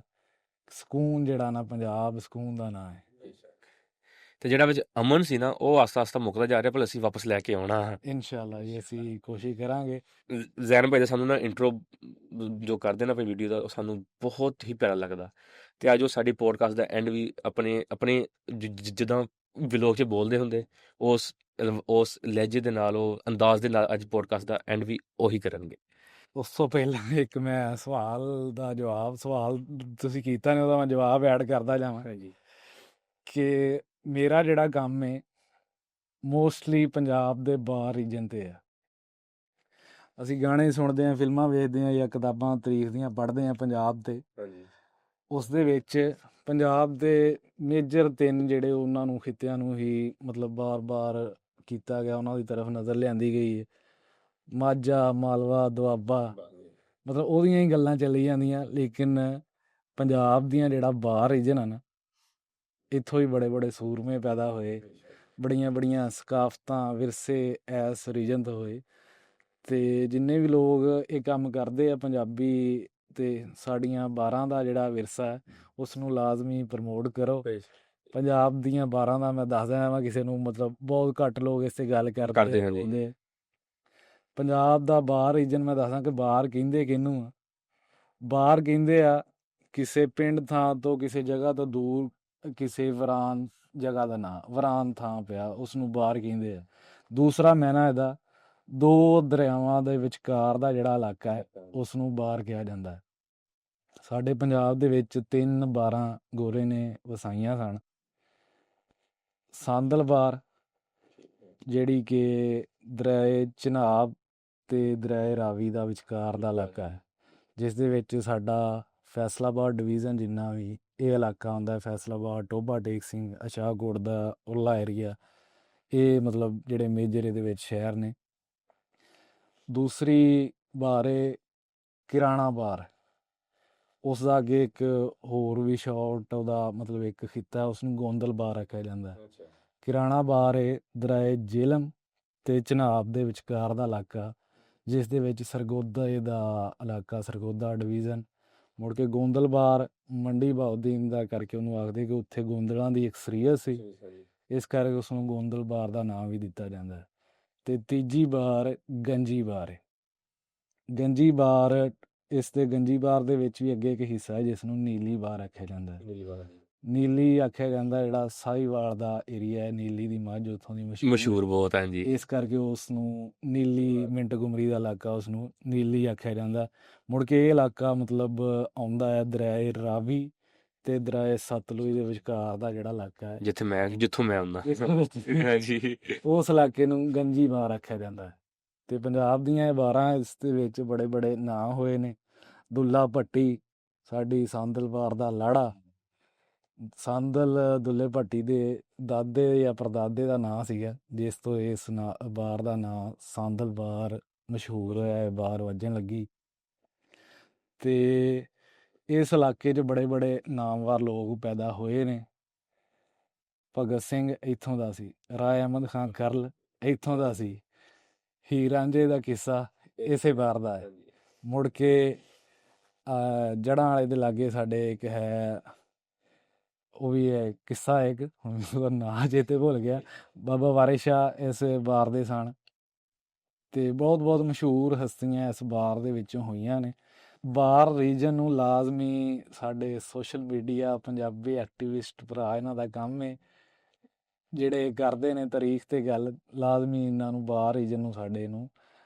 ਸਕੂਨ ਜਿਹੜਾ ਨਾ, ਪੰਜਾਬ ਸਕੂਨ ਦਾ ਨਾਂ ਹੈ। ਤੇ ਜਿਹੜਾ ਵਿੱਚ ਅਮਨ ਸੀ ਨਾ, ਉਹ ਆਸਤਾ ਆਸਤਾ ਮੁੱਕਦਾ ਜਾ ਰਿਹਾ, ਪਰ ਅਸੀਂ ਵਾਪਸ ਲੈ ਕੇ ਆਉਣਾ ਹੈ ਇਨਸ਼ਾਅੱਲਾ ਜੀ, ਅਸੀਂ ਕੋਸ਼ਿਸ਼ ਕਰਾਂਗੇ। ਜ਼ੈਨ ਭਾਈ ਦਾ ਸਾਨੂੰ ਨਾ ਇੰਟਰੋ ਜੋ ਕਰਦੇ ਨਾ ਭਾਈ ਵੀਡੀਓ ਦਾ, ਉਹ ਸਾਨੂੰ ਬਹੁਤ ਹੀ ਪਿਆਰਾ ਲੱਗਦਾ। ਤੇ ਅੱਜ ਉਹ ਸਾਡੀ ਪੋਡਕਾਸਟ ਦਾ ਐਂਡ ਵੀ ਆਪਣੇ ਜਿੱਦਾਂ ਵਲੋਗ 'ਚ ਬੋਲਦੇ ਹੁੰਦੇ, ਉਸ ਲਹਿਜੇ ਦੇ ਨਾਲ, ਉਹ ਅੰਦਾਜ਼ ਦੇ ਨਾਲ ਅੱਜ ਪੋਡਕਾਸਟ ਦਾ ਐਂਡ ਵੀ ਉਹੀ ਕਰਨਗੇ। ਉਸ ਤੋਂ ਪਹਿਲਾਂ ਇੱਕ ਮੈਂ ਸਵਾਲ ਤੁਸੀਂ ਕੀਤਾ ਨੇ, ਉਹਦਾ ਮੈਂ ਜਵਾਬ ਐਡ ਕਰਦਾ ਜਾਵਾਂਗਾ ਜੀ, ਕਿ ਮੇਰਾ ਜਿਹੜਾ ਕੰਮ ਹੈ ਮੋਸਟਲੀ ਪੰਜਾਬ ਦੇ ਬਾਹਰ ਰੀਜਨ 'ਤੇ ਆ। ਅਸੀਂ ਗਾਣੇ ਸੁਣਦੇ ਹਾਂ, ਫਿਲਮਾਂ ਵੇਖਦੇ ਹਾਂ, ਜਾਂ ਕਿਤਾਬਾਂ ਤਾਰੀਖ ਦੀਆਂ ਪੜ੍ਹਦੇ ਹਾਂ ਪੰਜਾਬ 'ਤੇ। ਉਸ ਦੇ ਵਿੱਚ ਪੰਜਾਬ ਦੇ ਮੇਜਰ 3 ਜਿਹੜੇ ਉਹਨਾਂ ਨੂੰ ਖਿੱਤਿਆਂ ਨੂੰ ਹੀ ਮਤਲਬ ਬਾਰ-ਬਾਰ ਕੀਤਾ ਗਿਆ, ਉਹਨਾਂ ਦੀ ਤਰਫ ਨਜ਼ਰ ਲਿਆਂਦੀ ਗਈ ਹੈ। ਮਾਝਾ, ਮਾਲਵਾ, ਦੁਆਬਾ, ਮਤਲਬ ਉਹਦੀਆਂ ਹੀ ਗੱਲਾਂ ਚੱਲੀ ਜਾਂਦੀਆਂ। ਲੇਕਿਨ ਪੰਜਾਬ ਦੀਆਂ ਜਿਹੜਾ ਬਾਹਰ ਰੀਜਨ ਆ ਨਾ, ਇੱਥੋਂ ਹੀ ਬੜੇ ਬੜੇ ਸੂਰਮੇ ਪੈਦਾ ਹੋਏ, ਬੜੀਆਂ ਬੜੀਆਂ ਸਕਾਫਤਾਂ ਵਿਰਸੇ ਇਸ ਰੀਜਨ ਤੋਂ ਹੋਏ। ਅਤੇ ਜਿੰਨੇ ਵੀ ਲੋਕ ਇਹ ਕੰਮ ਕਰਦੇ ਆ ਪੰਜਾਬੀ, ਅਤੇ ਸਾਡੀਆਂ 12 ਦਾ ਜਿਹੜਾ ਵਿਰਸਾ ਹੈ ਉਸ ਨੂੰ ਲਾਜ਼ਮੀ ਪ੍ਰਮੋਟ ਕਰੋ। ਪੰਜਾਬ ਦੀਆਂ 12 ਦਾ ਮੈਂ ਦੱਸ ਦਿੰਦਾ ਵਾ ਕਿਸੇ ਨੂੰ, ਮਤਲਬ ਬਹੁਤ ਘੱਟ ਲੋਕ ਇਸ 'ਤੇ ਗੱਲ ਕਰਦੇ ਹੁੰਦੇ। ਪੰਜਾਬ ਦਾ ਬਾਹਰ ਰੀਜਨ ਮੈਂ ਦੱਸਦਾ ਕਿ ਬਾਹਰ ਕਹਿੰਦੇ ਕਿਹਨੂੰ ਆ। ਬਾਹਰ ਕਹਿੰਦੇ ਆ ਕਿਸੇ ਪਿੰਡ ਥਾਂ ਤੋਂ, ਕਿਸੇ ਜਗ੍ਹਾ ਤੋਂ ਦੂਰ, ਕਿਸੇ ਵੀਰਾਨ ਜਗ੍ਹਾ ਦਾ ਨਾਂ, ਵੀਰਾਨ ਥਾਂ ਪਿਆ, ਉਸ ਨੂੰ ਬਾਹਰ ਕਹਿੰਦੇ ਆ। ਦੂਸਰਾ ਮੈਨਾ ਇਹਦਾ 2 ਦਰਿਆਵਾਂ ਦੇ ਵਿਚਕਾਰ ਦਾ ਜਿਹੜਾ ਇਲਾਕਾ ਹੈ ਉਸ ਨੂੰ ਬਾਹਰ ਕਿਹਾ ਜਾਂਦਾ ਹੈ। ਸਾਡੇ ਪੰਜਾਬ ਦੇ ਵਿੱਚ 3 12 ਗੋਰੇ ਨੇ ਵਸਾਈਆਂ ਸਨ। ਸਾਂਦਲ ਬਾਰ, ਜਿਹੜੀ ਕਿ ਦਰਿਆਏ ਚਨਾਬ ਅਤੇ ਦਰਿਆਏ ਰਾਵੀ ਦਾ ਵਿਚਕਾਰ ਦਾ ਇਲਾਕਾ ਹੈ, ਜਿਸ ਦੇ ਵਿੱਚ ਸਾਡਾ ਫੈਸਲਾਬਾਦ ਡਿਵੀਜ਼ਨ ਜਿੰਨਾ ਵੀ ਇਹ ਇਲਾਕਾ ਆਉਂਦਾ, ਫੈਸਲਾਬਾਦ, ਟੋਭਾ ਟੇਕ ਸਿੰਘ, ਸ਼ਾਹਕੋਟ ਦਾ ਉਰਲਾ ਏਰੀਆ, ਇਹ ਮਤਲਬ ਜਿਹੜੇ ਮੇਜਰ ਇਹਦੇ ਵਿੱਚ ਸ਼ਹਿਰ ਨੇ। ਦੂਸਰੀ ਬਾਰ ਹੈ ਕਿਰਾਣਾ ਬਾਰ, ਉਸ ਦਾ ਅੱਗੇ ਇੱਕ ਹੋਰ ਵੀ ਸ਼ਾਰਟ ਉਹਦਾ ਮਤਲਬ ਇੱਕ ਖਿੱਤਾ, ਉਸ ਨੂੰ ਗੋਂਦਲ ਬਾਰ ਆਖਿਆ ਜਾਂਦਾ। ਕਿਰਾਣਾ ਬਾਰ ਹੈ ਦਰਿਆਏ ਜੇਹਲਮ ਅਤੇ ਚਨਾਬ ਦੇ ਵਿਚਕਾਰ ਦਾ ਇਲਾਕਾ, ਜਿਸ ਦੇ ਵਿੱਚ ਸਰਗੋਦਾ ਦਾ ਇਲਾਕਾ, ਸਰਗੋਦਾ ਡਿਵੀਜ਼ਨ। ਮੁੜ ਕੇ ਗੋਂਦਲ ਬਾਰ ਮੰਡੀ ਬਹਾਉਦੀਨ ਦਾ ਕਰਕੇ ਉਹਨੂੰ ਆਖਦੇ ਕਿ ਉੱਥੇ ਗੋਂਦਲਾਂ ਦੀ ਅਕਸਰੀਅਤ ਸੀ, ਇਸ ਕਰਕੇ ਉਸ ਨੂੰ ਗੋਂਦਲ ਬਾਰ ਦਾ ਨਾਮ ਵੀ ਦਿੱਤਾ ਜਾਂਦਾ। ਅਤੇ ਤੀਜੀ ਬਾਰ ਗੰਜੀ ਬਾਰ ਹੈ। ਗੰਜੀ ਬਾਰ, ਇਸ ਦੇ ਗੰਜੀ ਬਾਰ ਦੇ ਵਿੱਚ ਵੀ ਅੱਗੇ ਇੱਕ ਹਿੱਸਾ ਹੈ ਜਿਸ ਨੂੰ ਨੀਲੀ ਬਾਰ ਆਖਿਆ ਜਾਂਦਾ ਹੈ। ਨੀਲੀ ਆਖਿਆ ਜਾਂਦਾ, ਜਿਹੜਾ ਸਾਹੀਵਾਲ ਦਾ ਏਰੀਆ ਹੈ, ਨੀਲੀ ਦੀ ਮੱਝ ਉੱਥੋਂ ਦੀ ਮਸ਼ਹੂਰ ਮਸ਼ਹੂਰ ਬਹੁਤ ਹੈ ਜੀ। ਇਸ ਕਰਕੇ ਉਸ ਨੂੰ ਨੀਲੀ ਮਿੰਟ ਗੁਮਰੀ ਦਾ ਇਲਾਕਾ ਉਸ ਨੂੰ ਨੀਲੀ ਆਖਿਆ ਜਾਂਦਾ। ਮੁੜ ਕੇ ਇਹ ਇਲਾਕਾ ਮਤਲਬ ਆਉਂਦਾ ਹੈ ਦਰਿਆਏ ਰਾਵੀ ਤੇ ਦਰਿਆਏ ਸਤਲੁਜ ਦੇ ਵਿਚਕਾਰ ਦਾ ਜਿਹੜਾ ਇਲਾਕਾ ਹੈ, ਜਿੱਥੋਂ ਮੈਂ ਆਉਂਦਾ। ਹਾਂਜੀ। ਉਸ ਇਲਾਕੇ ਨੂੰ ਗੰਜੀ ਬਾਰ ਆਖਿਆ ਜਾਂਦਾ ਹੈ। ਤੇ ਪੰਜਾਬ ਦੀਆਂ ਇਹ 12 ਇਸ ਦੇ ਵਿੱਚ ਬੜੇ ਬੜੇ ਨਾਂ ਹੋਏ ਨੇ। ਦੁੱਲਾ ਭੱਟੀ ਸਾਡੀ ਸਾਂਦਲ ਬਾਰ ਦਾ ਲਾੜਾ, ਸਾਂਦਲ ਦੁੱਲੇ ਭੱਟੀ ਦੇ ਦਾਦੇ ਜਾਂ ਪਰਦਾਦੇ ਦਾ ਨਾਂ ਸੀਗਾ, ਜਿਸ ਤੋਂ ਇਸ ਬਾਰ ਦਾ ਨਾਂ ਸਾਂਦਲ ਬਾਰ ਮਸ਼ਹੂਰ ਹੋਇਆ, ਇਹ ਬਾਰ ਵੱਜਣ ਲੱਗੀ। ਤੇ ਇਸ ਇਲਾਕੇ 'ਚ ਬੜੇ ਬੜੇ ਨਾਮਵਰ ਲੋਕ ਪੈਦਾ ਹੋਏ ਨੇ। ਭਗਤ ਸਿੰਘ ਇੱਥੋਂ ਦਾ ਸੀ, ਰਾਏ ਅਹਿਮਦ ਖਾਨ ਕਰਲ ਇੱਥੋਂ ਦਾ ਸੀ, ਹੀਰ ਰਾਂਝੇ ਦਾ ਕਿੱਸਾ ਇਸੇ ਬਾਰ ਦਾ ਹੈ। ਮੁੜ ਕੇ ਜੜ੍ਹਾਂ ਵਾਲੇ ਦੇ ਲਾਗੇ ਸਾਡੇ ਇੱਕ ਹੈ, ਉਹ ਵੀ ਹੈ ਕਿੱਸਾ ਇੱਕ, ਹੁਣ ਉਹਦਾ ਨਾਂ ਚੇਤੇ ਭੁੱਲ ਗਿਆ, ਬਾਬਾ ਵਾਰਿਸ ਸ਼ਾਹ ਇਸ ਬਾਰ ਦੇ ਸਨ। ਤੇ ਬਹੁਤ ਬਹੁਤ ਮਸ਼ਹੂਰ ਹਸਤੀਆਂ ਇਸ ਬਾਰ ਦੇ ਵਿੱਚੋਂ ਹੋਈਆਂ ਨੇ। ਬਾਰ ਰੀਜਨ ਨੂੰ ਲਾਜ਼ਮੀ ਸਾਡੇ ਸੋਸ਼ਲ ਮੀਡੀਆ ਪੰਜਾਬੀ ਐਕਟੀਵਿਸਟ ਭਰਾ, ਇਹਨਾਂ ਦਾ ਕੰਮ ਹੈ ਜਿਹੜੇ ਕਰਦੇ ਨੇ ਤਾਰੀਖ ਤੇ ਗੱਲ, ਲਾਜ਼ਮੀ ਇਹਨਾਂ ਨੂੰ ਬਾਰ ਰੀਜਨ ਨੂੰ ਸਾਡੇ ਨੂੰ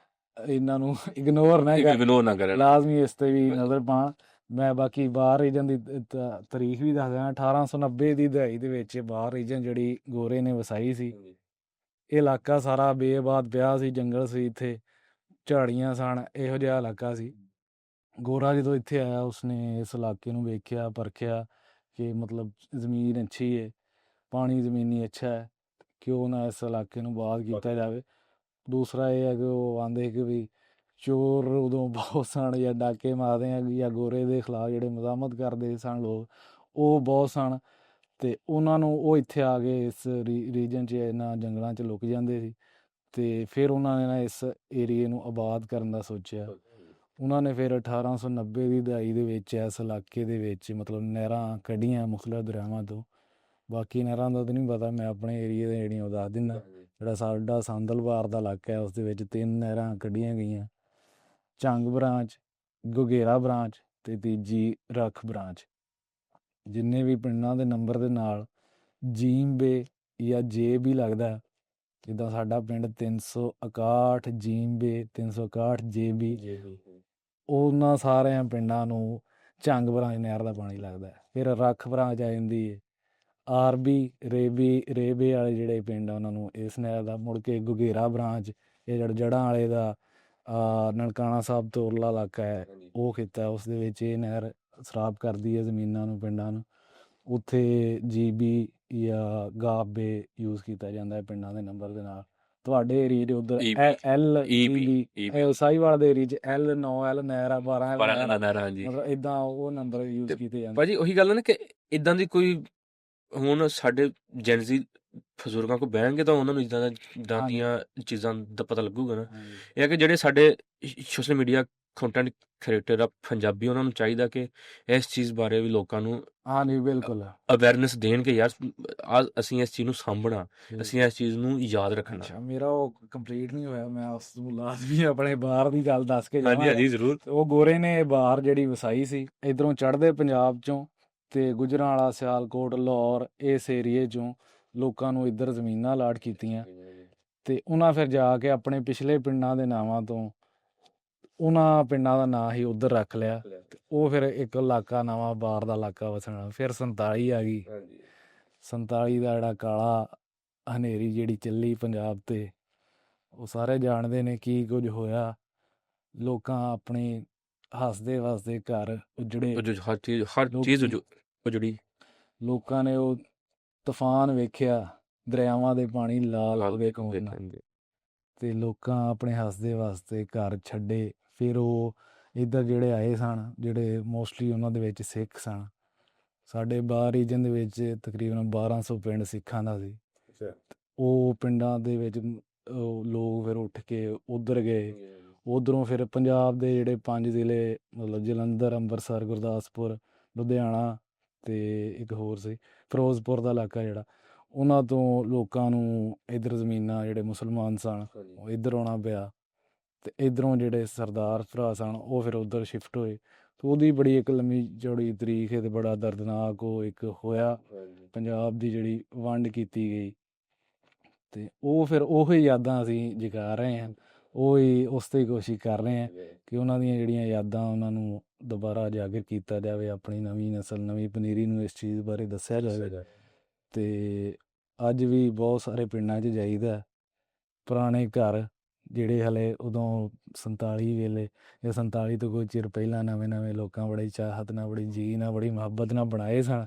ਇਹਨਾਂ ਨੂੰ ਇਗਨੋਰ ਨਾ ਕਰੇ, ਲਾਜ਼ਮੀ ਇਸ ਤੇ ਵੀ ਨਜ਼ਰ ਪਾਉਣ। ਮੈਂ ਬਾਕੀ ਬਾਰ ਰੀਜਨ ਦੀ ਤਾਰੀਖ ਵੀ ਦੱਸਦਾ। 1890 ਦੀ ਦਹਾਈ ਦੇ ਵਿੱਚ ਬਾਰ ਰੀਜਨ ਜਿਹੜੀ ਗੋਰੇ ਨੇ ਵਸਾਈ ਸੀ। ਇਹ ਇਲਾਕਾ ਸਾਰਾ ਬੇਆਬਾਦ ਪਿਆ ਸੀ, ਜੰਗਲ ਸੀ, ਇੱਥੇ ਝਾੜੀਆਂ ਸਨ, ਇਹੋ ਜਿਹਾ ਇਲਾਕਾ ਸੀ। ਗੋਰਾ ਜਦੋਂ ਇੱਥੇ ਆਇਆ ਉਸਨੇ ਇਸ ਇਲਾਕੇ ਨੂੰ ਵੇਖਿਆ, ਪਰਖਿਆ ਕਿ ਮਤਲਬ ਜ਼ਮੀਨ ਅੱਛੀ ਹੈ, ਪਾਣੀ ਜ਼ਮੀਨੀ ਅੱਛਾ ਹੈ, ਕਿਉਂ ਨਾ ਇਸ ਇਲਾਕੇ ਨੂੰ ਆਬਾਦ ਕੀਤਾ ਜਾਵੇ। ਦੂਸਰਾ ਇਹ ਹੈ ਕਿ ਉਹ ਆਂਦੇ ਕਿ ਵੀ ਚੋਰ ਉਦੋਂ ਬਹੁਤ ਸਨ, ਜਾਂ ਡਾਕੇ ਮਾਰਦੇ ਆ, ਜਾਂ ਗੋਰੇ ਦੇ ਖਿਲਾਫ ਜਿਹੜੇ ਮਜ਼ਾਮਤ ਕਰਦੇ ਸਨ ਲੋਕ, ਉਹ ਬਹੁਤ ਸਨ। ਅਤੇ ਉਹਨਾਂ ਨੂੰ ਉਹ ਇੱਥੇ ਆ ਕੇ ਇਸ ਰੀਜਨ 'ਚ ਇਹਨਾਂ ਜੰਗਲਾਂ 'ਚ ਲੁਕ ਜਾਂਦੇ ਸੀ। ਅਤੇ ਫਿਰ ਉਹਨਾਂ ਨੇ ਨਾ ਇਸ ਏਰੀਏ ਨੂੰ ਆਬਾਦ ਕਰਨ ਦਾ ਸੋਚਿਆ। ਉਹਨਾਂ ਨੇ ਫਿਰ 1890 ਦੀ ਦਹਾਈ ਦੇ ਵਿੱਚ ਇਸ ਇਲਾਕੇ ਦੇ ਵਿੱਚ ਮਤਲਬ ਨਹਿਰਾਂ ਕੱਢੀਆਂ ਮੁਖਤਲਿਫ ਦਰਿਆਵਾਂ ਤੋਂ। ਬਾਕੀ ਨਹਿਰਾਂ ਦਾ ਤਾਂ ਨਹੀਂ ਪਤਾ, ਮੈਂ ਆਪਣੇ ਏਰੀਏ ਦੇ ਜਿਹੜੀਆਂ ਉਹ ਦੱਸ ਦਿੰਦਾ। ਜਿਹੜਾ ਸਾਡਾ ਸਾਂਦਲ ਬਾਰ ਦਾ ਇਲਾਕਾ ਹੈ ਉਸ ਦੇ ਵਿੱਚ 3 ਨਹਿਰਾਂ ਕੱਢੀਆਂ ਗਈਆਂ, ਝੰਗ ਬ੍ਰਾਂਚ, ਗੁਗੇਰਾ ਬ੍ਰਾਂਚ ਅਤੇ ਤੀਜੀ ਰੱਖ ਬ੍ਰਾਂਚ। ਜਿੰਨੇ ਵੀ ਪਿੰਡਾਂ ਦੇ ਨੰਬਰ ਦੇ ਨਾਲ ਜੀਮ ਬੇ ਜਾਂ ਜੇ ਵੀ ਲੱਗਦਾ, ਜਿੱਦਾਂ ਸਾਡਾ ਪਿੰਡ 361 ਜੀਮ ਬੇ, 361 ਜੇ ਬੀ, ਉਹਨਾਂ ਸਾਰਿਆਂ ਪਿੰਡਾਂ ਨੂੰ ਝੰਗ ਬ੍ਰਾਂਚ ਨਹਿਰ ਦਾ ਪਾਣੀ ਲੱਗਦਾ। ਫਿਰ ਰੱਖ ਬ੍ਰਾਂਚ ਆ ਜਾਂਦੀ ਹੈ, ਆਰਬੀ ਰੇਬੇ ਵਾਲੇ ਜਿਹੜੇ ਪਿੰਡ ਆ ਉਹਨਾਂ ਨੂੰ ਇਸ ਨਹਿਰ ਦਾ। ਮੁੜ ਕੇ ਗੁਗੇਰਾ ਬ੍ਰਾਂਚ, ਇਹ ਜਿਹੜਾ ਜੜ੍ਹਾਂ ਵਾਲੇ ਦਾ ਨਨਕਾਣਾ ਸਾਹਿਬ ਤੋਂ ਉਰਲਾ ਇਲਾਕਾ ਹੈ, ਉਹ ਖਿੱਤਾ, ਉਸ ਦੇ ਵਿੱਚ ਇਹ ਨਹਿਰ ਸਰਾਪ ਕਰਦੀ ਹੈ ਜ਼ਮੀਨਾਂ ਨੂੰ, ਪਿੰਡਾਂ ਨੂੰ। ਉੱਥੇ GB ਜਾਂ ਗਾਬੇ ਯੂਜ਼ ਕੀਤਾ ਜਾਂਦਾ ਹੈ ਪਿੰਡਾਂ ਦੇ ਨੰਬਰ ਦੇ ਨਾਲ। ਤੁਹਾਡੇ ਏਰੀਏ ਦੇ ਉੱਧਰ LEB, ਸਾਹੀਵਾਲ ਦੇ ਏਰੀਏ 'ਚ L 9L ਨਹਿਰ ਆ, 12L ਨਹਿਰ, ਮਤਲਬ ਇੱਦਾਂ ਉਹ ਨੰਬਰ ਯੂਜ਼ ਕੀਤੇ ਜਾਂਦੇ। ਭਾਜੀ ਉਹੀ ਗੱਲ ਹੈ ਨਾ ਕਿ ਇੱਦਾਂ ਦੀ ਕੋਈ, ਹੁਣ ਸਾਡੇ ਜੈਨਜ਼ੀ ਬਜ਼ੁਰਗਾਂ ਕੋਲ ਬਹਿਣਗੇ ਤਾਂ ਉਹਨਾਂ ਨੂੰ ਇੱਦਾਂ ਦੀਆਂ ਚੀਜ਼ਾਂ ਦਾ ਪਤਾ ਲੱਗੂਗਾ ਨਾ। ਇਹ ਹੈ ਕਿ ਜਿਹੜੇ ਸਾਡੇ ਸੋਸ਼ਲ ਮੀਡੀਆ ਕੰਟੈਂਟ ਕ੍ਰੀਏਟਰ ਆ ਪੰਜਾਬੀ, ਉਹਨਾਂ ਨੂੰ ਚਾਹੀਦਾ ਕਿ ਇਸ ਚੀਜ਼ ਬਾਰੇ ਵੀ ਲੋਕਾਂ ਨੂੰ ਬਿਲਕੁਲ ਅਵੇਅਰਨੈਸ ਦੇਣ ਕਿ ਯਾਰ ਅਸੀਂ ਇਸ ਚੀਜ਼ ਨੂੰ ਸਾਂਭਣਾ, ਅਸੀਂ ਇਸ ਚੀਜ਼ ਨੂੰ ਯਾਦ ਰੱਖਣਾ। ਮੇਰਾ ਉਹ ਕੰਪਲੀਟ ਨਹੀਂ ਹੋਇਆ, ਮੈਂ ਉਸ ਨੂੰ ਲਾਜ਼ਮੀ ਆਪਣੇ ਬਾਹਰ ਦੀ ਗੱਲ ਦੱਸ ਕੇ ਹਾਂਜੀ ਹਾਂਜੀ ਜ਼ਰੂਰ। ਉਹ ਗੋਰੇ ਨੇ ਬਾਹਰ ਜਿਹੜੀ ਵਸਾਈ ਸੀ ਇੱਧਰੋਂ ਚੜ੍ਹਦੇ ਪੰਜਾਬ 'ਚੋਂ, ਅਤੇ ਗੁਜਰਾਂਵਾਲਾ, ਸਿਆਲਕੋਟ, ਲਾਹੌਰ, ਇਸ ਏਰੀਏ 'ਚੋਂ ਲੋਕਾਂ ਨੂੰ ਇੱਧਰ ਜ਼ਮੀਨਾਂ ਅਲਾਟ ਕੀਤੀਆਂ। ਅਤੇ ਉਹਨਾਂ ਫਿਰ ਜਾ ਕੇ ਆਪਣੇ ਪਿਛਲੇ ਪਿੰਡਾਂ ਦੇ ਨਾਵਾਂ ਤੋਂ ਉਹਨਾਂ ਪਿੰਡਾਂ ਦਾ ਨਾਂ ਹੀ ਉੱਧਰ ਰੱਖ ਲਿਆ। ਅਤੇ ਉਹ ਫਿਰ ਇੱਕ ਇਲਾਕਾ ਨਵਾਂ ਬਾਰ ਦਾ ਇਲਾਕਾ ਵਸਣਾ। ਫਿਰ 47 ਆ ਗਈ, 47 ਦਾ ਜਿਹੜਾ ਕਾਲਾ ਹਨੇਰੀ ਜਿਹੜੀ ਚੱਲੀ ਪੰਜਾਬ 'ਤੇ, ਉਹ ਸਾਰੇ ਜਾਣਦੇ ਨੇ ਕੀ ਕੁਝ ਹੋਇਆ। ਲੋਕਾਂ ਆਪਣੀ ਹੱਸਦੇ ਵਸਦੇ ਘਰ ਉਜੜੇ, ਹਰ ਚੀਜ਼ ਉਜੜੀ। ਲੋਕਾਂ ਨੇ ਉਹ ਤੂਫਾਨ ਵੇਖਿਆ, ਦਰਿਆਵਾਂ ਦੇ ਪਾਣੀ ਲਾਲ ਹੋ ਗਏ ਕੋਨਾ, ਅਤੇ ਲੋਕਾਂ ਆਪਣੇ ਹੱਸਦੇ ਵਸਦੇ ਘਰ ਛੱਡੇ। ਫਿਰ ਉਹ ਇੱਧਰ ਜਿਹੜੇ ਆਏ ਸਨ, ਜਿਹੜੇ ਮੋਸਟਲੀ ਉਹਨਾਂ ਦੇ ਵਿੱਚ ਸਿੱਖ ਸਨ। ਸਾਡੇ ਬਾਰ ਰੀਜਨ ਦੇ ਵਿੱਚ ਤਕਰੀਬਨ 1200 ਪਿੰਡ ਸਿੱਖਾਂ ਦਾ ਸੀ। ਉਹ ਪਿੰਡਾਂ ਦੇ ਵਿੱਚ ਲੋਕ ਫਿਰ ਉੱਠ ਕੇ ਉੱਧਰ ਗਏ। ਉੱਧਰੋਂ ਫਿਰ ਪੰਜਾਬ ਦੇ ਜਿਹੜੇ 5 ਜ਼ਿਲ੍ਹੇ, ਮਤਲਬ ਜਲੰਧਰ, ਅੰਮ੍ਰਿਤਸਰ, ਗੁਰਦਾਸਪੁਰ, ਲੁਧਿਆਣਾ ਅਤੇ ਇੱਕ ਹੋਰ ਸੀ ਫਿਰੋਜ਼ਪੁਰ ਦਾ ਇਲਾਕਾ ਜਿਹੜਾ, ਉਹਨਾਂ ਤੋਂ ਲੋਕਾਂ ਨੂੰ ਇੱਧਰ ਜ਼ਮੀਨਾਂ, ਜਿਹੜੇ ਮੁਸਲਮਾਨ ਸਨ ਉਹ ਇੱਧਰ ਆਉਣਾ ਪਿਆ। ਅਤੇ ਇੱਧਰੋਂ ਜਿਹੜੇ ਸਰਦਾਰ ਭਰਾ ਸਨ ਉਹ ਫਿਰ ਉੱਧਰ ਸ਼ਿਫਟ ਹੋਏ। ਤੇ ਉਹਦੀ ਬੜੀ ਇੱਕ ਲੰਮੀ ਚੌੜੀ ਤਰੀਕ ਹੈ ਤੇ ਬੜਾ ਦਰਦਨਾਕ ਉਹ ਇੱਕ ਹੋਇਆ, ਪੰਜਾਬ ਦੀ ਜਿਹੜੀ ਵੰਡ ਕੀਤੀ ਗਈ। ਤੇ ਉਹ ਫਿਰ ਉਹੀ ਯਾਦਾਂ ਅਸੀਂ ਜਗਾ ਰਹੇ ਹਾਂ, ਉਹੀ ਉਸ 'ਤੇ ਕੋਸ਼ਿਸ਼ ਕਰ ਰਹੇ ਹਾਂ ਕਿ ਉਹਨਾਂ ਦੀਆਂ ਜਿਹੜੀਆਂ ਯਾਦਾਂ ਉਹਨਾਂ ਨੂੰ ਦੁਬਾਰਾ ਉਜਾਗਰ ਕੀਤਾ ਜਾਵੇ, ਆਪਣੀ ਨਵੀਂ ਨਸਲ ਨਵੀਂ ਪਨੀਰੀ ਨੂੰ ਇਸ ਚੀਜ਼ ਬਾਰੇ ਦੱਸਿਆ ਜਾਵੇ। ਤੇ ਅੱਜ ਵੀ ਬਹੁਤ ਸਾਰੇ ਪਿੰਡਾਂ 'ਚ ਜਾਈਦਾ, ਪੁਰਾਣੇ ਘਰ ਜਿਹੜੇ ਹਲੇ ਉਦੋਂ 47 ਵੇਲੇ ਜਾਂ 47 ਤੋਂ ਕੁਝ ਚਿਰ ਪਹਿਲਾਂ ਨਵੇਂ ਲੋਕਾਂ ਬੜੀ ਚਾਹਤ ਨਾਲ, ਬੜੀ ਜੀ ਨਾਲ, ਬੜੀ ਮੁਹੱਬਤ ਨਾਲ ਬਣਾਏ ਸਨ।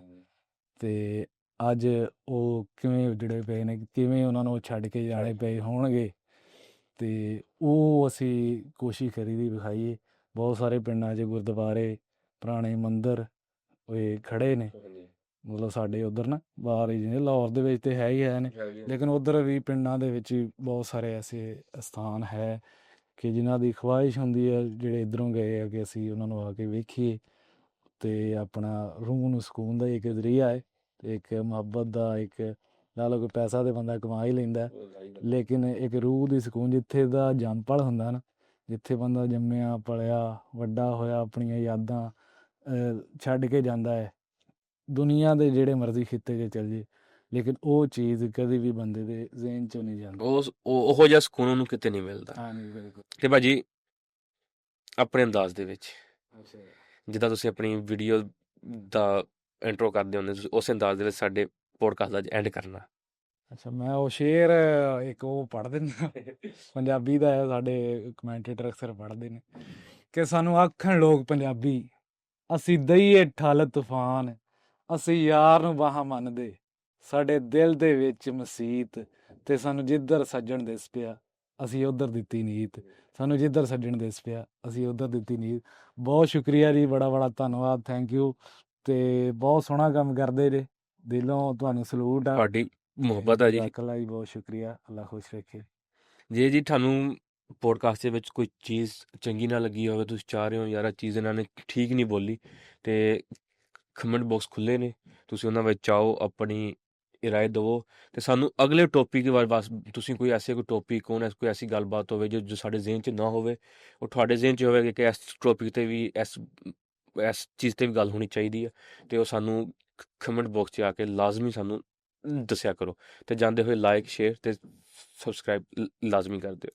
ਤੇ ਅੱਜ ਉਹ ਕਿਵੇਂ ਉਜੜੇ ਪਏ ਨੇ, ਕਿਵੇਂ ਉਹਨਾਂ ਨੂੰ ਛੱਡ ਕੇ ਜਾਣੇ ਪਏ ਹੋਣਗੇ। ਤੇ ਉਹ ਅਸੀਂ ਕੋਸ਼ਿਸ਼ ਕਰੀ ਦੀ ਵਿਖਾਈਏ। ਬਹੁਤ ਸਾਰੇ ਪਿੰਡਾਂ 'ਚ ਗੁਰਦੁਆਰੇ, ਪੁਰਾਣੇ ਮੰਦਿਰ ਇਹ ਖੜ੍ਹੇ ਨੇ, ਮਤਲਬ ਸਾਡੇ ਉੱਧਰ ਨਾ ਬਾਹਰ ਹੀ ਜਿਵੇਂ ਲਾਹੌਰ ਦੇ ਵਿੱਚ ਤੇ ਹੈ ਹੀ ਹੈ ਨੇ, ਲੇਕਿਨ ਉੱਧਰ ਵੀ ਪਿੰਡਾਂ ਦੇ ਵਿੱਚ ਵੀ ਬਹੁਤ ਸਾਰੇ ਐਸੇ ਸਥਾਨ ਹੈ ਕਿ ਜਿਨ੍ਹਾਂ ਦੀ ਖਵਾਹਿਸ਼ ਹੁੰਦੀ ਹੈ, ਜਿਹੜੇ ਇੱਧਰੋਂ ਗਏ ਆ, ਕਿ ਅਸੀਂ ਉਹਨਾਂ ਨੂੰ ਆ ਕੇ ਵੇਖੀਏ। ਤੇ ਆਪਣਾ ਰੂਹ ਨੂੰ ਸਕੂਨ ਦਾ ਇੱਕ ਜ਼ਰੀਆ ਹੈ, ਤੇ ਇੱਕ ਮੁਹੱਬਤ ਦਾ ਇੱਕ, ਲਾ ਲਓ ਕਿ ਪੈਸਾ ਤਾਂ ਬੰਦਾ ਕਮਾ ਹੀ ਲੈਂਦਾ, ਲੇਕਿਨ ਇੱਕ ਰੂਹ ਦੀ ਸਕੂਨ ਜਿੱਥੇ ਦਾ ਜੰਮ ਪਲ ਹੁੰਦਾ ਨਾ, ਜਿੱਥੇ ਬੰਦਾ ਜੰਮਿਆ ਪਲਿਆ ਵੱਡਾ ਹੋਇਆ, ਆਪਣੀਆਂ ਯਾਦਾਂ ਛੱਡ ਕੇ ਜਾਂਦਾ ਹੈ, ਦੁਨੀਆ ਦੇ ਜਿਹੜੇ ਮਰਜ਼ੀ ਖਿੱਤੇ 'ਚ ਚੱਲ ਜੇ, ਲੇਕਿਨ ਉਹ ਚੀਜ਼ ਕਦੇ ਵੀ ਬੰਦੇ ਦੇ ਜ਼ਿਹਨ 'ਚੋਂ ਨਹੀਂ ਜਾਂਦੀ। ਉਹੋ ਜਿਹਾ ਸਕੂਨ ਉਹਨੂੰ ਕਿਤੇ ਨਹੀਂ ਮਿਲਦਾ। ਹਾਂਜੀ ਬਿਲਕੁਲ। ਤੇ ਭਾਜੀ ਆਪਣੇ ਅੰਦਾਜ਼ ਦੇ ਵਿੱਚ, ਜਿੱਦਾਂ ਤੁਸੀਂ ਆਪਣੀ ਵੀਡੀਓ ਦਾ ਇੰਟਰੋ ਕਰਦੇ ਹੁੰਦੇ, ਤੁਸੀਂ ਉਸ ਅੰਦਾਜ਼ ਦੇ ਵਿੱਚ ਸਾਡੇ ਪੋਡਕਾਸਟ ਦਾ ਐਂਡ ਕਰਨਾ। ਅੱਛਾ, ਮੈਂ ਉਹ ਸ਼ੇਰ ਇੱਕ ਉਹ ਪੜ੍ਹ ਦਿੰਦਾ, ਪੰਜਾਬੀ ਦਾ ਹੈ, ਸਾਡੇ ਕਮੈਂਟੇਟਰ ਅਕਸਰ ਪੜ੍ਹਦੇ ਨੇ ਕਿ ਸਾਨੂੰ ਆਖਣ ਲੋਕ ਪੰਜਾਬੀ, ਅਸੀਂ ਦਈਏ ਠੱਲ ਤੂਫਾਨ, ਅਸੀਂ ਯਾਰ ਨੂੰ ਬਾਹਾਂ ਮੰਨਦੇ, ਸਾਡੇ ਦਿਲ ਦੇ ਵਿੱਚ ਮਸੀਤ, ਤੇ ਸਾਨੂੰ ਜਿੱਧਰ ਸੱਜਣ ਦਿਸ ਪਿਆ ਅਸੀਂ ਉੱਧਰ ਦਿੱਤੀ ਨੀਤ, ਸਾਨੂੰ ਜਿੱਧਰ ਸੱਜਣ ਦਿਸ ਪਿਆ ਅਸੀਂ ਉੱਧਰ ਦਿੱਤੀ ਨੀਤ। ਬਹੁਤ ਸ਼ੁਕਰੀਆ ਜੀ, ਬੜਾ ਬੜਾ ਧੰਨਵਾਦ, ਥੈਂਕ ਯੂ। ਤੇ ਬਹੁਤ ਸੋਹਣਾ ਕੰਮ ਕਰਦੇ ਜੇ, ਦਿਲੋਂ ਤੁਹਾਨੂੰ ਸਲੂਟ ਆ, ਤੁਹਾਡੀ ਮੁਹੱਬਤ ਆ ਜੀ। ਜਜ਼ਾਕੱਲਾ ਜੀ, ਬਹੁਤ ਸ਼ੁਕਰੀਆ, ਅੱਲਾ ਖੁਸ਼ ਰੱਖੇ। ਜੇ ਜੀ ਤੁਹਾਨੂੰ ਪੋਡਕਾਸਟ ਦੇ ਵਿੱਚ ਕੋਈ ਚੀਜ਼ ਚੰਗੀ ਨਾ ਲੱਗੀ ਹੋਵੇ, ਤੁਸੀਂ ਚਾਹ ਰਹੇ ਹੋ ਯਾਰ ਇਹ ਚੀਜ਼ ਇਹਨਾਂ ਨੇ ਠੀਕ ਨਹੀਂ ਬੋਲੀ, ਤੇ ਕਮੈਂਟ ਬਾਕਸ ਖੁੱਲ੍ਹੇ ਨੇ, ਤੁਸੀਂ ਉਹਨਾਂ ਵਿੱਚ ਆਓ, ਆਪਣੀ ਰਾਏ ਦੇਵੋ। ਤੇ ਸਾਨੂੰ ਅਗਲੇ ਟੌਪਿਕ ਬਾਰੇ ਬਸ ਤੁਸੀਂ ਕੋਈ ਟੌਪਿਕ ਹੋਣ, ਕੋਈ ਐਸੀ ਗੱਲਬਾਤ ਹੋਵੇ ਜੋ ਸਾਡੇ ਜ਼ਿਹਨ 'ਚ ਨਾ ਹੋਵੇ, ਉਹ ਤੁਹਾਡੇ ਜ਼ਿਹਨ 'ਚ ਹੋਵੇ ਕਿ ਇਸ ਟੌਪਿਕ 'ਤੇ ਵੀ ਇਸ ਚੀਜ਼ 'ਤੇ ਵੀ ਗੱਲ ਹੋਣੀ ਚਾਹੀਦੀ ਹੈ, ਤੇ ਉਹ ਸਾਨੂੰ ਕਮੈਂਟ ਬਾਕਸ 'ਚ ਆ ਕੇ ਲਾਜ਼ਮੀ ਸਾਨੂੰ ਦੱਸਿਆ ਕਰੋ। ਤੇ ਜਾਂਦੇ ਹੋਏ ਲਾਈਕ, ਸ਼ੇਅਰ ਤੇ ਸਬਸਕ੍ਰਾਈਬ ਲਾਜ਼ਮੀ ਕਰ ਦਿਓ।